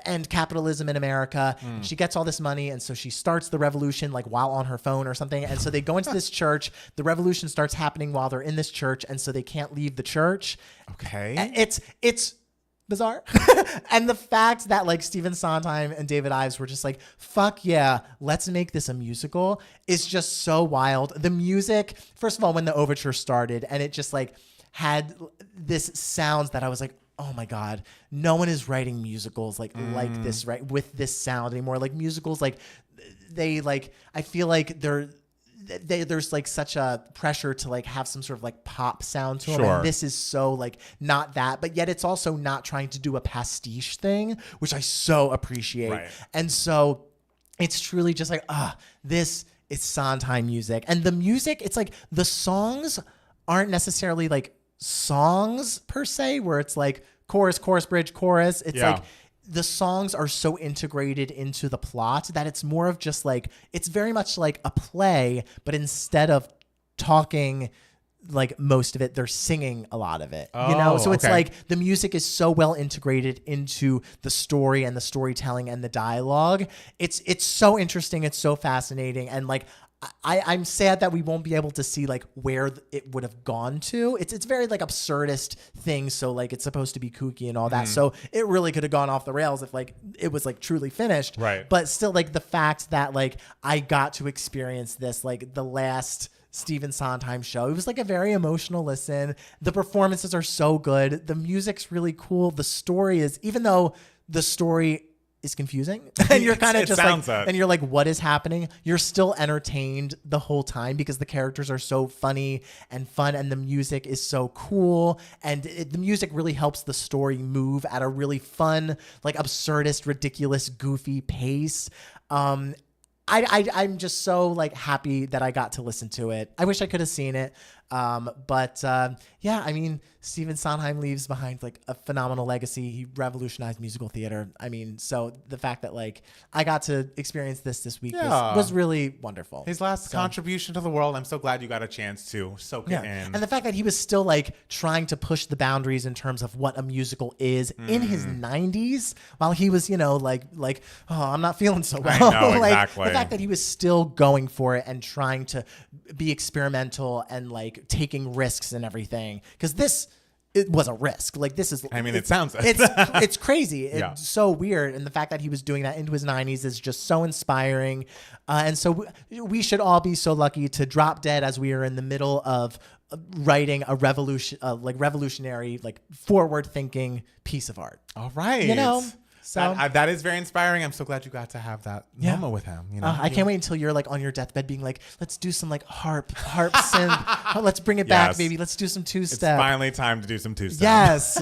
end capitalism in America. And she gets all this money. And so she starts the revolution like while on her phone or something. And so they go into this church. The revolution starts happening while they're in this church. And so they can't leave the church. Okay. And it's bizarre. And the fact that like Stephen Sondheim and David Ives were just like, fuck yeah, let's make this a musical is just so wild. The music, first of all, when the overture started and it just like had this sounds that I was like, oh my God, no one is writing musicals like this, right? With this sound anymore. Like musicals, like they like, I feel like there's like such a pressure to like have some sort of like pop sound to them. And this is so like not that, but yet it's also not trying to do a pastiche thing, which I so appreciate. Right. And so it's truly just like, this is Sondheim music. And the music, it's like the songs aren't necessarily like songs per se, where it's like chorus, bridge, chorus. It's like the songs are so integrated into the plot that it's more of just like, it's very much like a play, but instead of talking like most of it, they're singing a lot of it, you know? So it's like the music is so well integrated into the story and the storytelling and the dialogue. It's so interesting. It's so fascinating. And like, I'm sad that we won't be able to see like where it would have gone to. It's very like absurdist thing. So like it's supposed to be kooky and all that. So it really could have gone off the rails if like it was like truly finished. Right. But still like the fact that like I got to experience this like the last Stephen Sondheim show. It was like a very emotional listen. The performances are so good. The music's really cool. The story is, even though the story is confusing and you're kind of just like, and you're like, what is happening? You're still entertained the whole time because the characters are so funny and fun and the music is so cool. And the music really helps the story move at a really fun, like absurdist, ridiculous, goofy pace. I'm just so like happy that I got to listen to it. I wish I could have seen it. But yeah, I mean, Stephen Sondheim leaves behind like a phenomenal legacy. He revolutionized musical theater. I mean, so the fact that like I got to experience this week was really wonderful. His last contribution to the world. I'm so glad you got a chance to soak it in. And the fact that he was still like trying to push the boundaries in terms of what a musical is in his 90s while he was, you know, like, oh, I'm not feeling so well. I know, like, exactly. The fact that he was still going for it and trying to be experimental and like taking risks and everything, because it was a risk. Like this is, I mean, it sounds it's crazy. It's so weird, and the fact that he was doing that into his 90s is just so inspiring. And so we should all be so lucky to drop dead as we are in the middle of writing a revolutionary, like forward-thinking piece of art. All right, you know. So that is very inspiring. I'm so glad you got to have that moment with him. You know, I can't wait until you're like on your deathbed, being like, "Let's do some like harp synth. Let's bring it back, baby. Let's do some two-step." It's finally time to do some two-step. Yes.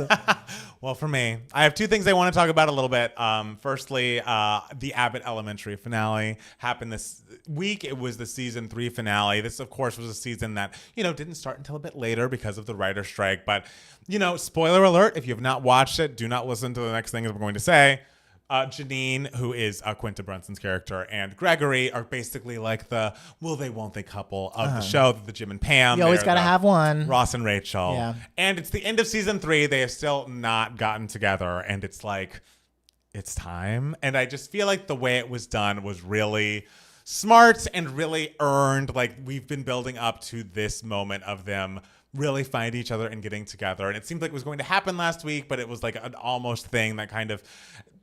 Well, for me, I have two things I want to talk about a little bit. Firstly, the Abbott Elementary finale happened this week. It was the season 3 finale. This, of course, was a season that, you know, didn't start until a bit later because of the writer's strike. But, you know, spoiler alert, if you have not watched it, do not listen to the next thing that I'm going to say. Janine, who is Quinta Brunson's character, and Gregory are basically like the will they, won't they couple of the show, the Jim and Pam. You always got to have one. Ross and Rachel. Yeah. And it's the end of season 3. They have still not gotten together. And it's like, it's time. And I just feel like the way it was done was really smart and really earned. Like, we've been building up to this moment of them really find each other and getting together. And it seemed like it was going to happen last week, but it was like an almost thing that kind of,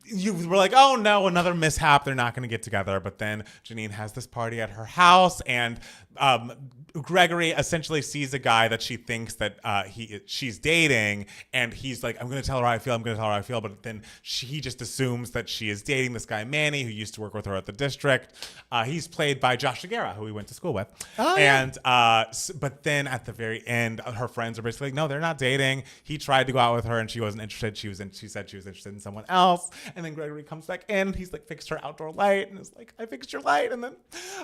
you were like, oh no, another mishap. They're not going to get together. But then Janine has this party at her house, and Gregory essentially sees a guy that she thinks that she's dating, and he's like, I'm going to tell her how I feel. I'm going to tell her how I feel. But then he just assumes that she is dating this guy, Manny, who used to work with her at the district. He's played by Josh Shigera, who we went to school with. Oh, and but then at the very end, her friends are basically like, no, they're not dating. He tried to go out with her, and she wasn't interested. She said she was interested in someone else. And then Gregory comes back in. He's like fixed her outdoor light and is like, I fixed your light. And then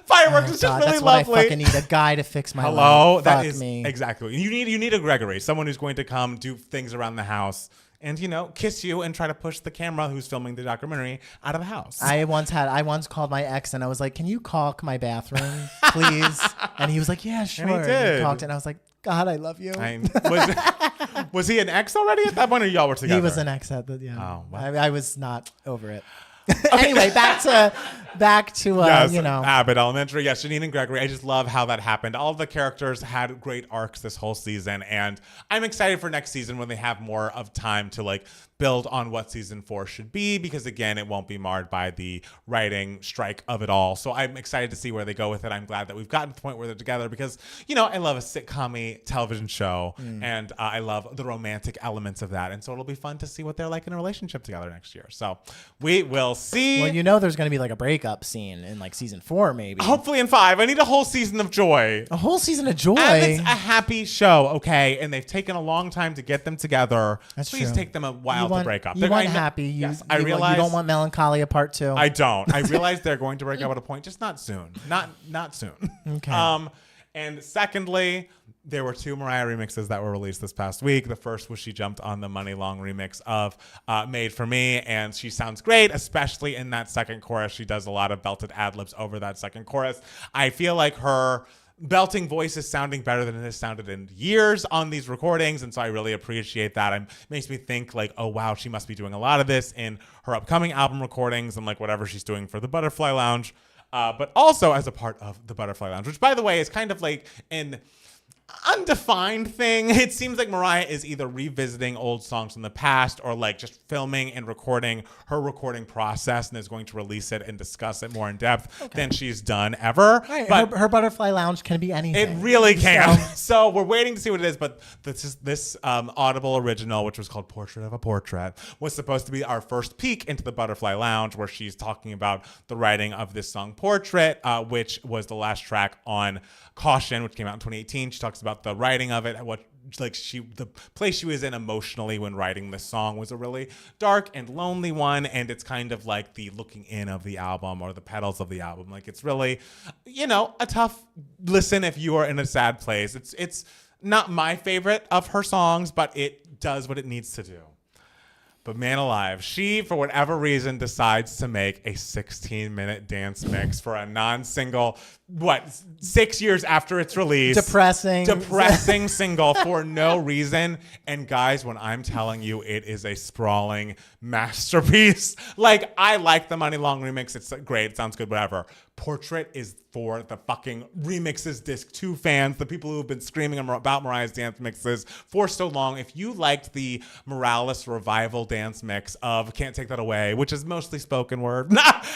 fireworks. It's just really that's lovely. What I fucking need, a guy to fix my light. Hello, that Fuck is me. exactly. You need a Gregory, someone who's going to come do things around the house and, you know, kiss you and try to push the camera who's filming the documentary out of the house. I once called my ex and I was like, can you caulk my bathroom, please? And he was like, yeah, sure. And he did. And he caulked it, and I was like, God, I love you. Was he an ex already at that point, or y'all were together? He was an ex at the, yeah. Oh, wow. I was not over it. Anyway, back to yes, you know, Abbott Elementary. Yes, Janine and Gregory. I just love how that happened. All of the characters had great arcs this whole season, and I'm excited for next season when they have more of time to like build on what season 4 should be, because again, it won't be marred by the writing strike of it all. So I'm excited to see where they go with it. I'm glad that we've gotten to the point where they're together because, you know, I love a sitcom-y television show and I love the romantic elements of that. And so it'll be fun to see what they're like in a relationship together next year. So we will see. Well, you know, there's going to be like a breakup scene in like season 4, maybe. Hopefully in 5. I need a whole season of joy. A whole season of joy. And it's a happy show, okay? And they've taken a long time to get them together. That's Please true. take them a while to break up. You want happy. Yes, I realize. You don't want Melancholia Part 2. I don't. I realize they're going to break up at a point, just not soon. Not soon. Okay. And secondly, there were 2 Mariah remixes that were released this past week. The first was she jumped on the Money Long remix of Made For Me, and she sounds great, especially in that second chorus. She does a lot of belted ad-libs over that second chorus. I feel like her belting voice is sounding better than it has sounded in years on these recordings, and so I really appreciate that. It makes me think like, oh wow, she must be doing a lot of this in her upcoming album recordings and like whatever she's doing for the Butterfly Lounge, but also as a part of the Butterfly Lounge, which by the way is kind of like an undefined thing. It seems like Mariah is either revisiting old songs from the past or like just filming and recording her recording process and is going to release it and discuss it more in depth than she's done ever. Right. But her Butterfly Lounge can be anything. it really can. So we're waiting to see what it is, but this Audible original, which was called Portrait of a Portrait, was supposed to be our first peek into the Butterfly Lounge, where she's talking about the writing of this song Portrait, which was the last track on Caution, which came out in 2018. She talks about the writing of it, the place she was in emotionally when writing this song was a really dark and lonely one, and it's kind of like the looking in of the album or the petals of the album. Like it's really, you know, a tough listen if you are in a sad place. It's not my favorite of her songs, but it does what it needs to do. But man alive, she, for whatever reason, decides to make a 16-minute dance mix for a non-single, 6 years after its release. Depressing single for no reason. And guys, when I'm telling you it is a sprawling masterpiece, like I like the Money Long remix. It's great. It sounds good, whatever. Portrait is for the fucking remixes disc 2 fans, the people who have been screaming about Mariah's dance mixes for so long. If you liked the Morales revival dance mix of Can't Take That Away, which is mostly spoken word,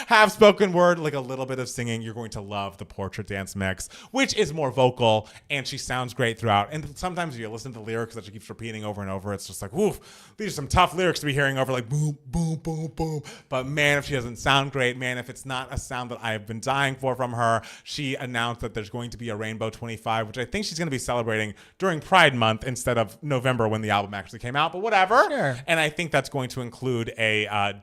half spoken word, like a little bit of singing, you're going to love the Portrait dance mix, which is more vocal, and she sounds great throughout. And sometimes you listen to the lyrics that she keeps repeating over and over, it's just like, woof, these are some tough lyrics to be hearing over, like boom, boom, boom, boom. But man, if she doesn't sound great, man, if it's not a sound that I've been dying for from her. She announced that there's going to be a Rainbow 25, which I think she's going to be celebrating during Pride Month instead of November when the album actually came out, but whatever. Sure. And I think that's going to include a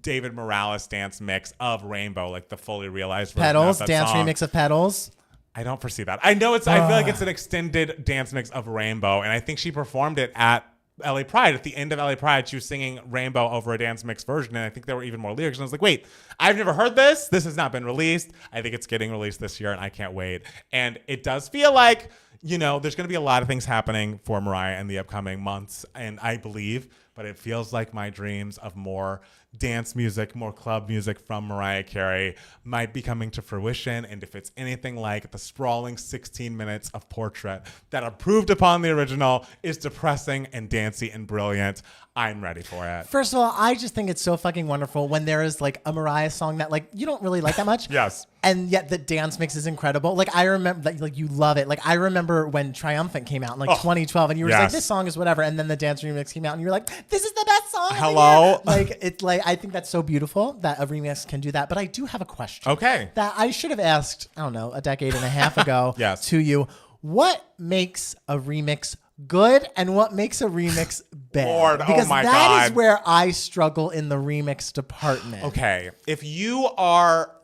David Morales dance mix of Rainbow, like the fully realized version Petals, of that dance song. remix of Petals. I don't foresee that. I know I feel like it's an extended dance mix of Rainbow, and I think she performed it at LA Pride. At the end of LA Pride, she was singing Rainbow over a dance mix version, and I think there were even more lyrics. And I was like, wait, I've never heard this. This has not been released. I think it's getting released this year, and I can't wait. And it does feel like, you know, there's going to be a lot of things happening for Mariah in the upcoming months, and I believe, but it feels like my dreams of more dance music, more club music from Mariah Carey might be coming to fruition. And if it's anything like the sprawling 16 minutes of Portrait that improved upon the original is depressing and dancey and brilliant, I'm ready for it. First of all, I just think it's so fucking wonderful when there is like a Mariah song that like you don't really like that much. Yes. And yet the dance mix is incredible. Like I remember, like you love it. Like I remember when Triumphant came out in like 2012, and you were just like, "This song is whatever." And then the dance remix came out, and you were like, "This is the best song." Hello. Like it's like I think that's so beautiful that a remix can do that. But I do have a question. Okay. That I should have asked, I don't know, a decade and a half ago. Yes. To you, what makes a remix good and what makes a remix bad. Lord, because oh my that God. is where I struggle in the remix department. Okay, if you are...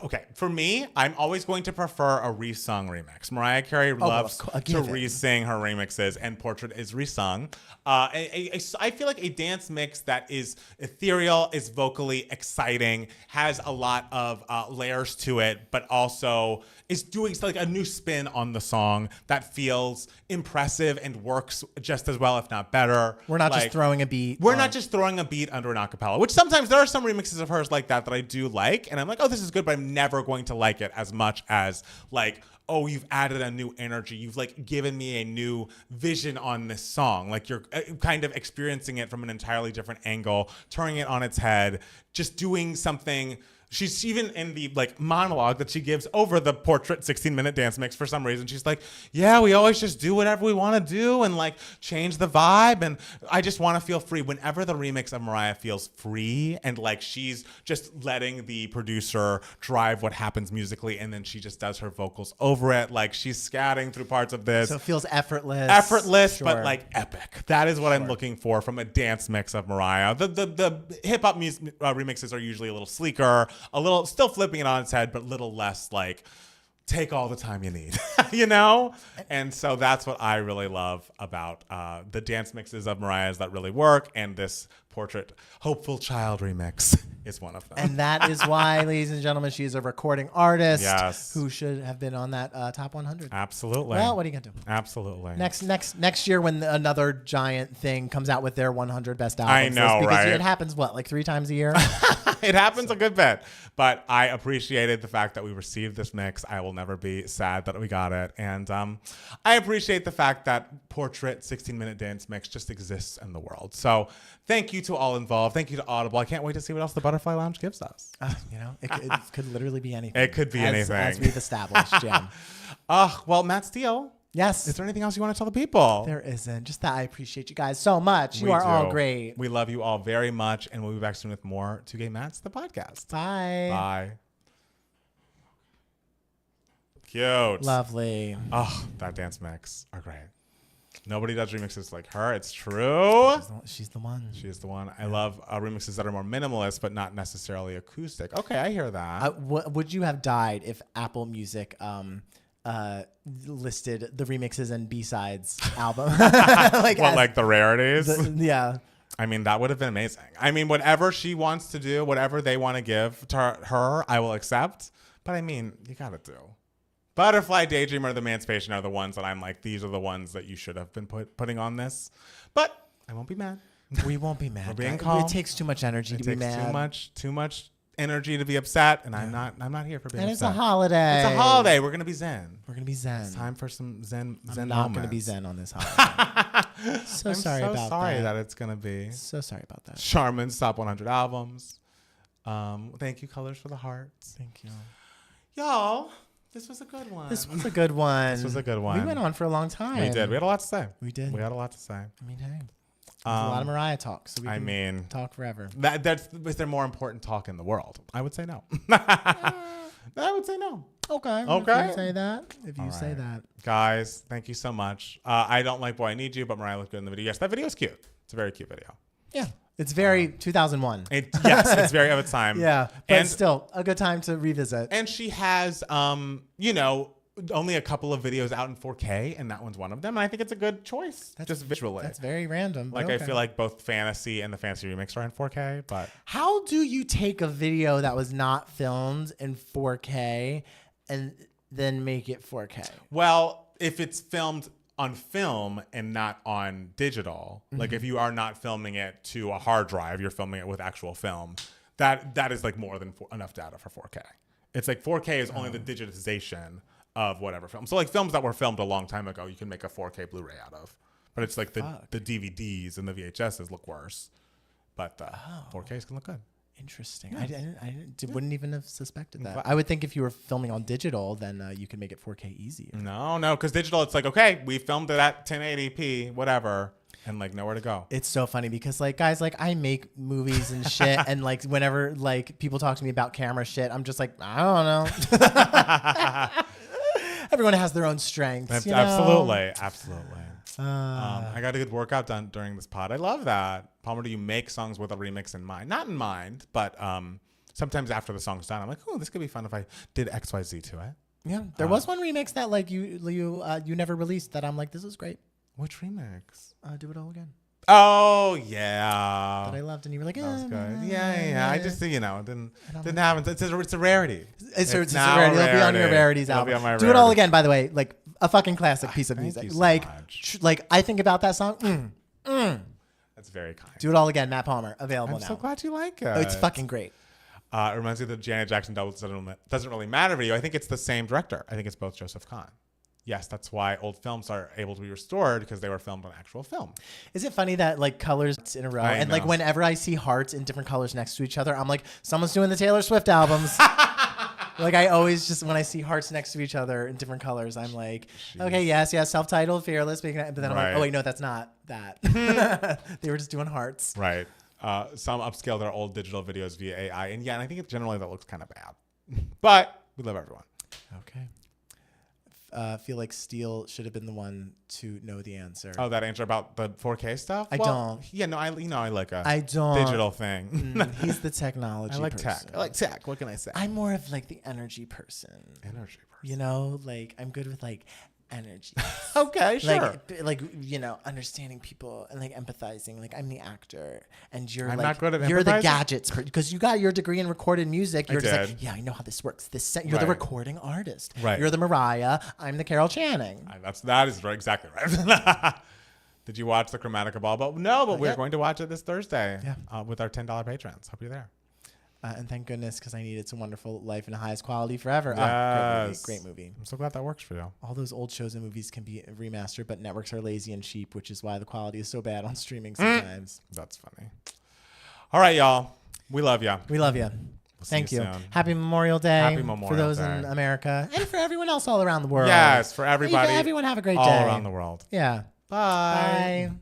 Okay, for me, I'm always going to prefer a resung remix. Mariah Carey loves to re-sing her remixes, and Portrait is resung. I feel like a dance mix that is ethereal, is vocally exciting, has a lot of layers to it, but also is doing like a new spin on the song that feels impressive and works just as well, if not better. We're not just throwing a beat. We're not just throwing a beat under an acapella, which sometimes there are some remixes of hers like that I do like, and I'm like, oh, this is good, but I'm never going to like it as much as like, oh, you've added a new energy. You've like given me a new vision on this song. Like you're kind of experiencing it from an entirely different angle, turning it on its head, just doing something. She's even in the like monologue that she gives over the Portrait 16-minute dance mix for some reason. She's like, yeah, we always just do whatever we want to do and like change the vibe. And I just want to feel free. Whenever the remix of Mariah feels free and like she's just letting the producer drive what happens musically and then she just does her vocals over it. Like she's scatting through parts of this. So it feels effortless. Effortless, sure. But like epic. That is what I'm looking for from a dance mix of Mariah. The hip-hop remixes are usually a little sleeker, a little still flipping it on its head, but a little less like take all the time you need, you know? And so that's what I really love about the dance mixes of Mariah's that really work. And this Portrait Hopeful Child remix is one of them. And that is why, ladies and gentlemen, she is a recording artist who should have been on that top 100. Absolutely. Well, what are you going to do? Absolutely. Next year when another giant thing comes out with their 100 best albums. I know, because right? It happens, what, like 3 times a year? It happens a good bit. But I appreciated the fact that we received this mix. I will never be sad that we got it. And I appreciate the fact that Portrait 16-minute dance mix just exists in the world. So thank you to all involved. Thank you to Audible. I can't wait to see what else the Butterfly Lounge gives us. You know, it could literally be anything. It could be anything. As we've established, Jim. Well, Matt Steele. Yes. Is there anything else you want to tell the people? There isn't. Just that I appreciate you guys so much. You are all great. We love you all very much, and we'll be back soon with more 2 Gay Mats, the podcast. Bye. Bye. Cute. Lovely. Oh, that dance mix are great. Nobody does remixes like her. It's true. She's the one. She is the one. I love remixes that are more minimalist, but not necessarily acoustic. Okay, I hear that. Would you have died if Apple Music listed the remixes and B-sides album? Like the rarities? Yeah. I mean, that would have been amazing. I mean, whatever she wants to do, whatever they want to give to her, I will accept. But I mean, you got to do. Butterfly, Daydreamer, The Emancipation are the ones that I'm like, these are the ones that you should have been putting on this. But I won't be mad. We won't be mad. We're being calm. It takes too much energy to be mad. It takes too much energy to be upset, and I'm not here for being upset. And it's a holiday. It's a holiday. We're gonna be zen. We're gonna be zen. It's time for some zen. I'm not gonna be zen on this holiday. I'm so sorry that it's gonna be. So sorry about that. Charmin's top 100 albums. Thank you, Colors for the Hearts. Thank you, y'all. This was a good one. This was a good one. We went on for a long time. We did. We had a lot to say. We did. We had a lot to say. I mean, hey. There's a lot of Mariah talk, so we can talk forever. Is there more important talk in the world? I would say no. I would say no. Okay. If you say that. Guys, thank you so much. I don't like Boy I Need You, but Mariah looked good in the video. Yes, that video is cute. It's a very cute video. Yeah. It's very 2001. Yes, it's very of its time. Yeah, but still a good time to revisit. And she has, only a couple of videos out in 4K, and that one's one of them. And I think it's a good choice, just visually. That's very random. Like, I feel like both Fantasy and the Fantasy Remix are in 4K, but... How do you take a video that was not filmed in 4K and then make it 4K? Well, if it's filmed on film and not on digital, like if you are not filming it to a hard drive, you're filming it with actual film, that is like more than enough data for 4K. It's like 4K is only the digitization of whatever film. So like films that were filmed a long time ago, you can make a 4K Blu-ray out of. But it's like the DVDs and the VHSs look worse. But the 4Ks can look good. Interesting. Yeah. I wouldn't even have suspected that. I would think if you were filming on digital, then you could make it 4K easier. No, because digital, it's like, okay, we filmed it at 1080p, whatever, and like nowhere to go. It's so funny because like guys, like I make movies and shit, and like whenever like people talk to me about camera shit, I'm just like, I don't know. Everyone has their own strengths. Absolutely. I got a good workout done during this pod. I love that. Palmer, do you make songs with a remix in mind? Not in mind, but sometimes after the song's done, I'm like, oh, this could be fun if I did XYZ to it. Yeah, there was one remix that like you never released that I'm like, this is great. Which remix? Do It All Again. Oh yeah, that I loved, and you were like, that was good. Yeah. I just didn't happen. It's a rarity. It's a rarity. It'll be on your rarities album. Be on my Do It All Again, by the way, like a fucking classic piece of music. So like I think about that song. That's very kind. Do It All Again, Matt Palmer, available now. I'm so glad you like it. Oh, it's fucking great. It reminds me of the Janet Jackson double doesn't really matter video. I think it's the same director. I think it's both Joseph Kahn. Yes, that's why old films are able to be restored because they were filmed on actual film. Is it funny that like colors in a row and like whenever I see hearts in different colors next to each other, I'm like, someone's doing the Taylor Swift albums. Like I always just when I see hearts next to each other in different colors, I'm like, okay, yes, self-titled, fearless, but then I'm like, oh wait, no, that's not that. They were just doing hearts. Right. Some upscale their old digital videos via AI, and I think generally that looks kind of bad. But we love everyone. Okay. Feel like Steele should have been the one to know the answer. Oh, that answer about the 4K stuff? I don't. Yeah, no, I like a I don't. digital thing. He's the technology I like person. tech. I like tech. What can I say? I'm more of like the energy person. You know, like I'm good with like energy. Okay, sure. Like understanding people and like empathizing. Like I'm the actor, and you're I'm like not good at you're the empathizing? Gadgets because you got your degree in recorded music. You're just did. like, yeah, I know how this works. You're the recording artist. Right. You're the Mariah. I'm the Carol Channing. That is exactly right. Did you watch the Chromatica Ball? But we're going to watch it this Thursday. With our $10 patrons. Hope you're there. And thank goodness, because I need It's a Wonderful Life in the highest quality forever. Yes. Great movie. I'm so glad that works for you. All those old shows and movies can be remastered, but networks are lazy and cheap, which is why the quality is so bad on streaming sometimes. That's funny. All right, y'all. We love you. We love you. Thank you. Happy Memorial Day. Happy Memorial for those Day. in America and for everyone else all around the world. Yes, for everybody. Everyone have a great day. All around the world. Yeah. Bye. Bye.